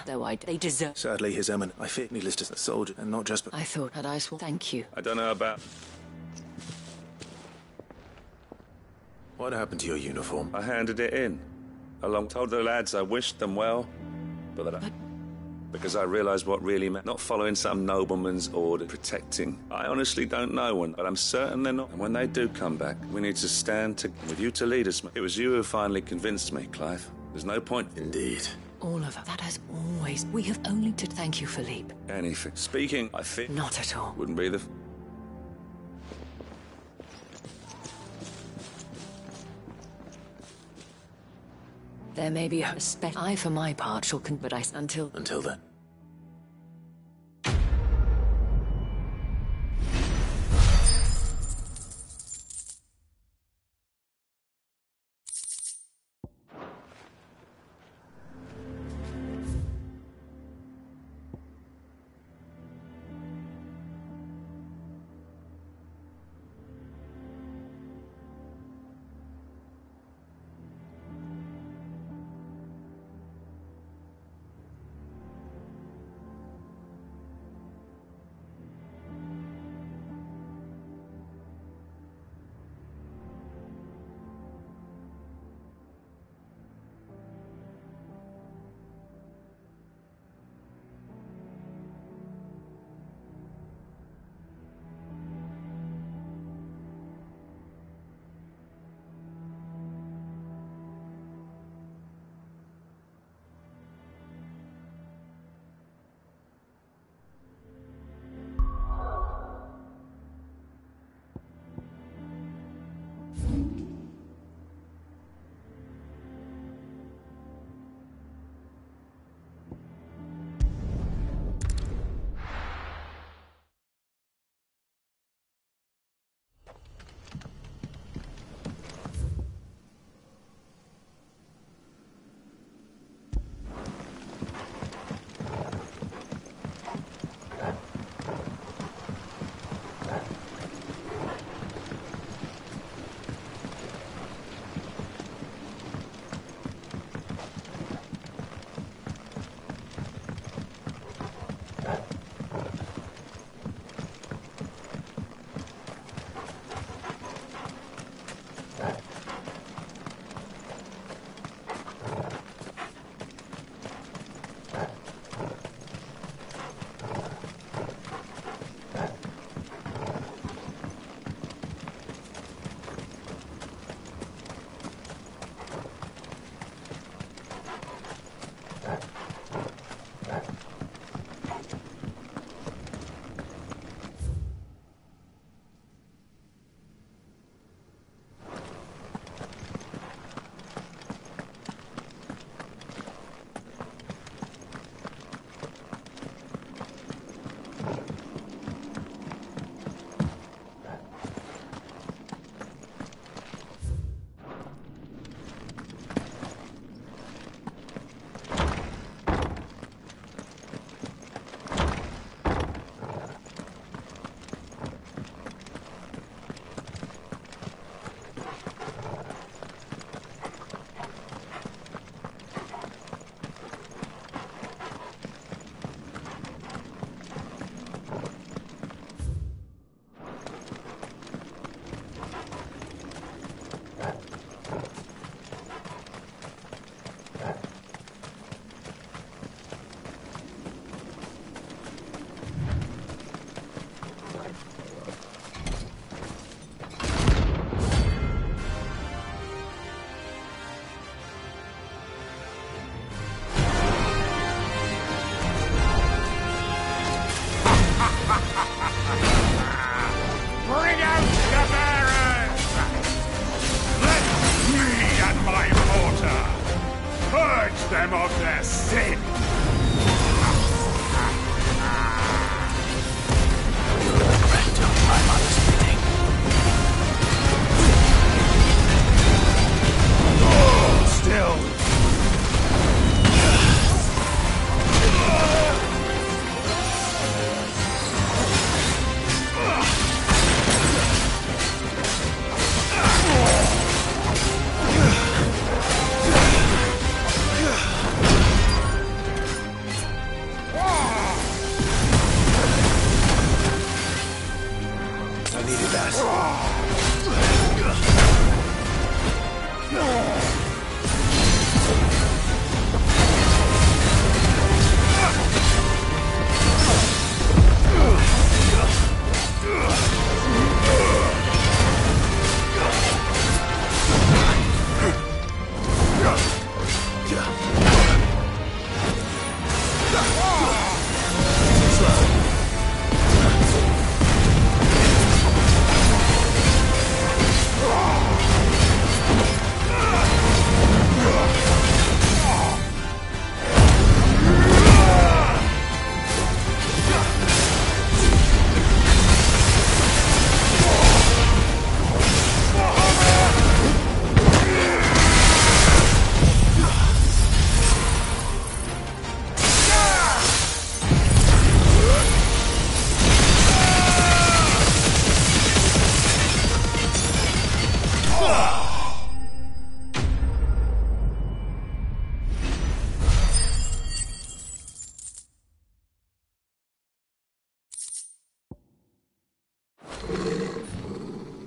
though they deserve.
Sadly, His Eminence, I fear me listed as a soldier, and not just.
I thought had I sworn. Thank you.
I don't know about.
What happened to your uniform?
I handed it in. Told the lads I wished them well, but because I realised what really meant not following some nobleman's order, protecting. I honestly don't know when, but I'm certain they're not. And when they do come back, we need to stand with you to lead us. It was you who finally convinced me, Clive. There's no point.
Indeed.
All of us. That has always. We have only to thank you, Philippe.
Anything. Speaking, I think.
Not at all.
Wouldn't be the.
There may be a respect. I, for my part, shall but I until
then.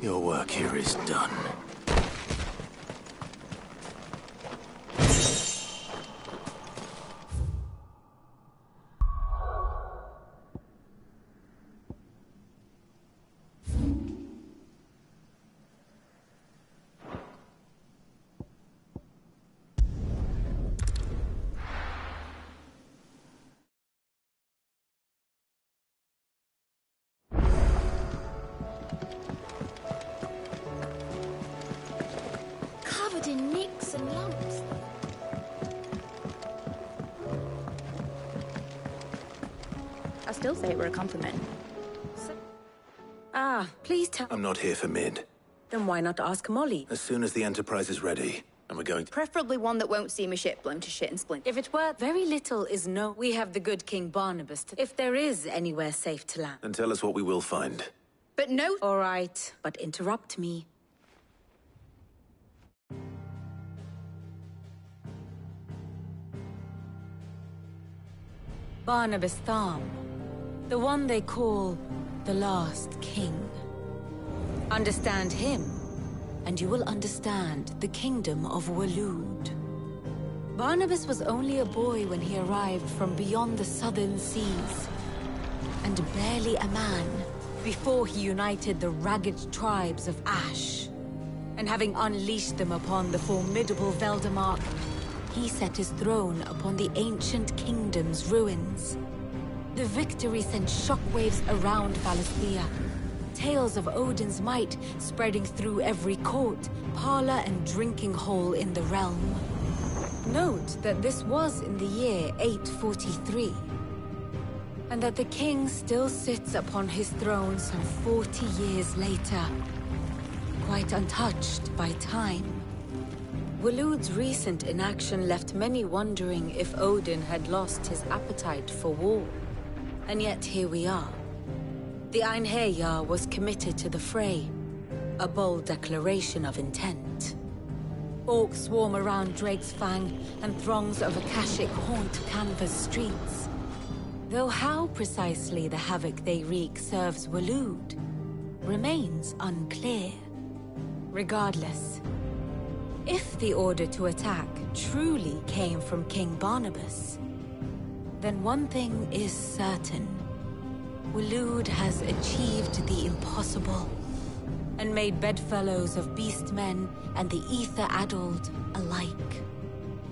Your work here is done.
Covered in nicks and lumps. I still say it were a compliment.
Ah, please tell.
I'm not here for mid.
Then why not ask Molly?
As soon as the Enterprise is ready, and we're going to...
Preferably one that won't see my ship blown to shit and splint.
If it were, very little is known. We have the good King Barnabas if there is anywhere safe to land.
And tell us what we will find.
But no...
All right, but interrupt me. Barnabas Tharm, the one they call the last king. Understand him, and you will understand the kingdom of Waloed. Barnabas was only a boy when he arrived from beyond the southern seas, and barely a man before he united the ragged tribes of Ash. And having unleashed them upon the formidable Veldamark, he set his throne upon the ancient kingdom's ruins. The victory sent shockwaves around Valisthea, tales of Odin's might spreading through every court, parlor, and drinking hole in the realm. Note that this was in the year 843, and that the king still sits upon his throne some 40 years later, quite untouched by time. Waloed's recent inaction left many wondering if Odin had lost his appetite for war. And yet here we are. The Einherjar was committed to the fray, a bold declaration of intent. Orcs swarm around Drake's Fang, and throngs of Akashic haunt Canva's streets. Though how precisely the havoc they wreak serves Waloed remains unclear. Regardless, if the order to attack truly came from King Barnabas, then one thing is certain. Waloed has achieved the impossible, and made bedfellows of beastmen and the ether-addled alike.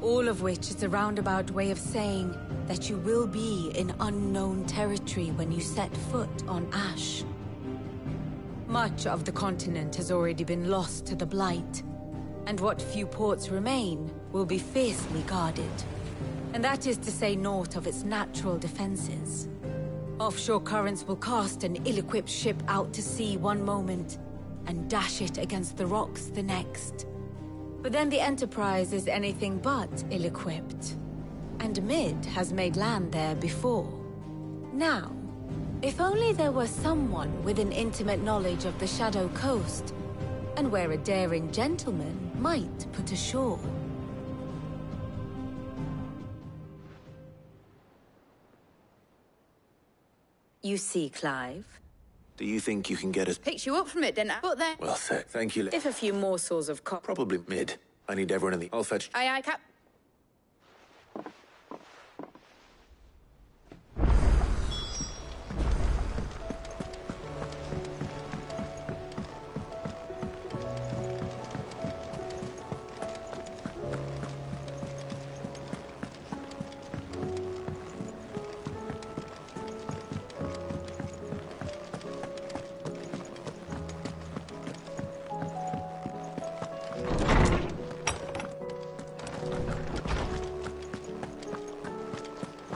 All of which is a roundabout way of saying that you will be in unknown territory when you set foot on Ash. Much of the continent has already been lost to the Blight, and what few ports remain will be fiercely guarded. And that is to say naught of its natural defenses. Offshore currents will cast an ill-equipped ship out to sea one moment, and dash it against the rocks the next. But then the Enterprise is anything but ill-equipped. And Mid has made land there before. Now, if only there were someone with an intimate knowledge of the Shadow Coast, and where a daring gentleman might put ashore. You see, Clive?
Do you think you can get us...
Picked you up from it, didn't I? But then...
Well, thank you.
If a few morsels of
Probably mid. I need everyone in the... I'll fetch...
Aye, Cap.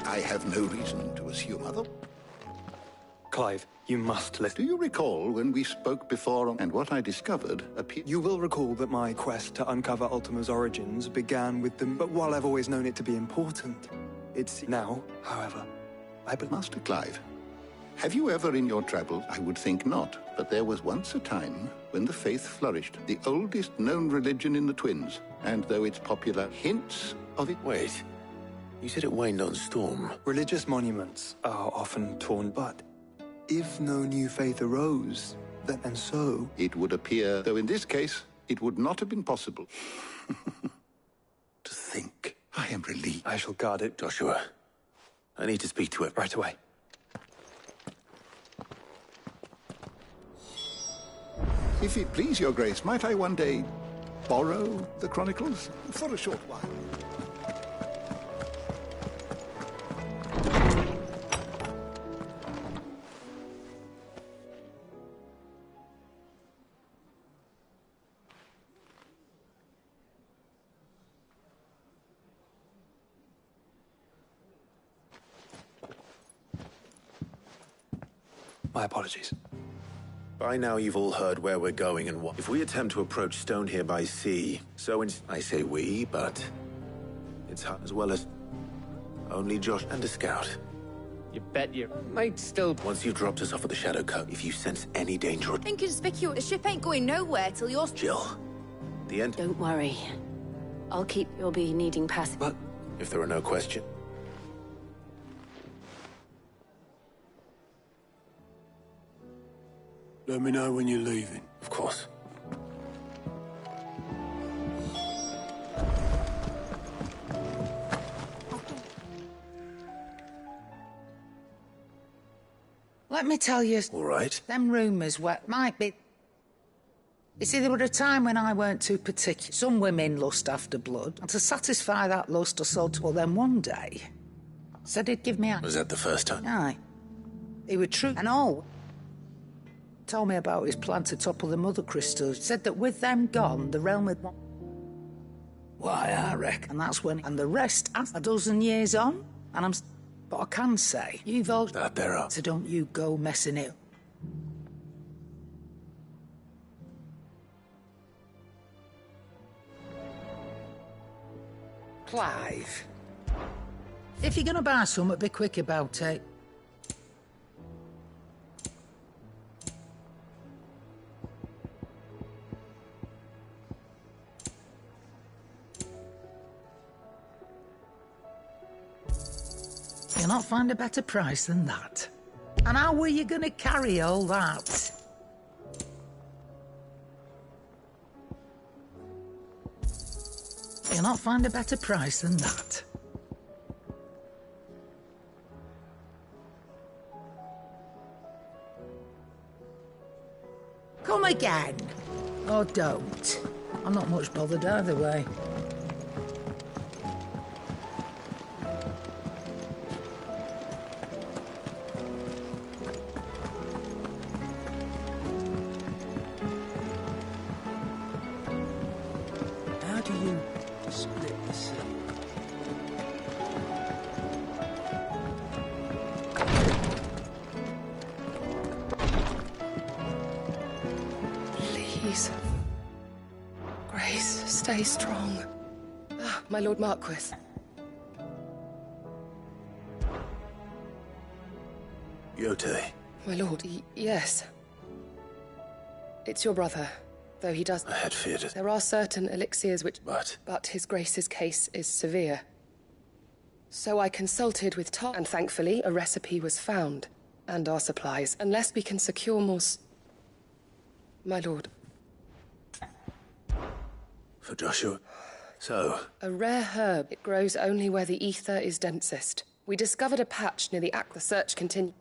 I have no reason to assume other.
Clive, you must listen.
Do you recall when we spoke before and what I discovered appeared?
You will recall that my quest to uncover Ultima's origins began with them, but while I've always known it to be important, it's now, however,
Master Clive, Have you ever in your travels? I would think not. But there was once a time when the faith flourished, the oldest known religion in the Twins. And though it's popular, hints of it...
Wait. You said it waned on Storm.
Religious monuments are often torn, but if no new faith arose, then and so...
It would appear, though in this case, it would not have been possible.
To think.
I am relieved.
I shall guard it.
Joshua, I need to speak to it.
Right away.
If it please your grace, might I one day borrow the Chronicles for a short while?
My apologies.
By now you've all heard where we're going and what. If we attempt to approach Stone here by sea, I say we, but it's as well as only Josh and a scout.
You bet you
might still. Once you've dropped us off at the Shadow Cove, if you sense any danger,
Inconspicuous. The ship ain't going nowhere till you're...
Jill, the end.
Don't worry. I'll keep. You'll be needing passage.
But if there are no questions.
Let me know when you're leaving.
Of course.
Let me tell you...
All right.
Them rumours might be... You see, there were a time when I weren't too particular. Some women lust after blood, and to satisfy that lust I sold to them one day. Said he'd give me a...
Was that the first time?
Aye. He were true and all. Told me about his plan to topple the mother crystals. Said that with them gone, the realm would... Why, I reckon. And that's when... And the rest, a dozen years on, and I'm... But I can say, you've all...
That there are.
So don't you go messing it. Clive. If you're gonna buy something, be quick about it. You'll not find a better price than that. And how were you gonna carry all that? You'll not find a better price than that. Come again. Or don't. I'm not much bothered either way.
How do you split the sea?
Please. Grace, stay strong. Ah, my Lord Marquis.
Yote.
My lord, yes. It's your brother, though he does...
I had feared it.
There are certain elixirs which...
But
His Grace's case is severe. So I consulted with Tom, and thankfully a recipe was found. And our supplies, unless we can secure more... My lord.
For Joshua. So...
A rare herb. It grows only where the ether is densest. We discovered a patch near the The search continued.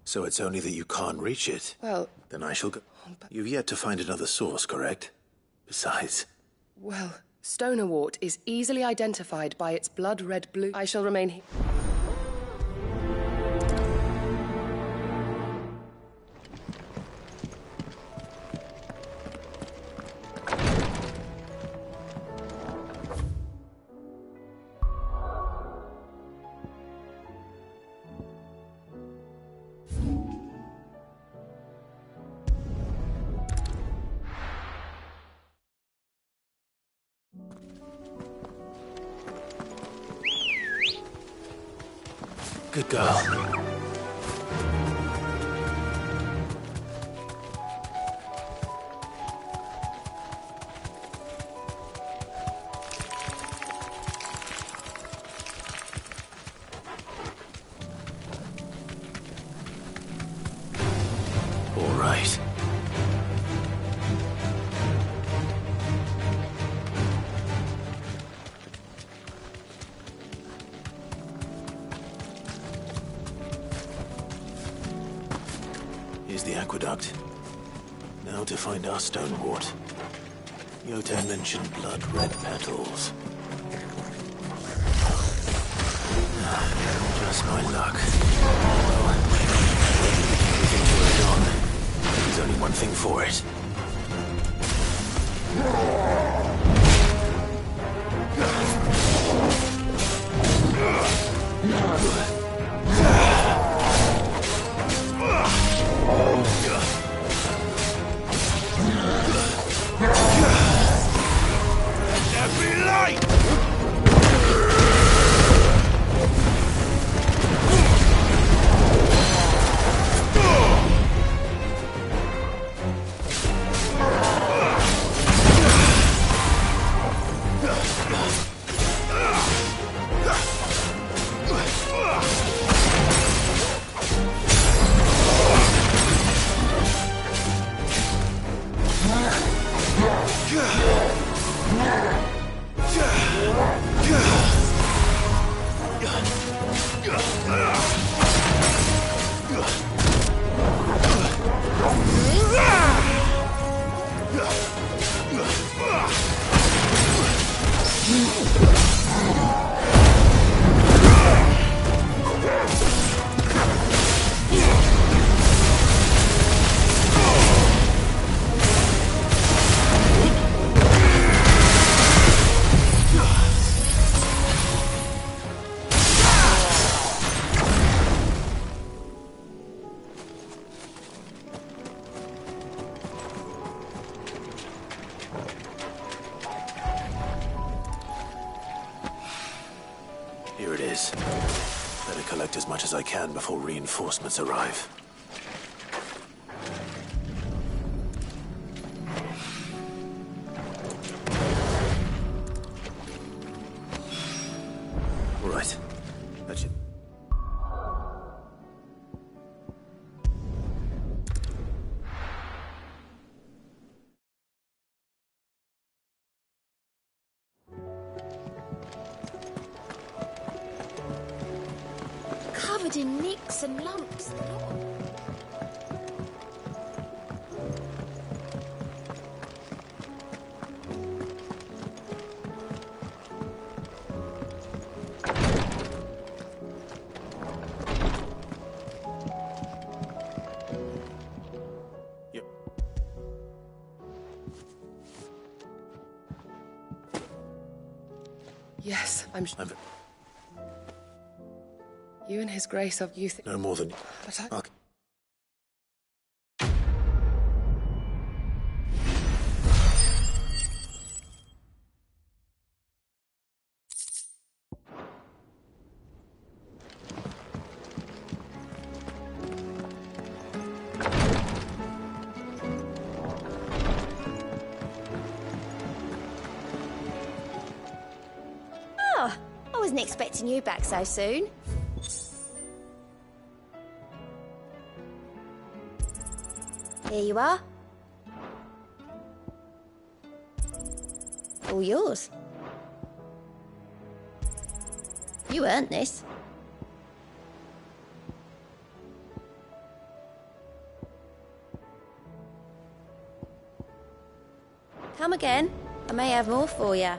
So it's only that you can't reach it?
Well...
Then I shall go... You've yet to find another source, correct? Besides...
Well, Stonerwort is easily identified by its blood-red blue. I shall remain here.
Good girl. All right. Here's the aqueduct. Now to find our stonewort. Yote mentioned blood-red petals. Just my luck. Well, everything to it on. There's only one thing for it. Every light! Here it is. Better collect as much as I can before reinforcements arrive. All right. That's it.
Covered in nicks and lumps.
Yep.
Yes, I'm you and His Grace of youth.
No more than...
But I...
Okay.
Oh, I wasn't expecting you back so soon. Here you are. All yours. You earned this. Come again. I may have more for you.